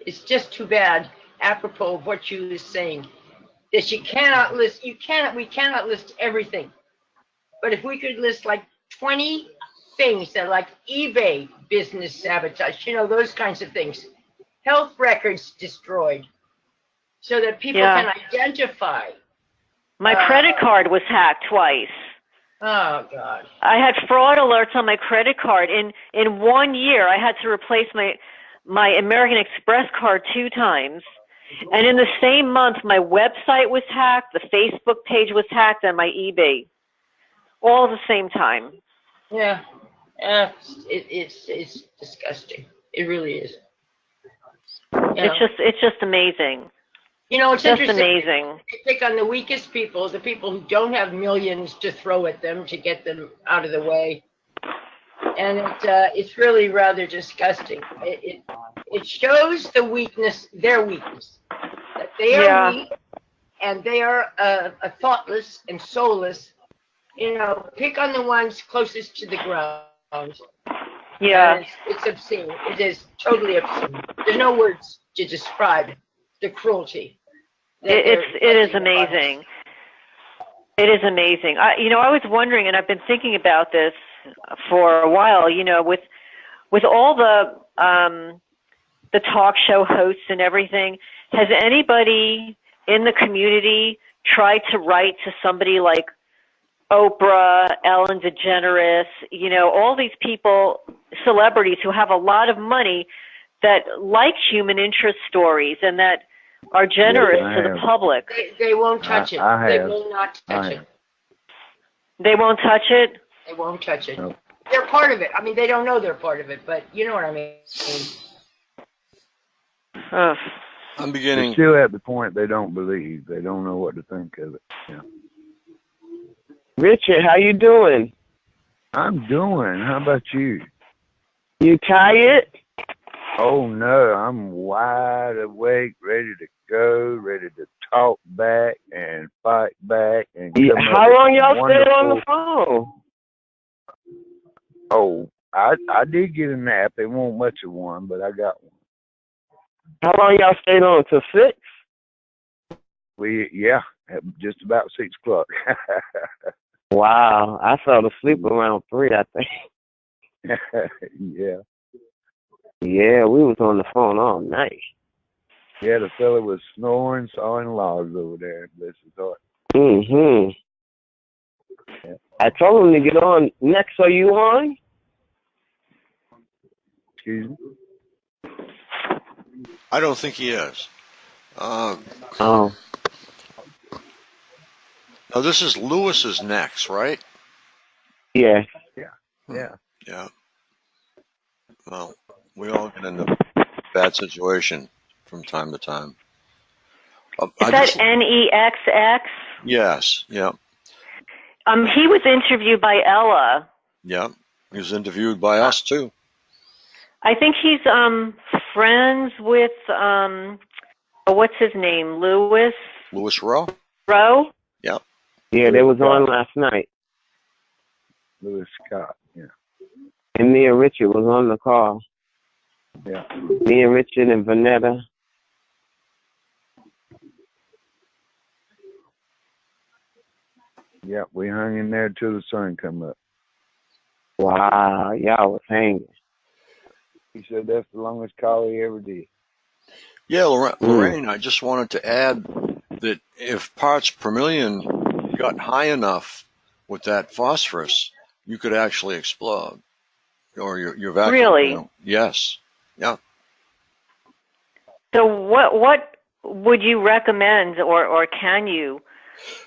it's just too bad, apropos of what you were saying, that we cannot list everything. But if we could list like 20 things that like eBay business sabotage, those kinds of things, health records destroyed, so that people can identify. My credit card was hacked twice. Oh, God. I had fraud alerts on my credit card. In 1 year, I had to replace my American Express card 2 times. And in the same month, my website was hacked, the Facebook page was hacked, and my eBay. All at the same time. Yeah. It's disgusting. It really is. It's just amazing. It's just interesting. Amazing. They pick on the weakest people, the people who don't have millions to throw at them to get them out of the way, and it's really rather disgusting. It shows the weakness, their weakness, that they are weak and they are thoughtless and soulless. Pick on the ones closest to the ground. Yeah, it's obscene. It is totally obscene. There's no words to describe the cruelty. It is amazing. It is amazing. I was wondering, and I've been thinking about this for a while. With all the talk show hosts and everything, has anybody in the community tried to write to somebody like Oprah, Ellen DeGeneres, all these people, celebrities who have a lot of money that like human interest stories and that are generous to the public? They won't touch it. They will not touch it. They won't touch it? They won't touch it. Nope. They're part of it. I mean, they don't know they're part of it, but you know what I mean. I'm beginning. They're still at the point they don't believe. They don't know what to think of it. Yeah. Richard, how you doing? I'm doing. How about you? You tired? Oh, no. I'm wide awake, ready to go, ready to talk back and fight back. And how long y'all stayed on the phone? Oh, I did get a nap. It wasn't much of one, but I got one. How long y'all stayed on? Till 6? Yeah, at just about 6 o'clock. Wow, I fell asleep around 3, I think. Yeah. Yeah, we was on the phone all night. Yeah, the fella was snoring, sawing logs over there. Bless his heart. Mm-hmm. Yeah. I told him to get on. Next, are you on? Excuse me? I don't think he is. Oh. Now this is Lewis's next, right? Yeah. Yeah. Yeah. Yeah. Well, we all get in a bad situation from time to time. Is that NEXX? Yes. Yeah. He was interviewed by Ella. Yeah. He was interviewed by us too. I think he's friends with what's his name? Lewis Rowe. Rowe? Yeah. Yeah, they was on last night. Lewis Scott. Yeah. And me and Richard was on the call. Yeah. Me and Richard and Vanetta. Yeah, we hung in there till the sun come up. Wow, y'all was hanging. He said that's the longest call he ever did. Yeah, Lorraine, I just wanted to add that if parts per million got high enough with that phosphorus, you could actually explode. Or your vacuum. Really? Yes. Yeah. So what would you recommend or can you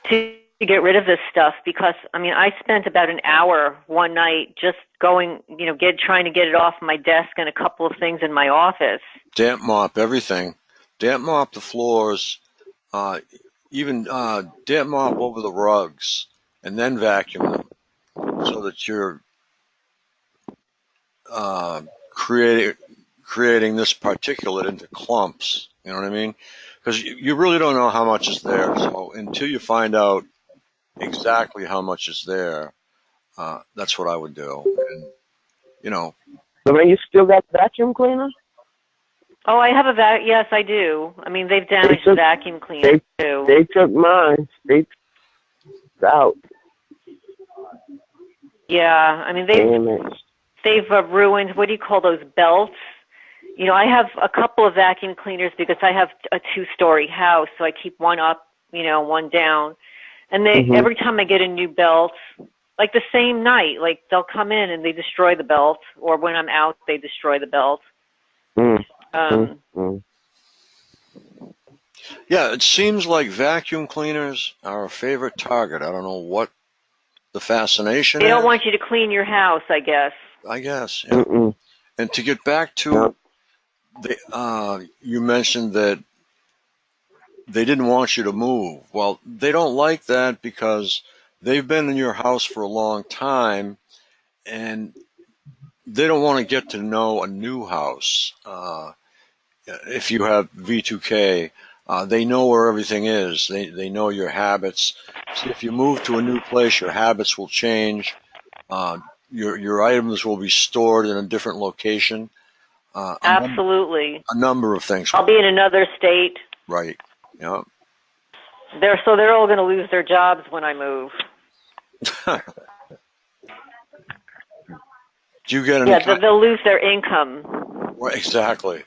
to get rid of this stuff? Because I mean, I spent about an hour one night just going, trying to get it off my desk and a couple of things in my office. Damp mop everything. Damp mop the floors. Even damp mop over the rugs, and then vacuum them, so that you're creating this particulate into clumps. You know what I mean? Because you really don't know how much is there. So until you find out exactly how much is there, that's what I would do. And Lorraine, you still got the vacuum cleaner? Oh, I have a yes, I do. I mean, they've damaged the vacuum cleaner too. They took mine. They took out. Yeah, I mean they've ruined, what do you call those, belts? I have a couple of vacuum cleaners because I have a 2-story house, so I keep one up, one down. And every time I get a new belt, like the same night, like they'll come in and they destroy the belt, or when I'm out, they destroy the belt. Yeah, it seems like vacuum cleaners are a favorite target. I don't know what the fascination is. They don't want you to clean your house, I guess. I guess, yeah. And to get back to you mentioned that they didn't want you to move. Well, they don't like that because they've been in your house for a long time, and they don't want to get to know a new house. If you have V2K, they know where everything is. They know your habits. So if you move to a new place, your habits will change. Your items will be stored in a different location. Absolutely. A number of things. I'll be in another state. Right. Yeah. They're all going to lose their jobs when I move. Do you get any? Yeah, they'll lose their income. Right, exactly.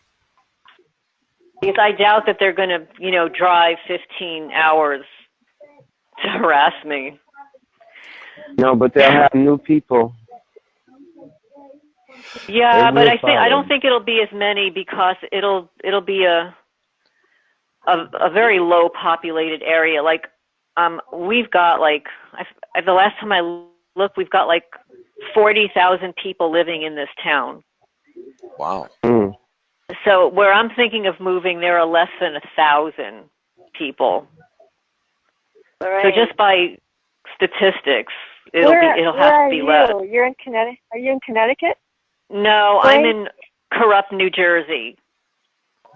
Because I doubt that they're going to, drive 15 hours to harass me. No, but they'll have new people. Yeah, but I don't think it'll be as many because it'll be a very low populated area. Like we've got the last time I looked, we've got 40,000 people living in this town. Wow. So where I'm thinking of moving, there are less than 1,000 people. Lorraine. So just by statistics, it'll have to be less. You're in Connecticut. Are you in Connecticut? No, I'm in corrupt New Jersey.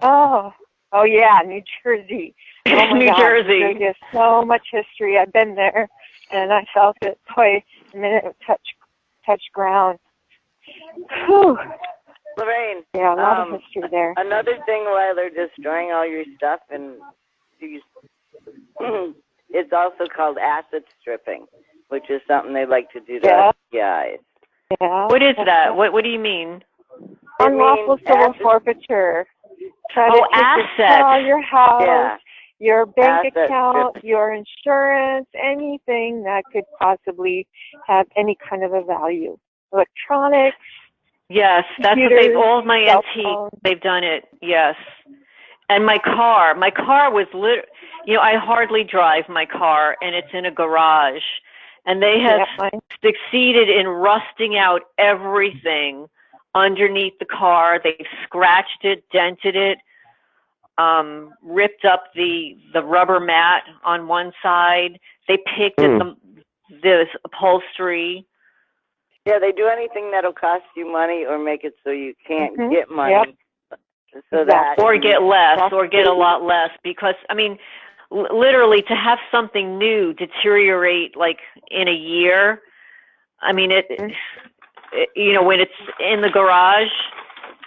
Oh yeah, New Jersey. Oh my New God. Jersey. There's just so much history. I've been there, and I felt it. Boy, the minute it touch ground. Whew. Lorraine. Yeah, a lot of history there. Another thing while they're destroying all your stuff and these It's also called asset stripping, which is something they like to do to us guys. Yeah. What is that? What do you mean? Unlawful civil forfeiture. Try to take all your house, your bank account, your insurance, anything that could possibly have any kind of a value. Electronics. Yes, that's what they've, all of my antiques, they've done it, yes. And my car was I hardly drive my car, and it's in a garage. And they have succeeded in rusting out everything underneath the car. They've scratched it, dented it, ripped up the rubber mat on one side. They picked at the upholstery. Yeah, they do anything that'll cost you money or make it so you can't get money. So that or get less, or get a lot less, because literally to have something new deteriorate like in a year. When it's in the garage,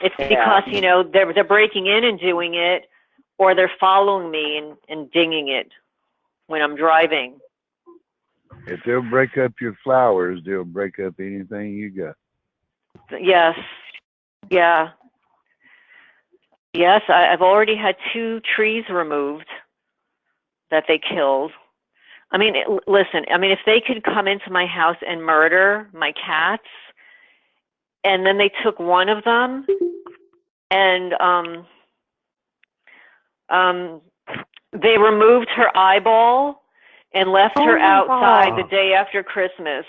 it's because they're breaking in and doing it, or they're following me and dinging it when I'm driving. If they'll break up your flowers, they'll break up anything you got. Yes. Yeah. Yes, I've already had 2 trees removed that they killed. Listen, if they could come into my house and murder my cats, and then they took one of them, and they removed her eyeball and left her outside the day after Christmas.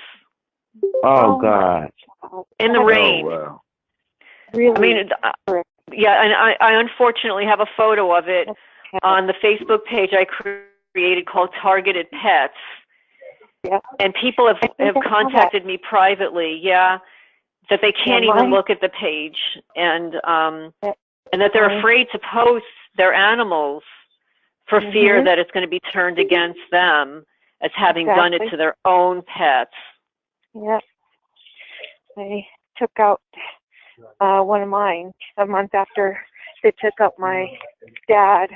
Oh, God. In the rain. Wow. Really? Yeah, and I unfortunately have a photo of it on the Facebook page I created called Targeted Pets. Yeah. And people have contacted me privately, that they can't even look at the page, and that they're afraid to post their animals for fear that it's going to be turned against them as having done it to their own pets. Yeah. They took out one of mine a month after they took out my dad,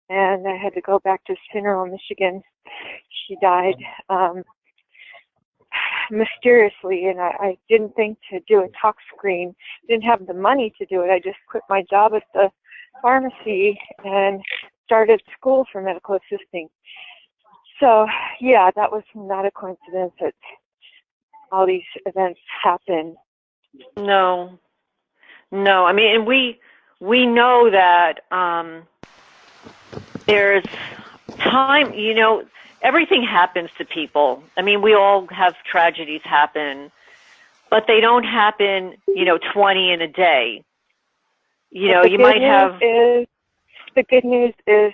and I had to go back to his funeral in Michigan. She died mysteriously, and I didn't think to do a tox screen. Didn't have the money to do it. I just quit my job at the pharmacy and started school for medical assisting. So, yeah, that was not a coincidence that all these events happen. No. And we know that there's time, everything happens to people. We all have tragedies happen, but they don't happen, 20 in a day. You might have... The good news is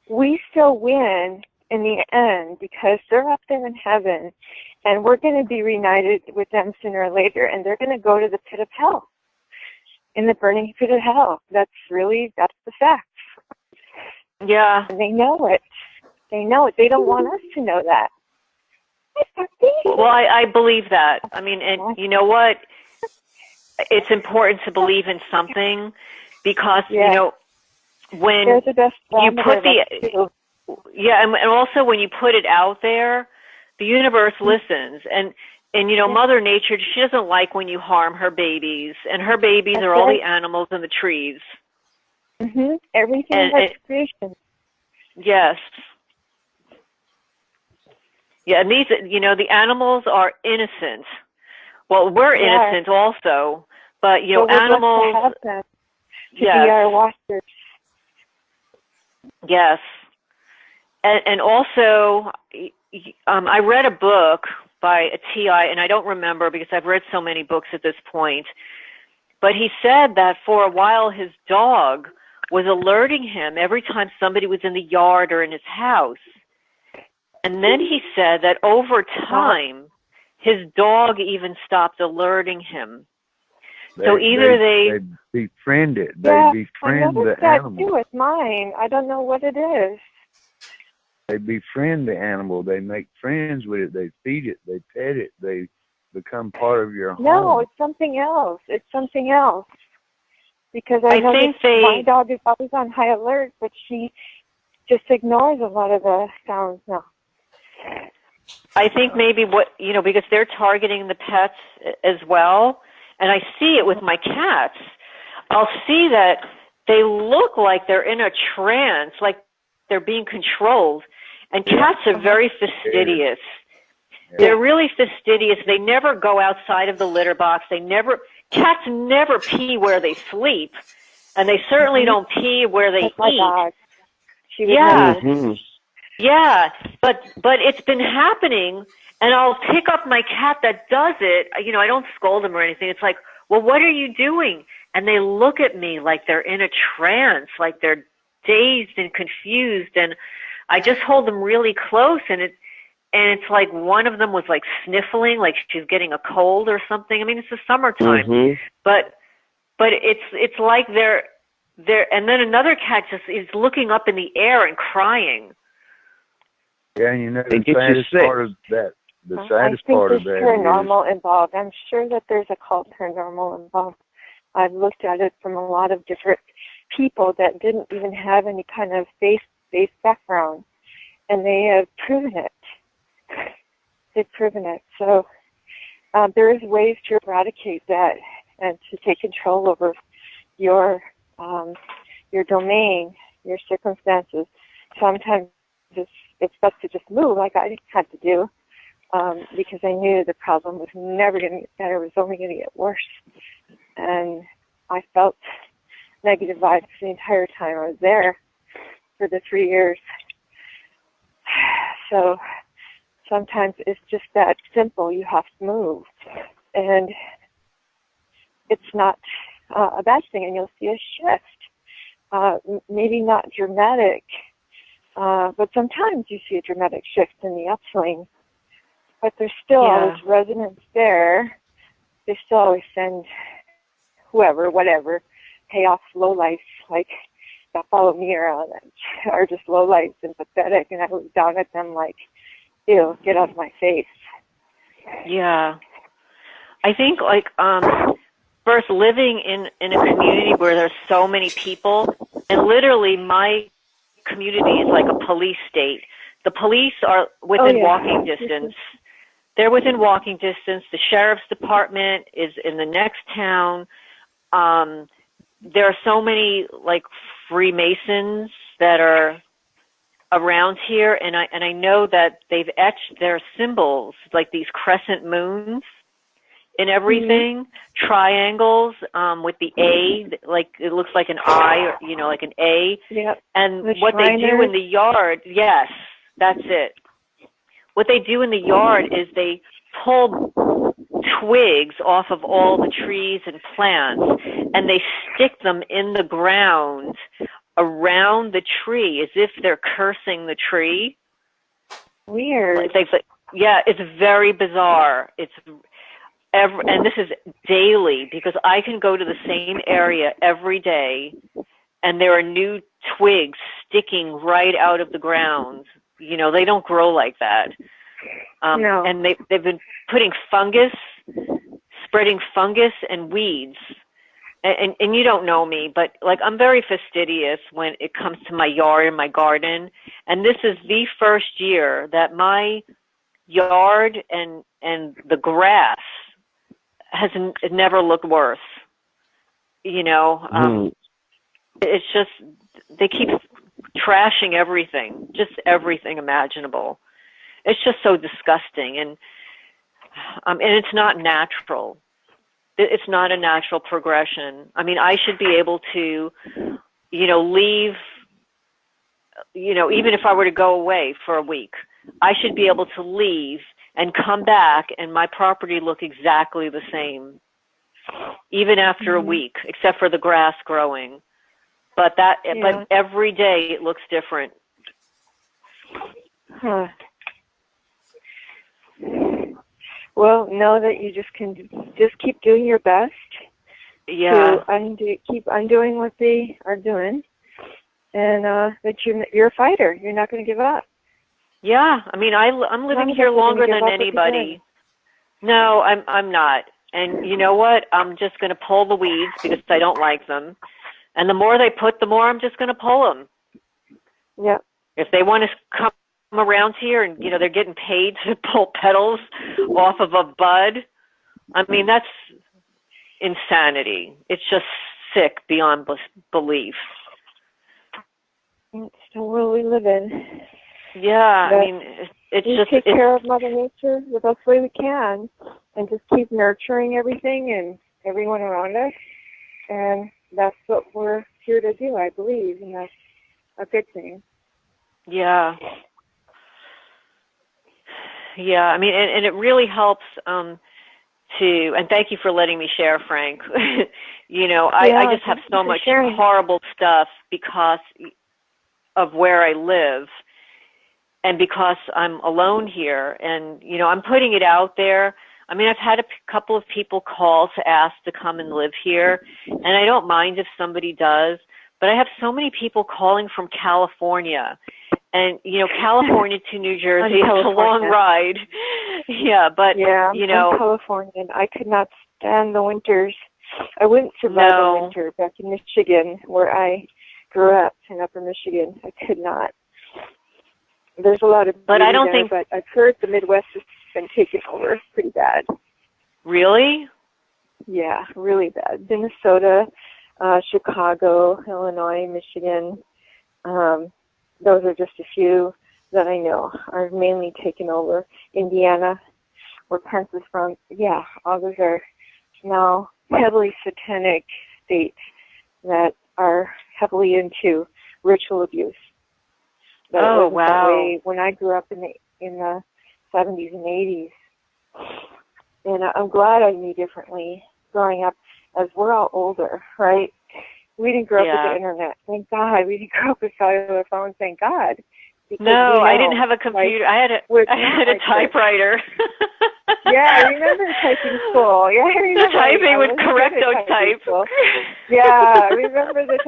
we still win in the end, because they're up there in heaven, and we're going to be reunited with them sooner or later, and they're going to go to the pit of hell, in the burning pit of hell. That's the fact. Yeah. And they know it. They know it. They don't want us to know that. Well, I believe that. And you know what? It's important to believe in something, because, when you put and also when you put it out there, the universe listens. And Mother Nature, she doesn't like when you harm her babies, and her babies are all the animals in the trees. Everything has creation. Yes. Yeah, and these, the animals are innocent. Well, we're innocent also, but animals. To have them, to be our watchers. Yes, and also, I read a book by a TI, and I don't remember because I've read so many books at this point. But he said that for a while his dog was alerting him every time somebody was in the yard or in his house. And then he said that over time, his dog even stopped alerting him. So either they befriend it. They befriend the animal. That too with mine. I don't know what it is. They befriend the animal. They make friends with it. They feed it. They pet it. They become part of your home. No, it's something else. It's something else. Because I know my dog is always on high alert, but she just ignores a lot of the sounds now. I think maybe because they're targeting the pets as well, and I see it with my cats. I'll see that they look like they're in a trance, like they're being controlled. And cats are very fastidious. They're really fastidious. They never go outside of the litter box. Cats never pee where they sleep, and they certainly don't pee where they That's my eat. dog. She would Yeah. never. Yeah, but it's been happening, and I'll pick up my cat that does it. I don't scold them or anything. It's like, well, what are you doing? And they look at me like they're in a trance, like they're dazed and confused. And I just hold them really close, and it's like one of them was like sniffling, like she's getting a cold or something. I mean, it's the summertime, but it's like they're. And then another cat just is looking up in the air and crying. Yeah, and the saddest part of that, I think there's paranormal involved. I'm sure that there's a cult paranormal involved. I've looked at it from a lot of different people that didn't even have any kind of faith background, and they have proven it. They've proven it. So there is ways to eradicate that and to take control over your domain, your circumstances. Sometimes it's best to just move, like I had to do, because I knew the problem was never going to get better. It was only going to get worse. And I felt negative vibes the entire time I was there for the 3 years. So sometimes it's just that simple. You have to move. And it's not a bad thing, and you'll see a shift. Maybe not dramatic, but sometimes you see a dramatic shift in the upswing. But there's still always resonance there. They still always send whoever, whatever, pay off lowlifes like that follow me around and are just lowlifes and pathetic, and I look down at them like, ew, get out of my face. Yeah. I think first living in a community where there's so many people, and literally my community is like a police state. The police are within walking distance. They're within walking distance. The sheriff's department is in the next town. There are so many like Freemasons that are around here, and I know that they've etched their symbols, like these crescent moons in everything, triangles with the A, like it looks like an I, or, like an A. Yep. And what they do in the yard, yes, that's it. What they do in the yard is they pull twigs off of all the trees and plants, and they stick them in the ground around the tree as if they're cursing the tree. Weird. It's very bizarre. And this is daily, because I can go to the same area every day, and there are new twigs sticking right out of the ground. They don't grow like that. No. And they've been putting spreading fungus and weeds. And you don't know me, but like I'm very fastidious when it comes to my yard and my garden. And this is the first year that my yard and the grass has never looked worse. It's just they keep trashing everything, just everything imaginable. It's just so disgusting, and it's not natural. It's not a natural progression. I mean, I should be able to, leave, even if I were to go away for a week, I should be able to leave and come back and my property look exactly the same, even after a week, except for the grass growing. But every day it looks different. Huh. Well, know that you just keep doing your best. Yeah. To keep undoing what they are doing, and that you're a fighter. You're not going to give up. Yeah, I mean, I'm living here longer than anybody. No, I'm not. And you know what? I'm just going to pull the weeds because I don't like them. And the more they put, the more I'm just going to pull them. Yep. If they want to come around here and, they're getting paid to pull petals off of a bud, I mean, that's insanity. It's just sick beyond belief. It's the world we live in. Yeah, But I mean, it's we just... take care of Mother Nature the best way we can and just keep nurturing everything and everyone around us. And that's what we're here to do, I believe, and that's a good thing. Yeah. Yeah, I mean, and it really helps and thank you for letting me share, Frank. I just have so much horrible stuff because of where I live and because I'm alone here. And, I'm putting it out there. I mean, I've had a couple of people call to ask to come and live here, and I don't mind if somebody does, but I have so many people calling from California. And, California to New Jersey, it's a long ride. Yeah, but, I'm Californian. I could not stand the winters. I wouldn't survive the winter back in Michigan, where I grew up in Upper Michigan. I could not. There's a lot of but I don't there, think. But I've heard the Midwest has been taken over pretty bad. Really? Yeah, really bad. Minnesota, Chicago, Illinois, Michigan. Those are just a few that I know are mainly taken over. Indiana, where Pence is from. Yeah, all those are now heavily satanic states that are heavily into ritual abuse. But it wasn't that way when I grew up in the 70s and 80s. And I'm glad I knew differently growing up, as we're all older, right? We didn't grow up with the internet. Thank God. We didn't grow up with cellular phones. Thank God. No, I didn't have a computer. I had a typewriter. Yeah, I remember typing school. Yeah, I remember. Typing with correcto-type. Yeah, I remember the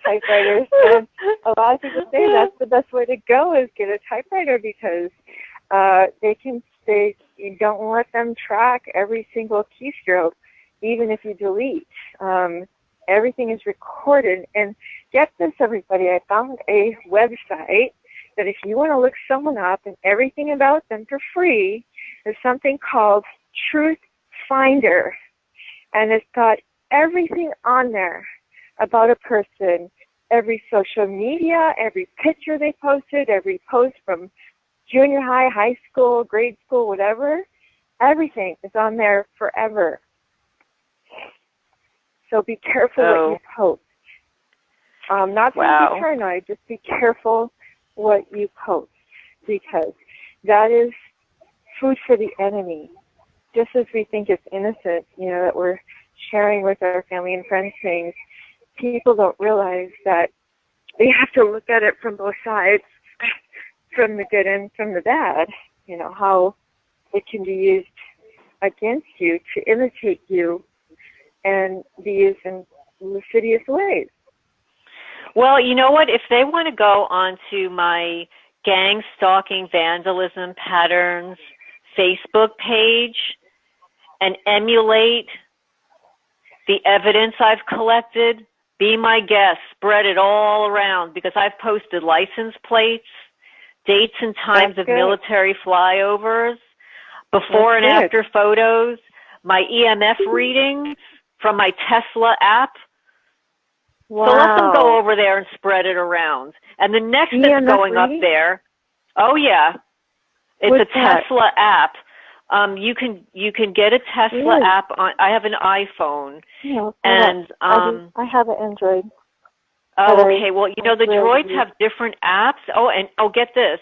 typewriters. And a lot of people say that's the best way to go is get a typewriter because you don't let them track every single keystroke, even if you delete. Everything is recorded. And get this, everybody, I found a website that if you want to look someone up and everything about them for free, there's something called Truth Finder. And it's got everything on there about a person, every social media, every picture they posted, every post from junior high, high school, grade school, whatever. Everything is on there forever. So be careful what you post. Not to be paranoid, just be careful what you post, because that is food for the enemy. Just as we think it's innocent, that we're sharing with our family and friends things, people don't realize that they have to look at it from both sides, from the good and from the bad, how it can be used against you to imitate you and be used in lascivious ways. Well, you know what? If they want to go onto my gang stalking vandalism patterns Facebook page and emulate the evidence I've collected, be my guest, spread it all around, because I've posted license plates, dates and times of military flyovers, before and after photos, my EMF readings from my Tesla app. Wow. So let them go over there and spread it around. And the next that's going up there, it's a Tesla app. You can get a Tesla app on. I have an iPhone, and I have an Android. Oh, okay. Well, the droids have different apps. Oh, and get this,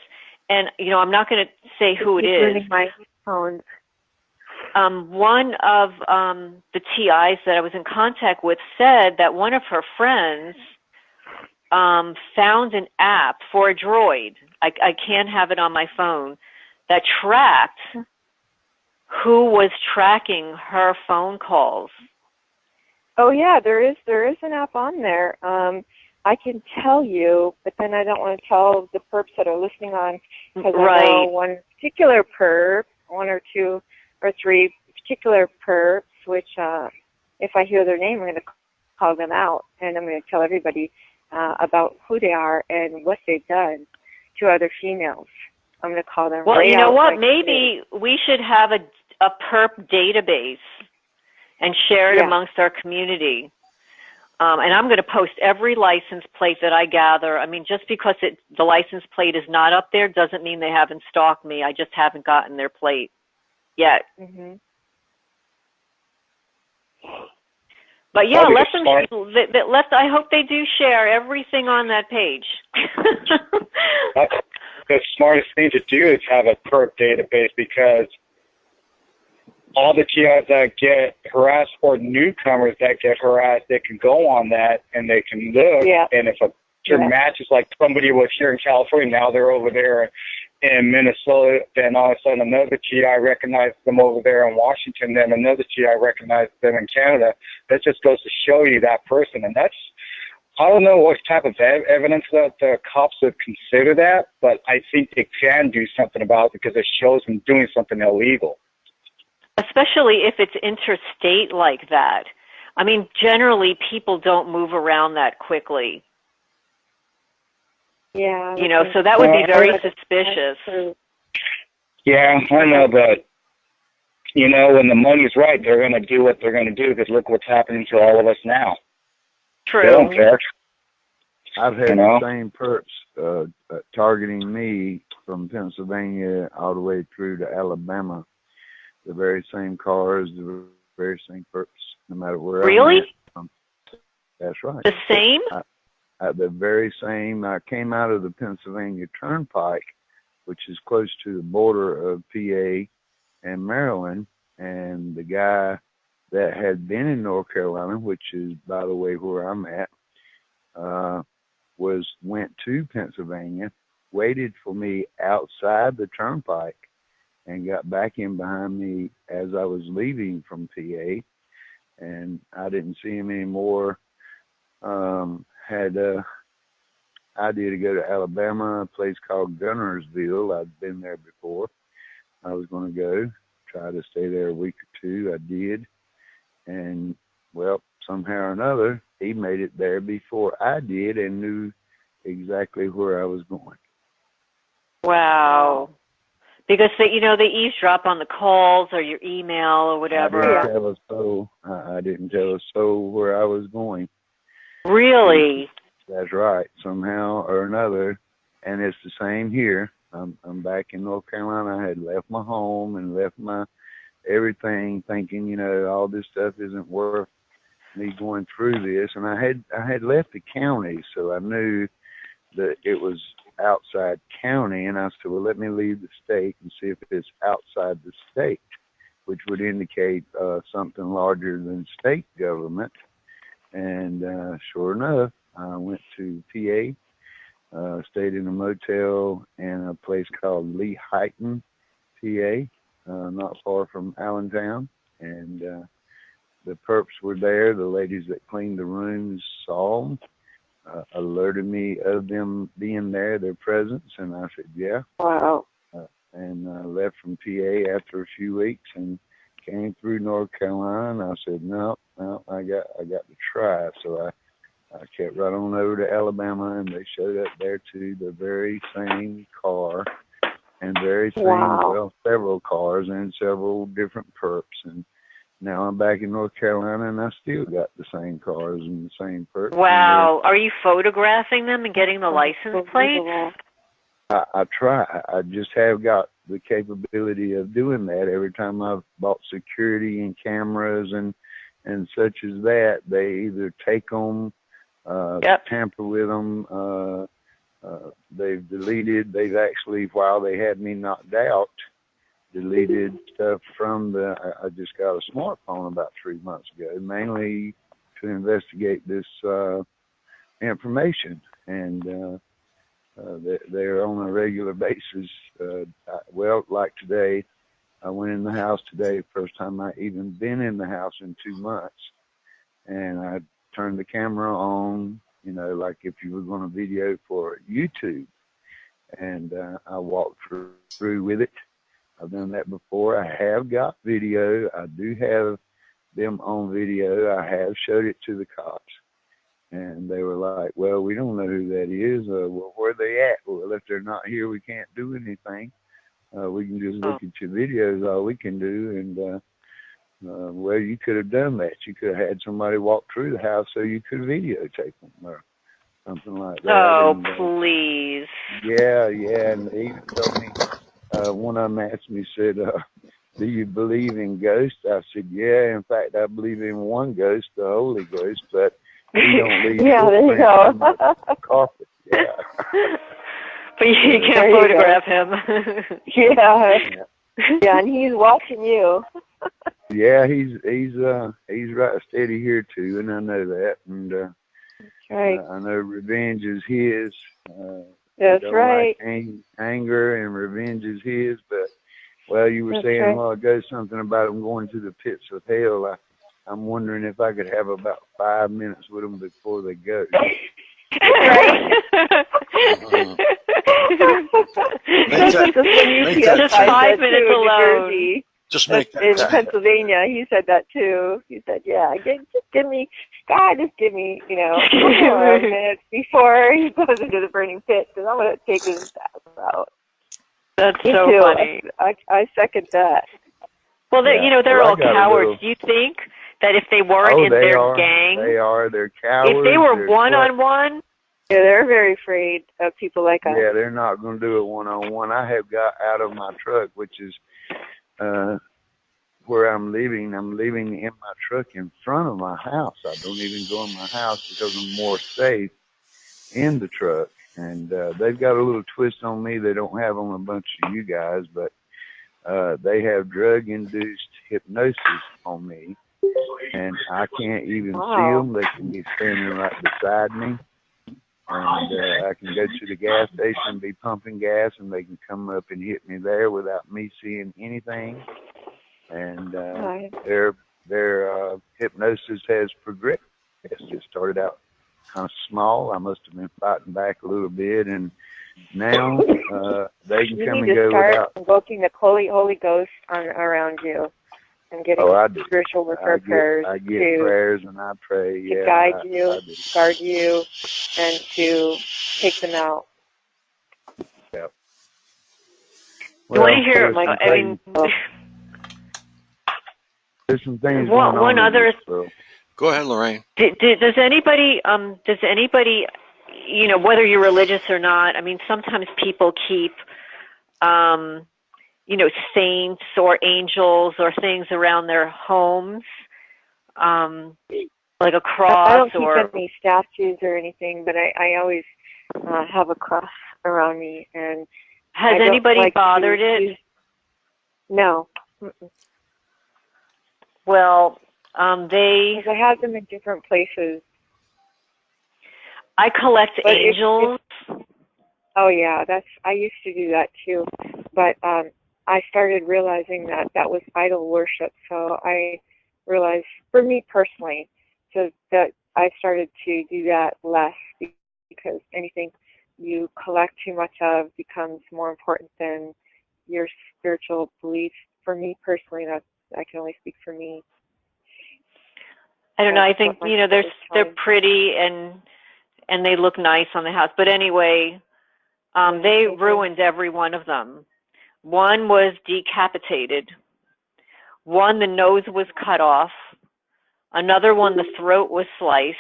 and I'm not going to say who it is. My phone. One of the TIs that I was in contact with said that one of her friends found an app for a droid. I can't have it on my phone, that tracked who was tracking her phone calls. Oh yeah, there is an app on there. I can tell you, but then I don't want to tell the perps that are listening on, because I know one particular perp, one or two or three particular perps, which if I hear their name, I'm going to call them out, and I'm going to tell everybody about who they are and what they've done two other females. I'm going to call them. Well, right you know out what? like Maybe we should have a perp database and share it amongst our community. And I'm going to post every license plate that I gather. I mean, just because the license plate is not up there doesn't mean they haven't stalked me. I just haven't gotten their plate yet. Mm-hmm. But yeah, I hope they do share everything on that page. That's the smartest thing to do is have a perp database, because all the GIs that get harassed or newcomers that get harassed, they can go on that and they can look. Yeah. And if a picture matches, like somebody was here in California, now they're over there in Minnesota, then all of a sudden another GI recognizes them over there in Washington, then another GI recognizes them in Canada. That just goes to show you that person. And that's, I don't know what type of evidence that the cops would consider that, but I think they can do something about it because it shows them doing something illegal. Especially if it's interstate like that. I mean, generally people don't move around that quickly. Yeah. You know, so that would be very suspicious. Yeah, I know, but, you know, when the money's right, they're going to do what they're going to do, because look what's happening to all of us now. True. They don't care. I've had the same perps targeting me from Pennsylvania all the way through to Alabama. The very same cars, the very same perps, no matter where I went. That's right. The same? The very same. I came out of the Pennsylvania Turnpike, which is close to the border of PA and Maryland, and the guy that had been in North Carolina, which is, by the way, where I'm at, went to Pennsylvania, waited for me outside the Turnpike, and got back in behind me as I was leaving from PA, and I didn't see him anymore. Had idea to go to Alabama, a place called Gunnersville. I'd been there before. I was going to go, try to stay there a week or two. I did, and well, somehow or another, he made it there before I did and knew exactly where I was going. Wow. Because they eavesdrop on the calls or your email or whatever. I didn't tell a soul where I was going. Really? That's right. Somehow or another, and it's the same here. I'm back in North Carolina. I had left my home and left my everything, thinking, all this stuff isn't worth me going through this. And I had left the county, so I knew that it was outside county, and I said, well, let me leave the state and see if it's outside the state, which would indicate something larger than state government. And sure enough, I went to PA, stayed in a motel in a place called Lehighton, PA, not far from Allentown, and the perps were there. The ladies that cleaned the rooms saw them, alerted me of them being there, their presence, and I said, yeah. Wow. And left from PA after a few weeks and came through North Carolina, and I said, no, I got to try. So I kept right on over to Alabama, and they showed up there too, the very same car, and very same, well, several cars and several different perps. And now I'm back in North Carolina, and I still got the same cars and the same perps. Wow. Are you photographing them and getting the license plates? I try. I just have got the capability of doing that. Every time I've bought security and cameras and such as that, they either take them, tamper with them. They've actually, while they had me knocked out, deleted stuff from I just got a smartphone about 3 months ago, mainly to investigate this information. And they're on a regular basis. Well, like today, I went in the house today, first time I even been in the house in 2 months. And I turned the camera on, like if you were going to video for YouTube. And I walked through with it. I've done that before. I have got video. I do have them on video. I have showed it to the cops. And they were like, well, we don't know who that is. Well, where they at? Well, if they're not here, we can't do anything. We can just look at your videos, all we can do. And, well, you could have done that. You could have had somebody walk through the house so you could videotape them or something like that. Oh, And, please. yeah. And they even told me, one of them asked me, said, do you believe in ghosts? I said, yeah. In fact, I believe in one ghost, the Holy Ghost, but he don't leave footprints on the carpet. Yeah. But you can't photograph him. Yeah. Yeah, and he's watching you. Yeah, he's right steady here too, and I know that. And right. I know revenge is his. That's right. Like anger and revenge is his, but well, you were saying a while ago something about him going to the pits of hell. I'm wondering if I could have about 5 minutes with them before they go. Just 5 minutes alone. Just make that in Pennsylvania, he said that too. He said, "Yeah, just give me, God, just give me, you know, 4 minutes before he goes into the burning pit, because I'm going to take his ass out." That's me so too. funny. I second that. Well, yeah. You know, they're all cowards. Do you think that if they weren't in their gang, they're cowards. If they were one-on-one, yeah, they're very afraid of people like us. Yeah, they're not going to do it one-on-one. I have got out of my truck, which is where I'm living. I'm living in my truck in front of my house. I don't even go in my house because I'm more safe in the truck. And they've got a little twist on me they don't have on a bunch of you guys, but they have drug-induced hypnosis on me, and I can't even see them. They can be standing right beside me. And I can go to the gas station and be pumping gas, and they can come up and hit me there without me seeing anything. And their hypnosis has progressed. It started out kind of small. I must have been fighting back a little bit, and now they can come and go without. You need to start invoking the Holy Ghost around you and getting spiritual warfare prayers. I get prayers and I pray. To guide you, guard you, and to take them out. Yeah. You want to hear? I mean, there's some things going on. One other. Go ahead, Lorraine. Does anybody, you know, whether you're religious or not, I mean, sometimes people keep, you know, saints or angels or things around their homes, like a cross. I don't keep any statues or anything, but I always have a cross around me. And has anybody bothered it? No. Well, because I have them in different places. I collect angels. Oh yeah, I used to do that too, but I started realizing that was idol worship. So I realized, for me personally, so that I started to do that less, because anything you collect too much of becomes more important than your spiritual beliefs. For me personally, I can only speak for me. I don't know. I think, you know, they're pretty and they look nice on the house. But anyway, they ruined every one of them. One was decapitated. One, the nose was cut off. Another one, the throat was sliced.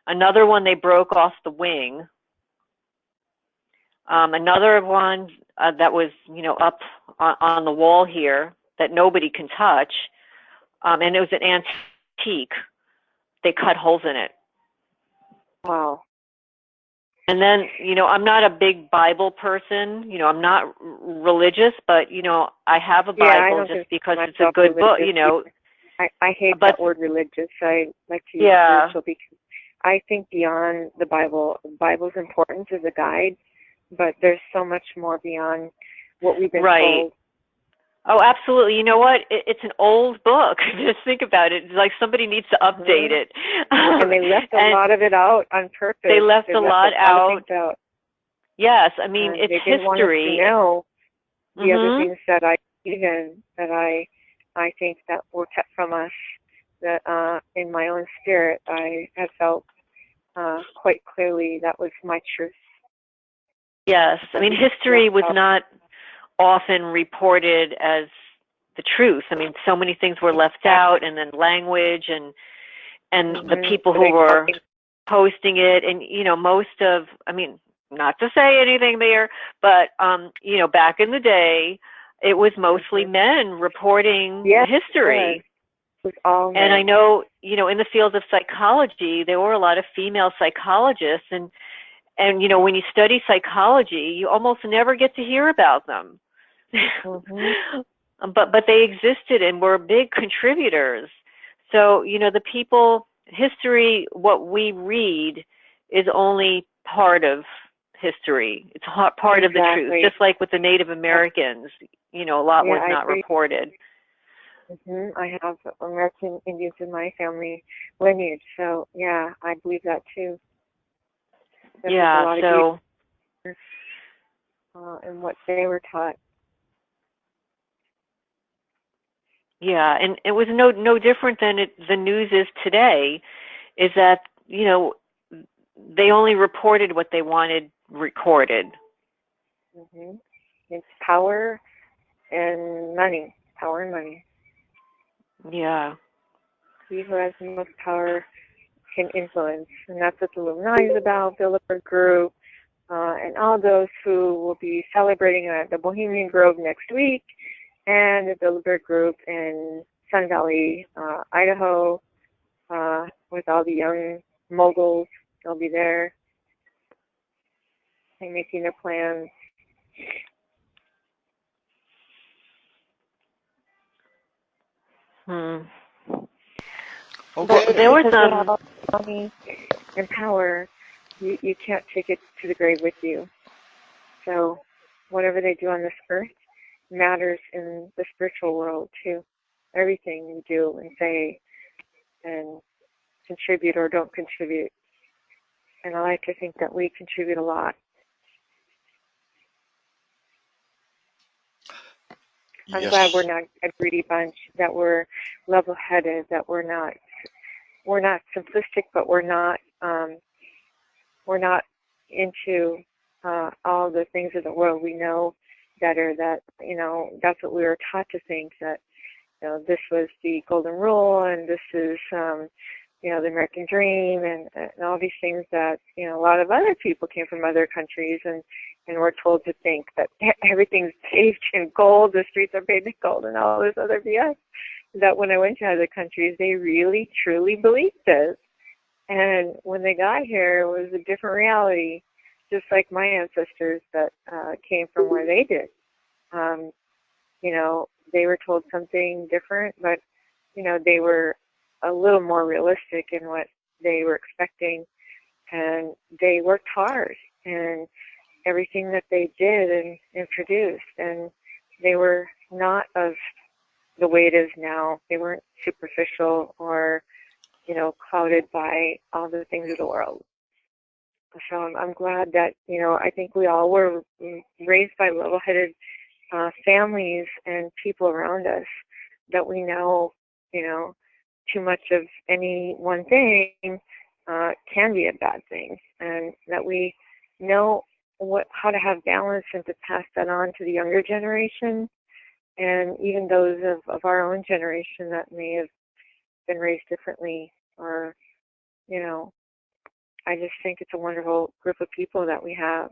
Another one, they broke off the wing. Another one that was, you know, up on the wall here that nobody can touch. And it was an antique. They cut holes in it. Wow. And then, you know, I'm not a big Bible person. You know, I'm not religious, but, you know, I have a Bible just because it's a good book, you know. I hate that word religious. I like to use spiritual, because I think beyond the Bible's importance as a guide, but there's so much more beyond what we've been told. Oh, absolutely. You know what? It's an old book. Just think about it. It's like somebody needs to update it. And they left a lot of it out on purpose. They left a lot out. Yes, I mean, and it's they didn't history. Want us to know the other things that I think that were kept from us. That in my own spirit, I have felt quite clearly that was my truth. Yes. I mean, history was not often reported as the truth. I mean, so many things were left out, and then language and the people who were posting it, and most of, I mean, not to say anything there, but back in the day, it was mostly men reporting history. It was all men. And I know, in the field of psychology, there were a lot of female psychologists, and when you study psychology, you almost never get to hear about them. But they existed and were big contributors. So, the people, history, what we read is only part of history. It's part of the truth. Just like with the Native Americans, a lot was not reported. I have American Indians in my family lineage, so yeah, I believe that too. Yeah, so and what they were taught. Yeah, and it was no different than the news is today, is that, they only reported what they wanted recorded. It's power and money. Power and money. Yeah. He who has the most power can influence, and that's what the Illuminati is about, Bilderberg Group, and all those who will be celebrating at the Bohemian Grove next week, and the Bilderberg Group in Sun Valley, Idaho, with all the young moguls. They'll be there and making their plans. But there was money and power. You can't take it to the grave with you. So whatever they do on this earth matters in the spiritual world too. Everything you do and say and contribute or don't contribute. And I like to think that we contribute a lot. I'm glad we're not a greedy bunch, that we're level-headed, that we're not simplistic, but we're not into all the things of the world. We know better that, that's what we were taught to think, that, this was the golden rule and this is, the American dream and all these things that, a lot of other people came from other countries and we're told to think that everything's paved in gold, the streets are paved in gold and all this other BS. That when I went to other countries, they really, truly believed this. And when they got here, it was a different reality, just like my ancestors that came from where they did. They were told something different, but, they were a little more realistic in what they were expecting. And they worked hard and everything that they did and produced. And they were not of the way it is now. They weren't superficial or, clouded by all the things of the world. So I'm glad that, I think we all were raised by level-headed families and people around us, that we know, too much of any one thing can be a bad thing, and that we know how to have balance and to pass that on to the younger generation, and even those of our own generation that may have been raised differently, or, I just think it's a wonderful group of people that we have.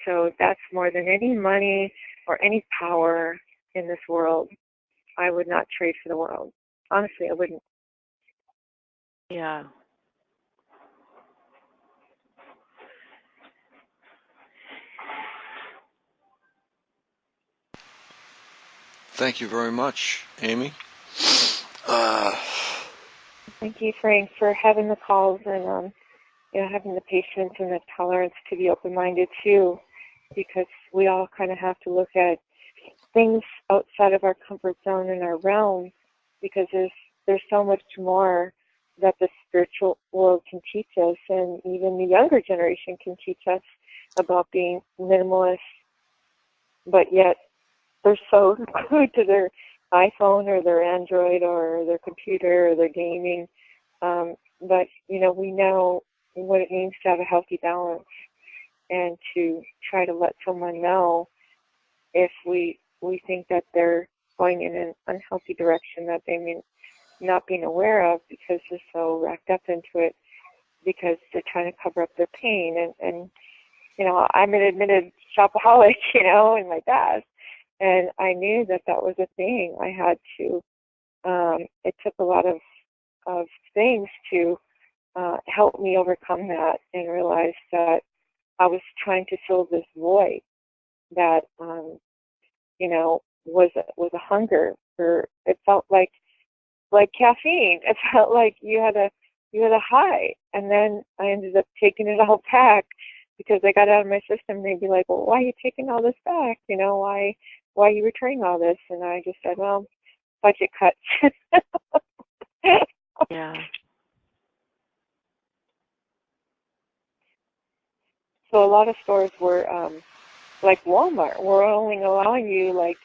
So that's more than any money or any power in this world. I would not trade for the world. Honestly, I wouldn't. Yeah. Thank you very much, Amy. Thank you, Frank, for having the calls and having the patience and the tolerance to be open-minded too, because we all kind of have to look at things outside of our comfort zone and our realm, because there's so much more that the spiritual world can teach us, and even the younger generation can teach us about being minimalist, but yet they're so glued to their iPhone or their Android or their computer or their gaming. But, we know what it means to have a healthy balance, and to try to let someone know if we think that they're going in an unhealthy direction that they may not being aware of because they're so wrapped up into it, because they're trying to cover up their pain. And you know, I'm an admitted shopaholic, you know, in my past, and I knew that that was a thing. I had to. It took a lot of things to help me overcome that and realize that I was trying to fill this void that, you know, was a hunger for. It felt like caffeine. It felt like you had a high, and then I ended up taking it all back because I got out of my system. They'd be like, "Well, why are you taking all this back? You know, why are you returning all this?" And I just said, "Well, budget cuts." Yeah. So a lot of stores were like Walmart were only allowing you like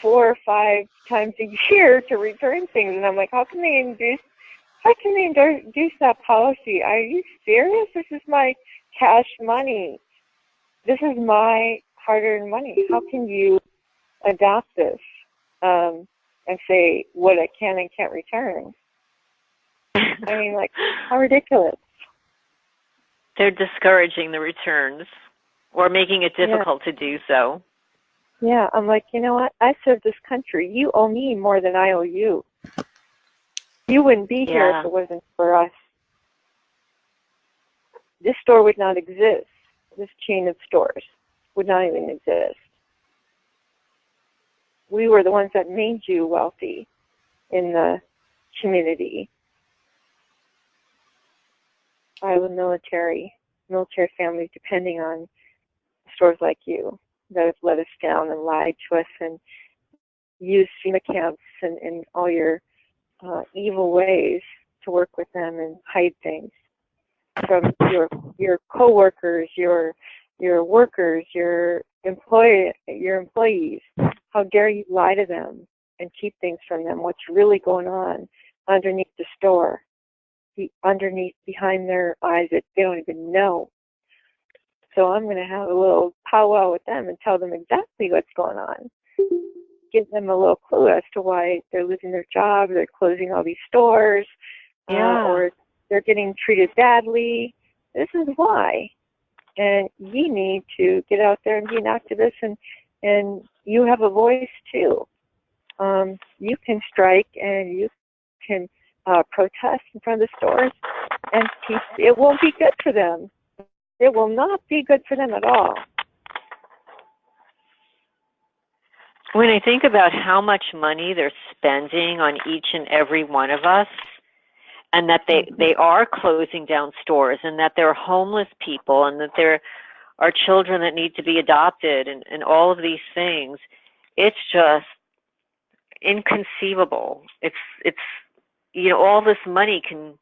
4 or 5 times a year to return things, and I'm like, how can they introduce that policy? Are you serious? This is my cash money. This is my hard-earned money. How can you adopt this and say what I can and can't return? I mean, like, how ridiculous. They're discouraging the returns or making it difficult to do so. Yeah, I'm like, you know what? I serve this country. You owe me more than I owe you. You wouldn't be here if it wasn't for us. This store would not exist. This chain of stores would not even exist. We were the ones that made you wealthy in the community. I have a military family depending on stores like you that have let us down and lied to us and used FEMA camps and all your evil ways to work with them and hide things from your coworkers, your workers, your employees. How dare you lie to them and keep things from them? What's really going on underneath the store, behind their eyes that they don't even know. So I'm going to have a little powwow with them and tell them exactly what's going on. Give them a little clue as to why they're losing their jobs, they're closing all these stores, or they're getting treated badly. This is why. And you need to get out there and be an activist, and you have a voice too. You can strike and you can protest in front of the stores, and it won't be good for them. It will not be good for them at all. When I think about how much money they're spending on each and every one of us, and that they are closing down stores, and that there are homeless people, and that there are children that need to be adopted, and all of these things, it's just inconceivable. It's you know, all this money can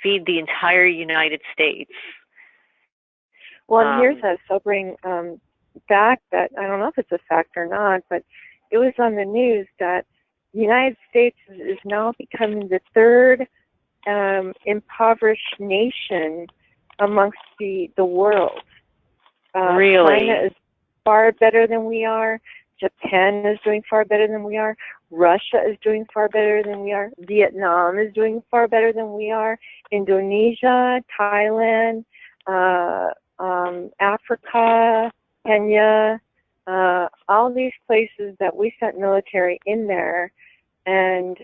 feed the entire United States. Well, and here's a sobering fact that I don't know if it's a fact or not, but it was on the news that the United States is now becoming the third impoverished nation amongst the world. Really? China is far better than we are. Japan is doing far better than we are. Russia is doing far better than we are. Vietnam is doing far better than we are. Indonesia, Thailand, Africa, Kenya, all these places that we sent military in there, and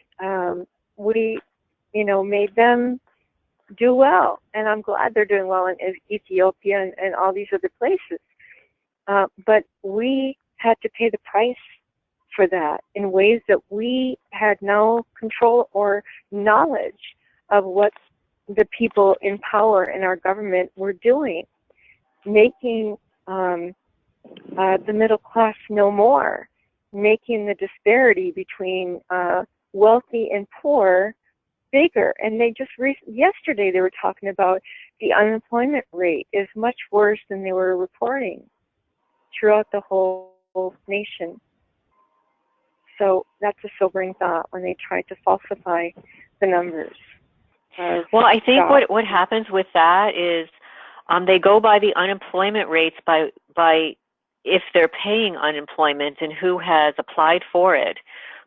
we, you know, made them do well. And I'm glad they're doing well in Ethiopia and all these other places. But we had to pay the price for that in ways that we had no control or knowledge of what the people in power in our government were doing, making the middle class no more, making the disparity between wealthy and poor bigger. And they just yesterday they were talking about the unemployment rate is much worse than they were reporting throughout the whole nation. So that's a sobering thought when they tried to falsify the numbers. Well, I think what happens with that is they go by the unemployment rates by if they're paying unemployment and who has applied for it.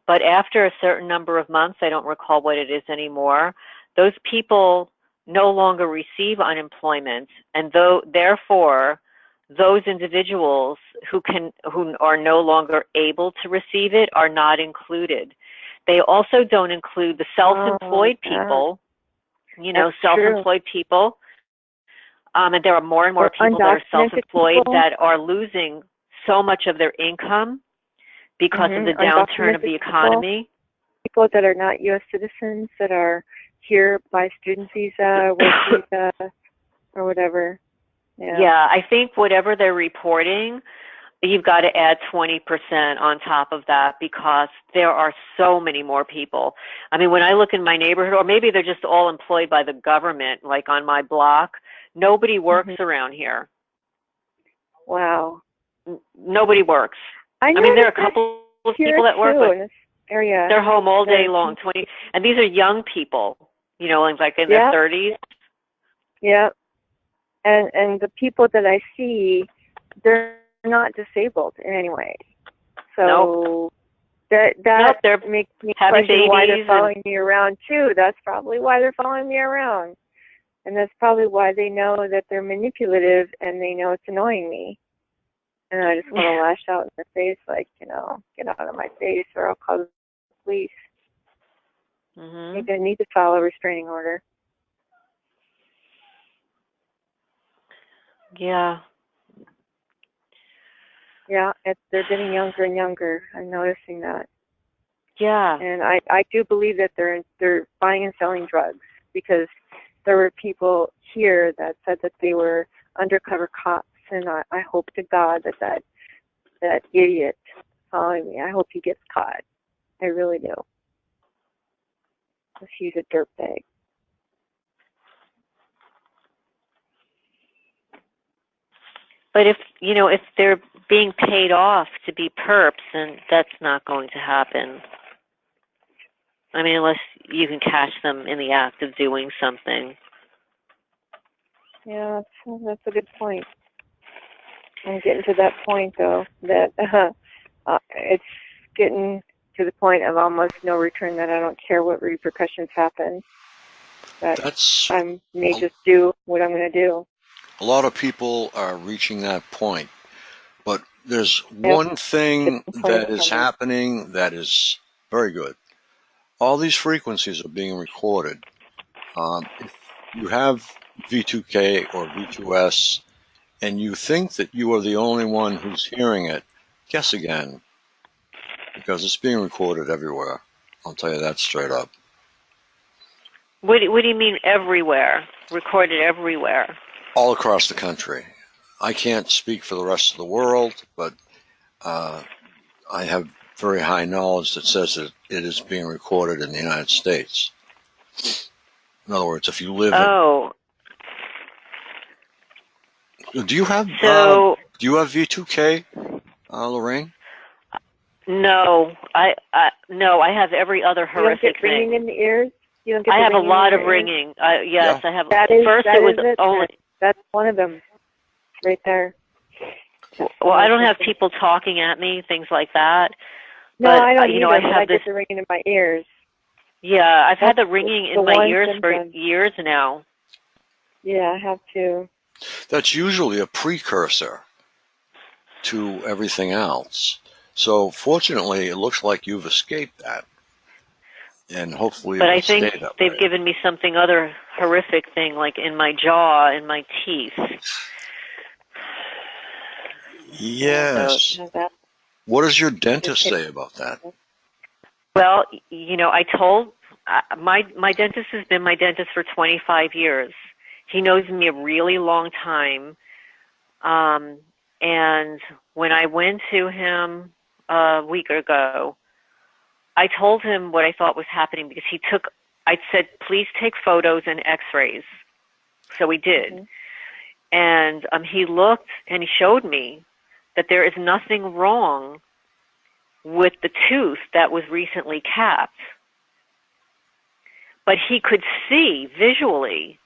But after a certain number of months, I don't recall what it is anymore, those people no longer receive unemployment, and therefore those individuals who are no longer able to receive it are not included. They also don't include the self-employed people, self-employed people. And there are more and more people that are self-employed that are losing so much of their income because of the downturn of the economy. People that are not U.S. citizens that are here by student visa, work visa, or whatever. Yeah, I think whatever they're reporting, you've got to add 20% on top of that because there are so many more people. I mean, when I look in my neighborhood, or maybe they're just all employed by the government, like on my block, nobody works around here. Wow. Nobody works. I mean, there are a couple of people that work, but in this area. They're home all day long, and these are young people, like in their 30s. Yeah. And the people that I see, they're not disabled in any way. So that makes me question why they're following me around too. That's probably why they're following me around. And that's probably why they know that they're manipulative and they know it's annoying me. And I just want to lash out in their face, like, get out of my face or I'll call the police. Maybe I need to file a restraining order. Yeah. Yeah, they're getting younger and younger. I'm noticing that. Yeah. And I do believe that they're buying and selling drugs because there were people here that said that they were undercover cops, and I hope to God that idiot following me, I hope he gets caught. I really do. Because he's a dirtbag. But if they're being paid off to be perps, then that's not going to happen. I mean, unless you can catch them in the act of doing something. Yeah, that's a good point. I'm getting to that point, though, that it's getting to the point of almost no return, that I don't care what repercussions happen. That I may just do what I'm going to do. A lot of people are reaching that point. But there's one thing that is happening that is very good. All these frequencies are being recorded. If you have V2K or V2S and you think that you are the only one who's hearing it, guess again, because it's being recorded everywhere. I'll tell you that straight up. What do you mean everywhere? Recorded everywhere? All across the country. I can't speak for the rest of the world, but I have very high knowledge that says that it is being recorded in the United States. In other words, if you live do you have V2K, Lorraine? No, I have every other horrific thing. You don't get ringing in the ears? You don't get I have a lot of ringing. Yes, I have. That's one of them, right there. Well, I don't have people talking at me, things like that. No, but, I don't either, I have get the ringing in my ears. Yeah, I've had the ringing in my ears for years now. Yeah, I have too. That's usually a precursor to everything else. So fortunately, it looks like you've escaped that. And hopefully but I think they've given me something other horrific thing, like in my jaw and my teeth. Yes. What does your dentist say about that? Well, I told my dentist has been my dentist for 25 years. He knows me a really long time. And when I went to him a week ago, I told him what I thought was happening because I said, please take photos and x-rays. So he did. Mm-hmm. And he looked and he showed me that there is nothing wrong with the tooth that was recently capped. but he could see visually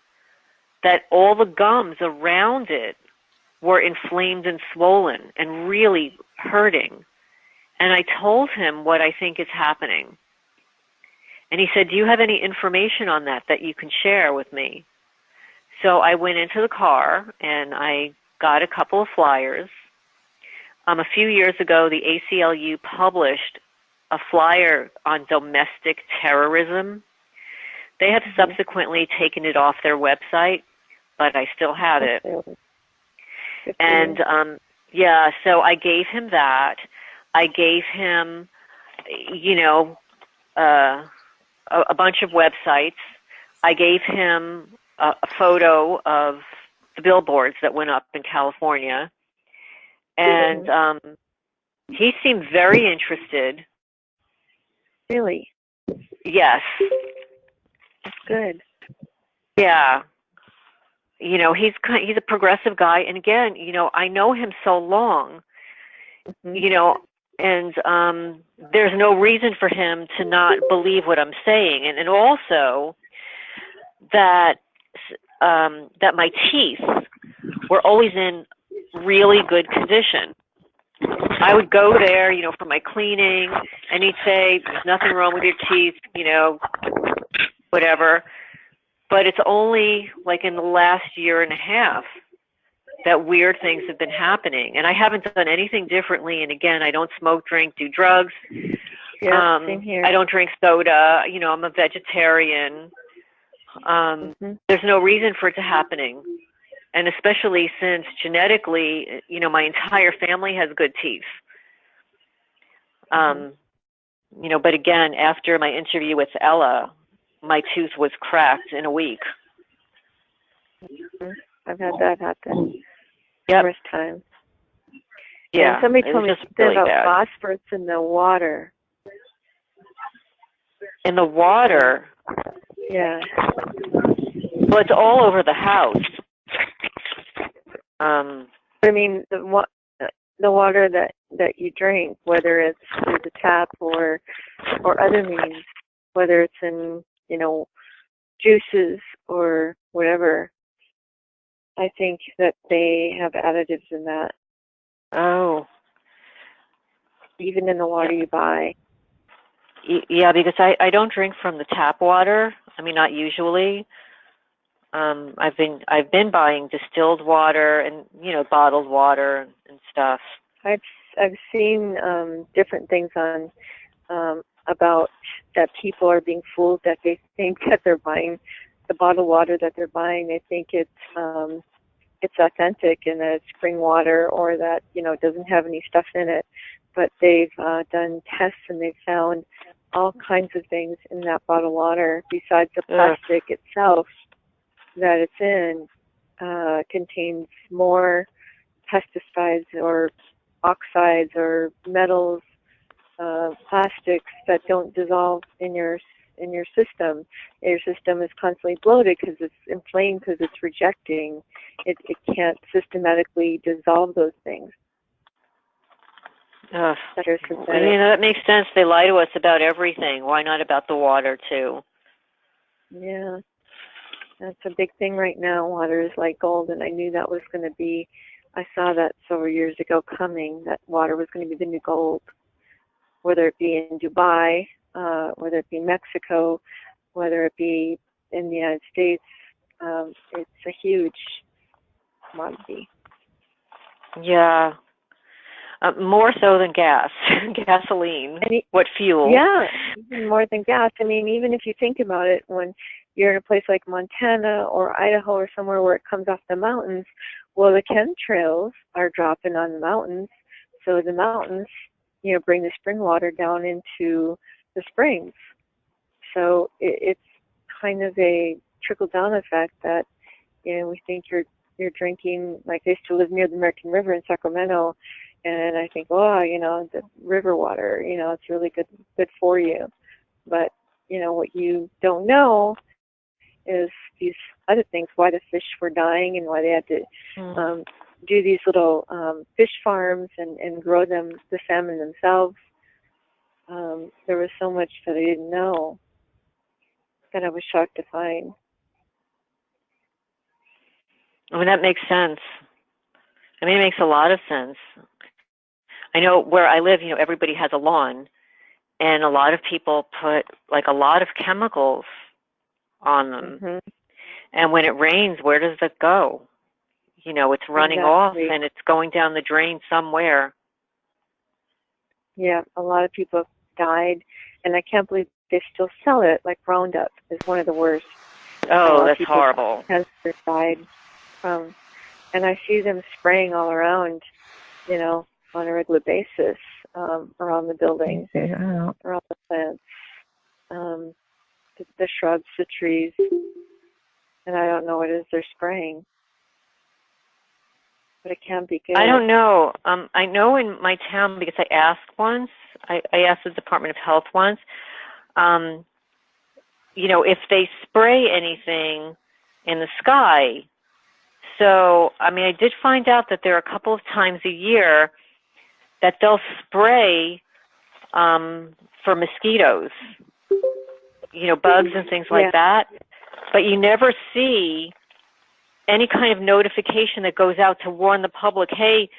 that all the gums around it were inflamed and swollen and really hurting. And I told him what I think is happening. And he said, do you have any information on that you can share with me? So I went into the car and I got a couple of flyers. A few years ago, the ACLU published a flyer on domestic terrorism. They have subsequently taken it off their website, but I still have it. And so I gave him that. I gave him, a bunch of websites. I gave him a photo of the billboards that went up in California. And he seemed very interested. Really? Yes. That's good. Yeah. He's a progressive guy. And again, I know him so long, and there's no reason for him to not believe what I'm saying. And also that my teeth were always in really good condition. I would go there, for my cleaning, and he'd say, there's nothing wrong with your teeth, whatever. But it's only like in the last year and a half that weird things have been happening. And I haven't done anything differently. And again, I don't smoke, drink, do drugs. Yeah, same here. I don't drink soda. I'm a vegetarian. There's no reason for it to happening. And especially since genetically, my entire family has good teeth. But again, after my interview with Ella, my tooth was cracked in a week. I've had that happen. Yep. Numerous times. Yeah. And somebody told me just something really about bad. phosphorus in the water. In the water? Yeah. Well, it's all over the house. I mean, the water that you drink, whether it's through the tap or other means, whether it's in, juices or whatever, I think that they have additives in that. Oh. Even in the water you buy. Yeah, because I don't drink from the tap water. I mean, not usually. I've been buying distilled water and bottled water and stuff. I've seen different things on about that people are being fooled, that they think that they're buying the bottled water that they're buying. They think it's authentic and that it's spring water, or that it doesn't have any stuff in it. But they've done tests and they've found all kinds of things in that bottled water besides the plastic itself that it's in. Contains more pesticides or oxides or metals, plastics that don't dissolve in your system. Your system is constantly bloated because it's inflamed, because it's rejecting. It can't systematically dissolve those things. That makes sense. They lie to us about everything. Why not about the water too? Yeah. That's a big thing right now. Water is like gold, and I knew that was going to be, I saw that several years ago coming, that water was going to be the new gold, whether it be in Dubai, whether it be Mexico, whether it be in the United States. It's a huge commodity. Yeah. More so than gas, gasoline. What fuel? Yeah, even more than gas. I mean, even if you think about it, when you're in a place like Montana or Idaho or somewhere where it comes off the mountains, well, the chemtrails are dropping on the mountains. So the mountains, bring the spring water down into the springs. So it's kind of a trickle-down effect that, we think you're drinking. Like, I used to live near the American River in Sacramento, and I think, the river water, it's really good for you. But, what you don't know is these other things, why the fish were dying and why they had to do these little fish farms and grow them, the salmon themselves. There was so much that I didn't know that I was shocked to find. I mean, that makes sense. I mean, it makes a lot of sense. I know where I live, everybody has a lawn, and a lot of people put like a lot of chemicals on them. Mm-hmm. And when it rains, where does it go? It's running off Exactly. and it's going down the drain somewhere. Yeah, a lot of people have died, and I can't believe they still sell it. Like Roundup is one of the worst. Oh, that's horrible. Cancer died from, and I see them spraying all around, on a regular basis, around the buildings, around the plants, the shrubs, the trees, and I don't know what it is they're spraying, but it can be good. I don't know. I know in my town, because I asked once, I asked the Department of Health once, if they spray anything in the sky. So, I mean, I did find out that there are a couple of times a year that they'll spray for mosquitoes, bugs and things like that. But you never see any kind of notification that goes out to warn the public, hey,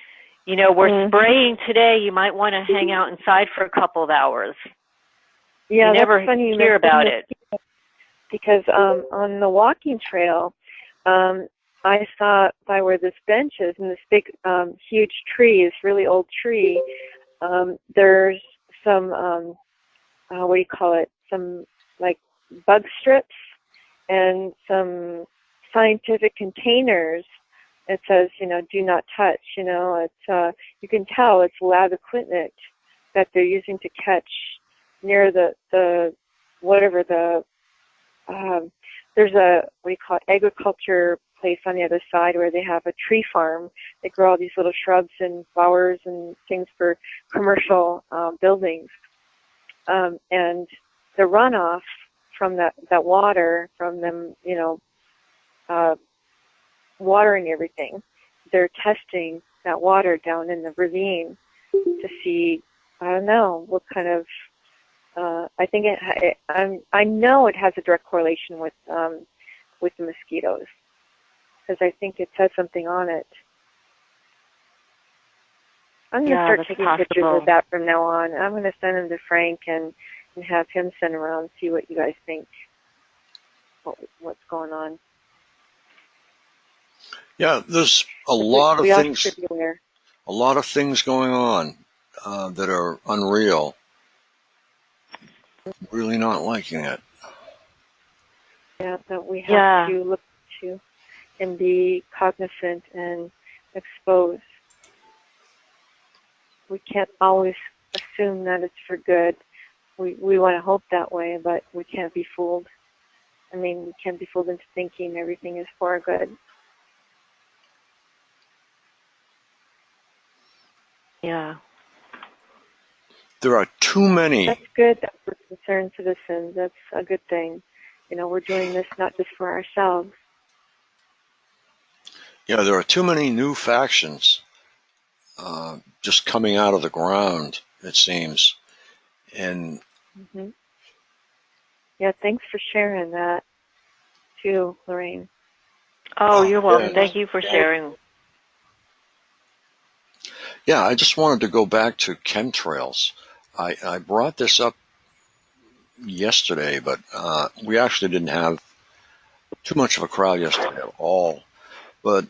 we're spraying today. You might want to hang out inside for a couple of hours. Yeah, you never that's funny hear about it. Because on the walking trail, I saw by where this bench is, and this big, huge tree, this really old tree, there's some, what do you call it, some like bug strips and some scientific containers. It says, do not touch, it's, you can tell it's lab equipment that they're using to catch near the whatever the, there's a, what do you call it, agriculture place on the other side where they have a tree farm. They grow all these little shrubs and flowers and things for commercial buildings. And the runoff from that water, from them, watering everything, they're testing that water down in the ravine to see, I don't know, what kind of, I think I know it has a direct correlation with the mosquitoes, because I think it says something on it. I'm going to start taking pictures of that from now on. I'm going to send them to Frank and have him send around and see what you guys think, what's going on. Yeah, there's a lot of things going on that are unreal. Really not liking it. Yeah, that we have to look to and be cognizant and expose. We can't always assume that it's for good. We want to hope that way, but we can't be fooled. I mean, we can't be fooled into thinking everything is for our good. Yeah. There are too many. That's good that we're concerned citizens. That's a good thing. We're doing this not just for ourselves. Yeah, there are too many new factions just coming out of the ground, it seems. And yeah, thanks for sharing that too, Lorraine. Oh, you're welcome. Thank you for sharing. Yeah, I just wanted to go back to chemtrails. I brought this up yesterday, but we actually didn't have too much of a crowd yesterday at all. But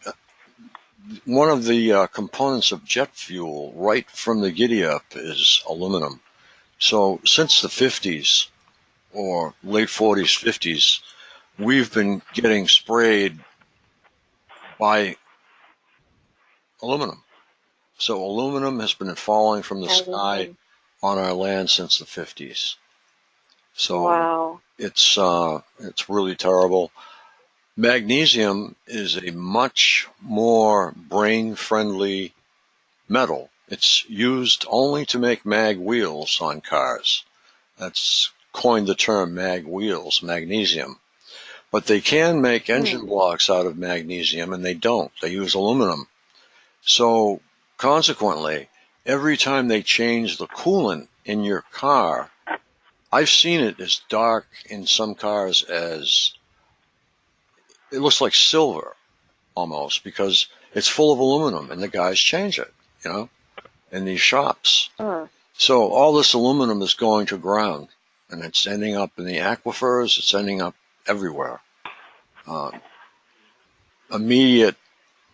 one of the components of jet fuel right from the giddy up is aluminum. So since the 50s or late 40s, 50s, we've been getting sprayed by aluminum. So aluminum has been falling from the sky on our land since the 50s. So it's really terrible. Magnesium is a much more brain-friendly metal. It's used only to make mag wheels on cars. That's coined the term mag wheels, magnesium. But they can make engine blocks out of magnesium, and they don't. They use aluminum. So consequently, every time they change the coolant in your car, I've seen it as dark in some cars as it looks like silver almost, because it's full of aluminum and the guys change it, in these shops. So all this aluminum is going to ground, and it's ending up in the aquifers. It's ending up everywhere. Immediate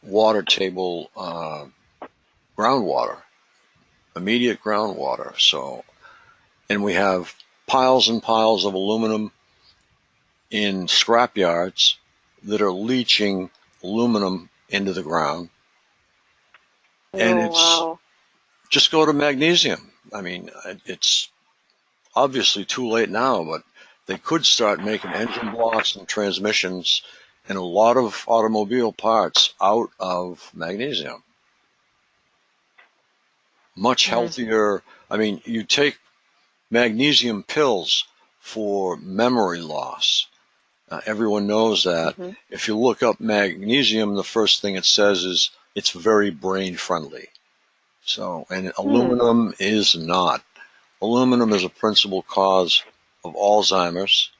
water table groundwater, immediate groundwater. So, and we have piles and piles of aluminum in scrap yards that are leaching aluminum into the ground. And it's just go to magnesium. I mean, it's obviously too late now, but they could start making engine blocks and transmissions and a lot of automobile parts out of magnesium. Much healthier. I mean, you take magnesium pills for memory loss. Everyone knows that. If you look up magnesium, the first thing it says is it's very brain friendly. So, and aluminum is not. Aluminum is a principal cause of Alzheimer's,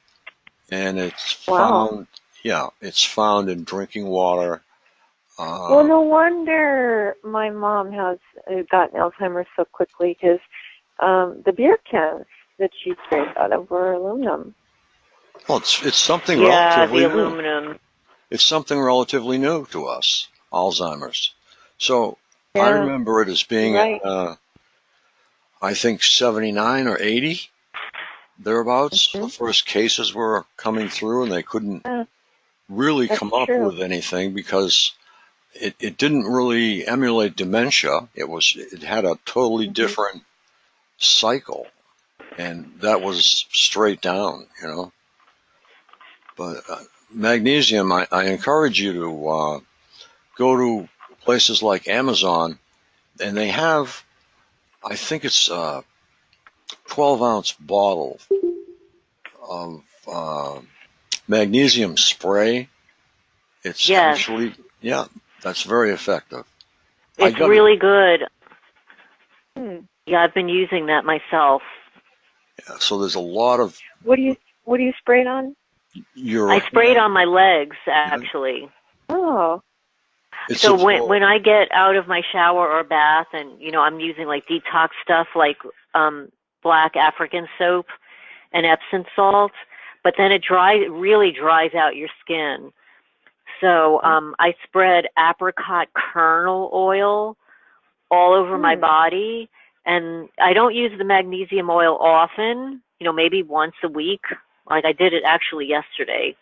and it's found, it's found in drinking water. Well, no wonder my mom has gotten Alzheimer's so quickly, because the beer cans that she drank out of were aluminum. Well, it's something relatively the new. aluminum. It's something relatively new to us, Alzheimer's. So I remember it as being, I think, 79 or 80, thereabouts. The first cases were coming through, and they couldn't really come up with anything because it didn't really emulate dementia. It had a totally different cycle, and that was straight down, But magnesium, I encourage you to go to places like Amazon, and they have, I think it's a 12-ounce bottle of magnesium spray. It's actually, that's very effective. It's really good. Yeah, I've been using that myself. Yeah, so there's a lot of. What do you spray it on? I spray it on my legs, actually. Oh. So when I get out of my shower or bath, and I'm using like detox stuff like black African soap and Epsom salt, but then it really dries out your skin. So I spread apricot kernel oil all over my body, and I don't use the magnesium oil often, maybe once a week. Like I did it actually yesterday.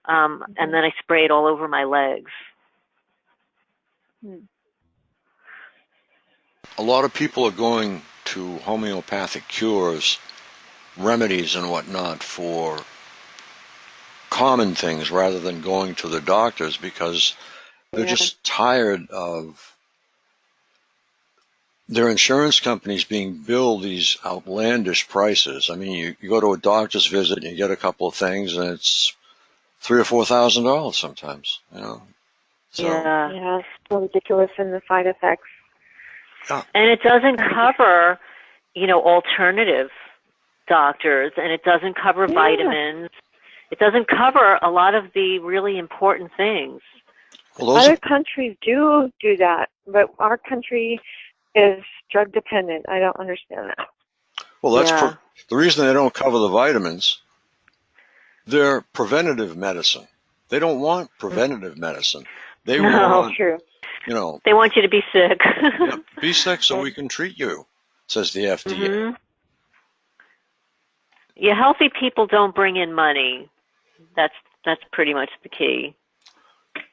And then I spray it all over my legs. A lot of people are going to homeopathic cures, remedies and whatnot for common things rather than going to the doctors because they're just tired of their insurance companies being billed these outlandish prices. I mean, you go to a doctor's visit and you get a couple of things, and it's $3,000 or $4,000 sometimes. So, yeah, it's so ridiculous, in the side effects. And it doesn't cover, alternative doctors, and it doesn't cover vitamins. It doesn't cover a lot of the really important things. Well, other countries do that, but our country is drug dependent. I don't understand that. Well, that's the reason they don't cover the vitamins. They're preventative medicine. They don't want preventative medicine. They want, they want you to be sick. Be sick so we can treat you, says the FDA. Yeah, healthy people don't bring in money. That's pretty much the key.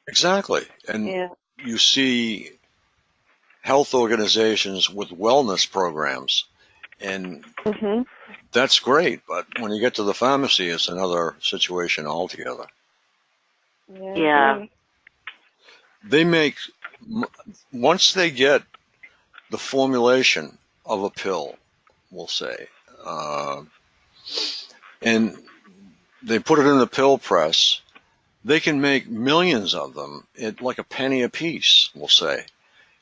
Exactly. And you see health organizations with wellness programs, and that's great, but when you get to the pharmacy, it's another situation altogether. Yeah. They make, once they get the formulation of a pill, we'll say, and they put it in the pill press, they can make millions of them at like a penny a piece, we'll say.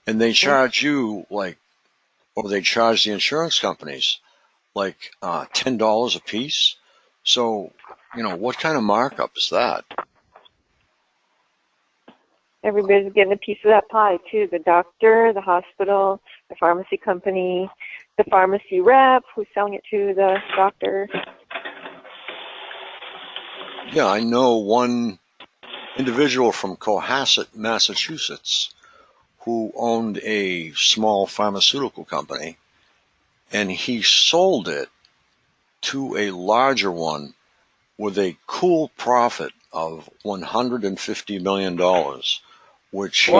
And they charge you or they charge the insurance companies like $10 a piece. So, what kind of markup is that? Everybody's getting a piece of that pie too. The doctor, the hospital, the pharmacy company, the pharmacy rep who's selling it to the doctor. Yeah, I know one individual from Cohasset, Massachusetts, who owned a small pharmaceutical company, and he sold it to a larger one with a cool profit of $150 million, which he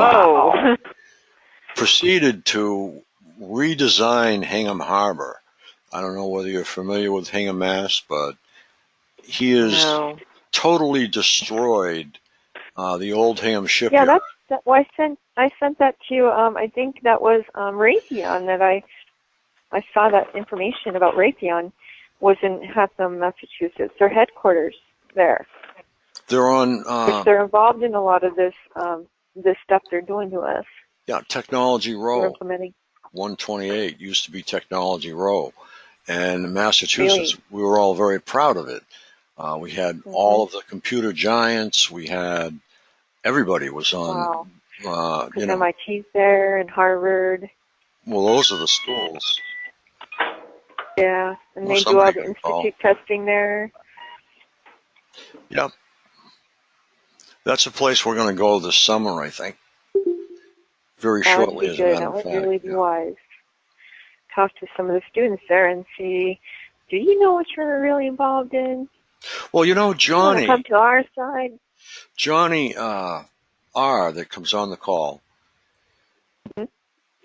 proceeded to redesign Hingham Harbor. I don't know whether you're familiar with Hingham, Mass, but he has totally destroyed the old Hingham shipyard. Yeah, that. Well, I sent that to. I think that was Raytheon that I saw that information about Raytheon was in Hatham, Massachusetts. Their headquarters there. They're on. Which they're involved in a lot of this this stuff they're doing to us. Yeah, Technology Row. They're implementing. 128 used to be Technology Row, and in Massachusetts we were all very proud of it. We had all of the computer giants. We had everybody was on. Wow. MIT's there and Harvard. Well, those are the schools. Yeah, and they do all the institute testing there. Yep. That's a place we're going to go this summer, I think. Very shortly, as a matter of fact. That would really be wise. Talk to some of the students there and see, do you know what you're really involved in? Well, Johnny. Come to our side. Johnny R. that comes on the call.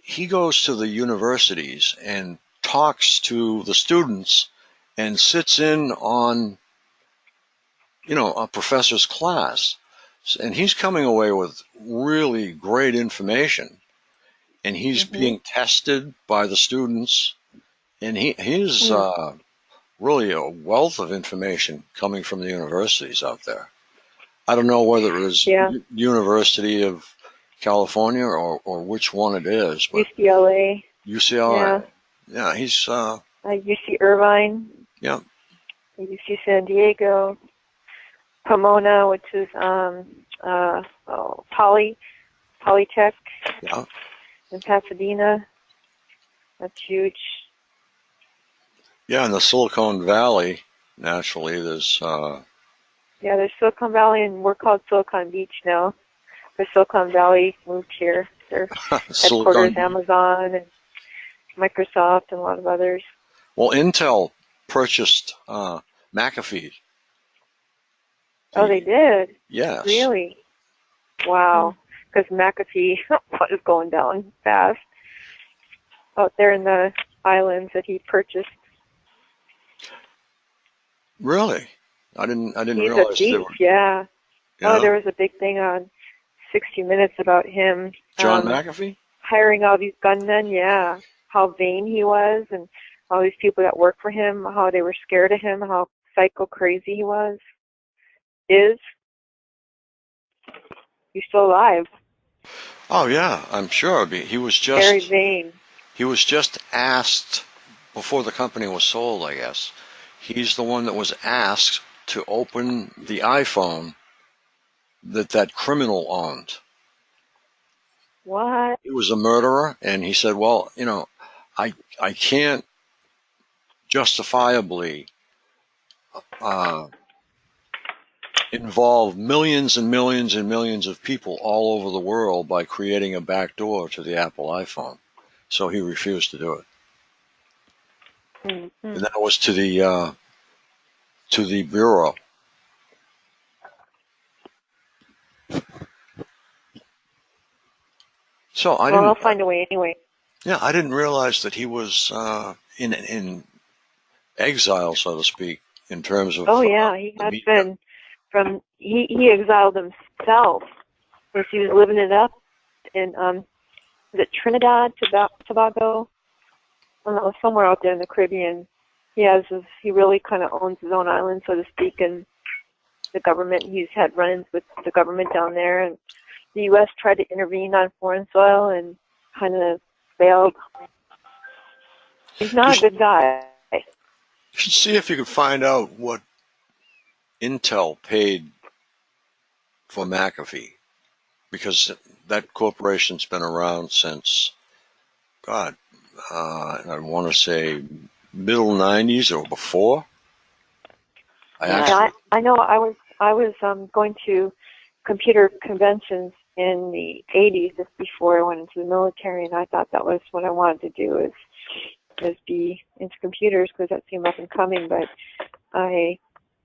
He goes to the universities and talks to the students and sits in on, a professor's class. And he's coming away with really great information. And he's being tested by the students. And he's really a wealth of information coming from the universities out there. I don't know whether it was University of California or which one it is. But UCLA. UCLA. Yeah, he's... UC Irvine. Yeah. UC San Diego. Pomona, which is Polytech. Yeah. In Pasadena. That's huge. Yeah, in the Silicon Valley, naturally, there's... there's Silicon Valley, and we're called Silicon Beach now. The Silicon Valley moved here. Their headquarters, Amazon, and Microsoft, and a lot of others. Well, Intel purchased McAfee. Oh, they did? Yes. Really? Wow. Because McAfee was going down fast out there in the islands that he purchased. Really? I didn't He's realize a thief, yeah. Yeah. Oh, there was a big thing on 60 Minutes about him. John McAfee? Hiring all these gunmen, yeah. How vain he was, and all these people that work for him, how they were scared of him, how psycho crazy he was. He's still alive. Oh, yeah, I'm sure. He was just... Very vain. He was just asked, before the company was sold, I guess, he's the one that was asked to open the iPhone that criminal owned. What? He was a murderer, and he said, well, I can't justifiably involve millions and millions and millions of people all over the world by creating a backdoor to the Apple iPhone. So he refused to do it. Mm-hmm. And that was to the Bureau. So I didn't. Well, I'll find a way anyway. Yeah, I didn't realize that he was in exile, so to speak, in terms of. Oh yeah, he has been. He exiled himself because he was living it up in is it Trinidad, Tobago? I don't know, somewhere out there in the Caribbean. He really kind of owns his own island, so to speak, and the government. He's had run-ins with the government down there, and the U.S. tried to intervene on foreign soil and kind of failed. He's not a good guy. should see if you could find out what Intel paid for McAfee, because that corporation's been around since, God, I want to say middle 90s or before. I know I was going to computer conventions in the 80s, just before I went into the military, and I thought that was what I wanted to do, is be into computers, because that seemed up and coming. But I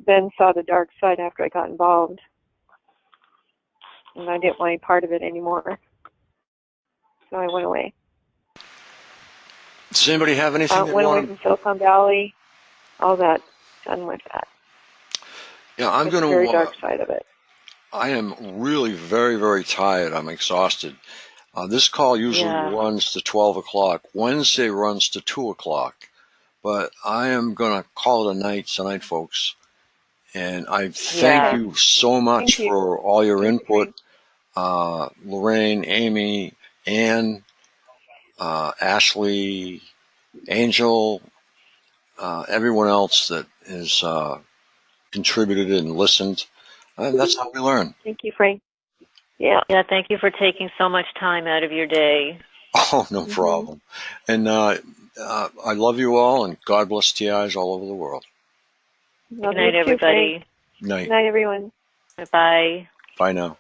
then saw the dark side after I got involved, and I didn't want any part of it anymore, so I went away. Does anybody have anything they went want away from Silicon Valley, all that, done with that. Yeah, I'm going to. The very dark side of it. I am really very, very tired. I'm exhausted. This call usually runs to 12 o'clock. Wednesday runs to 2 o'clock. But I am going to call it a night tonight, folks. And I thank you so much for all your input. Lorraine, Amy, Ann, Ashley, Angel, everyone else that has contributed and listened. That's how we learn. Thank you, Frank. Yeah. Yeah, thank you for taking so much time out of your day. Oh, no problem. And I love you all, and God bless TIs all over the world. Good night, everybody. Night. Good night, everyone. Bye. Bye now.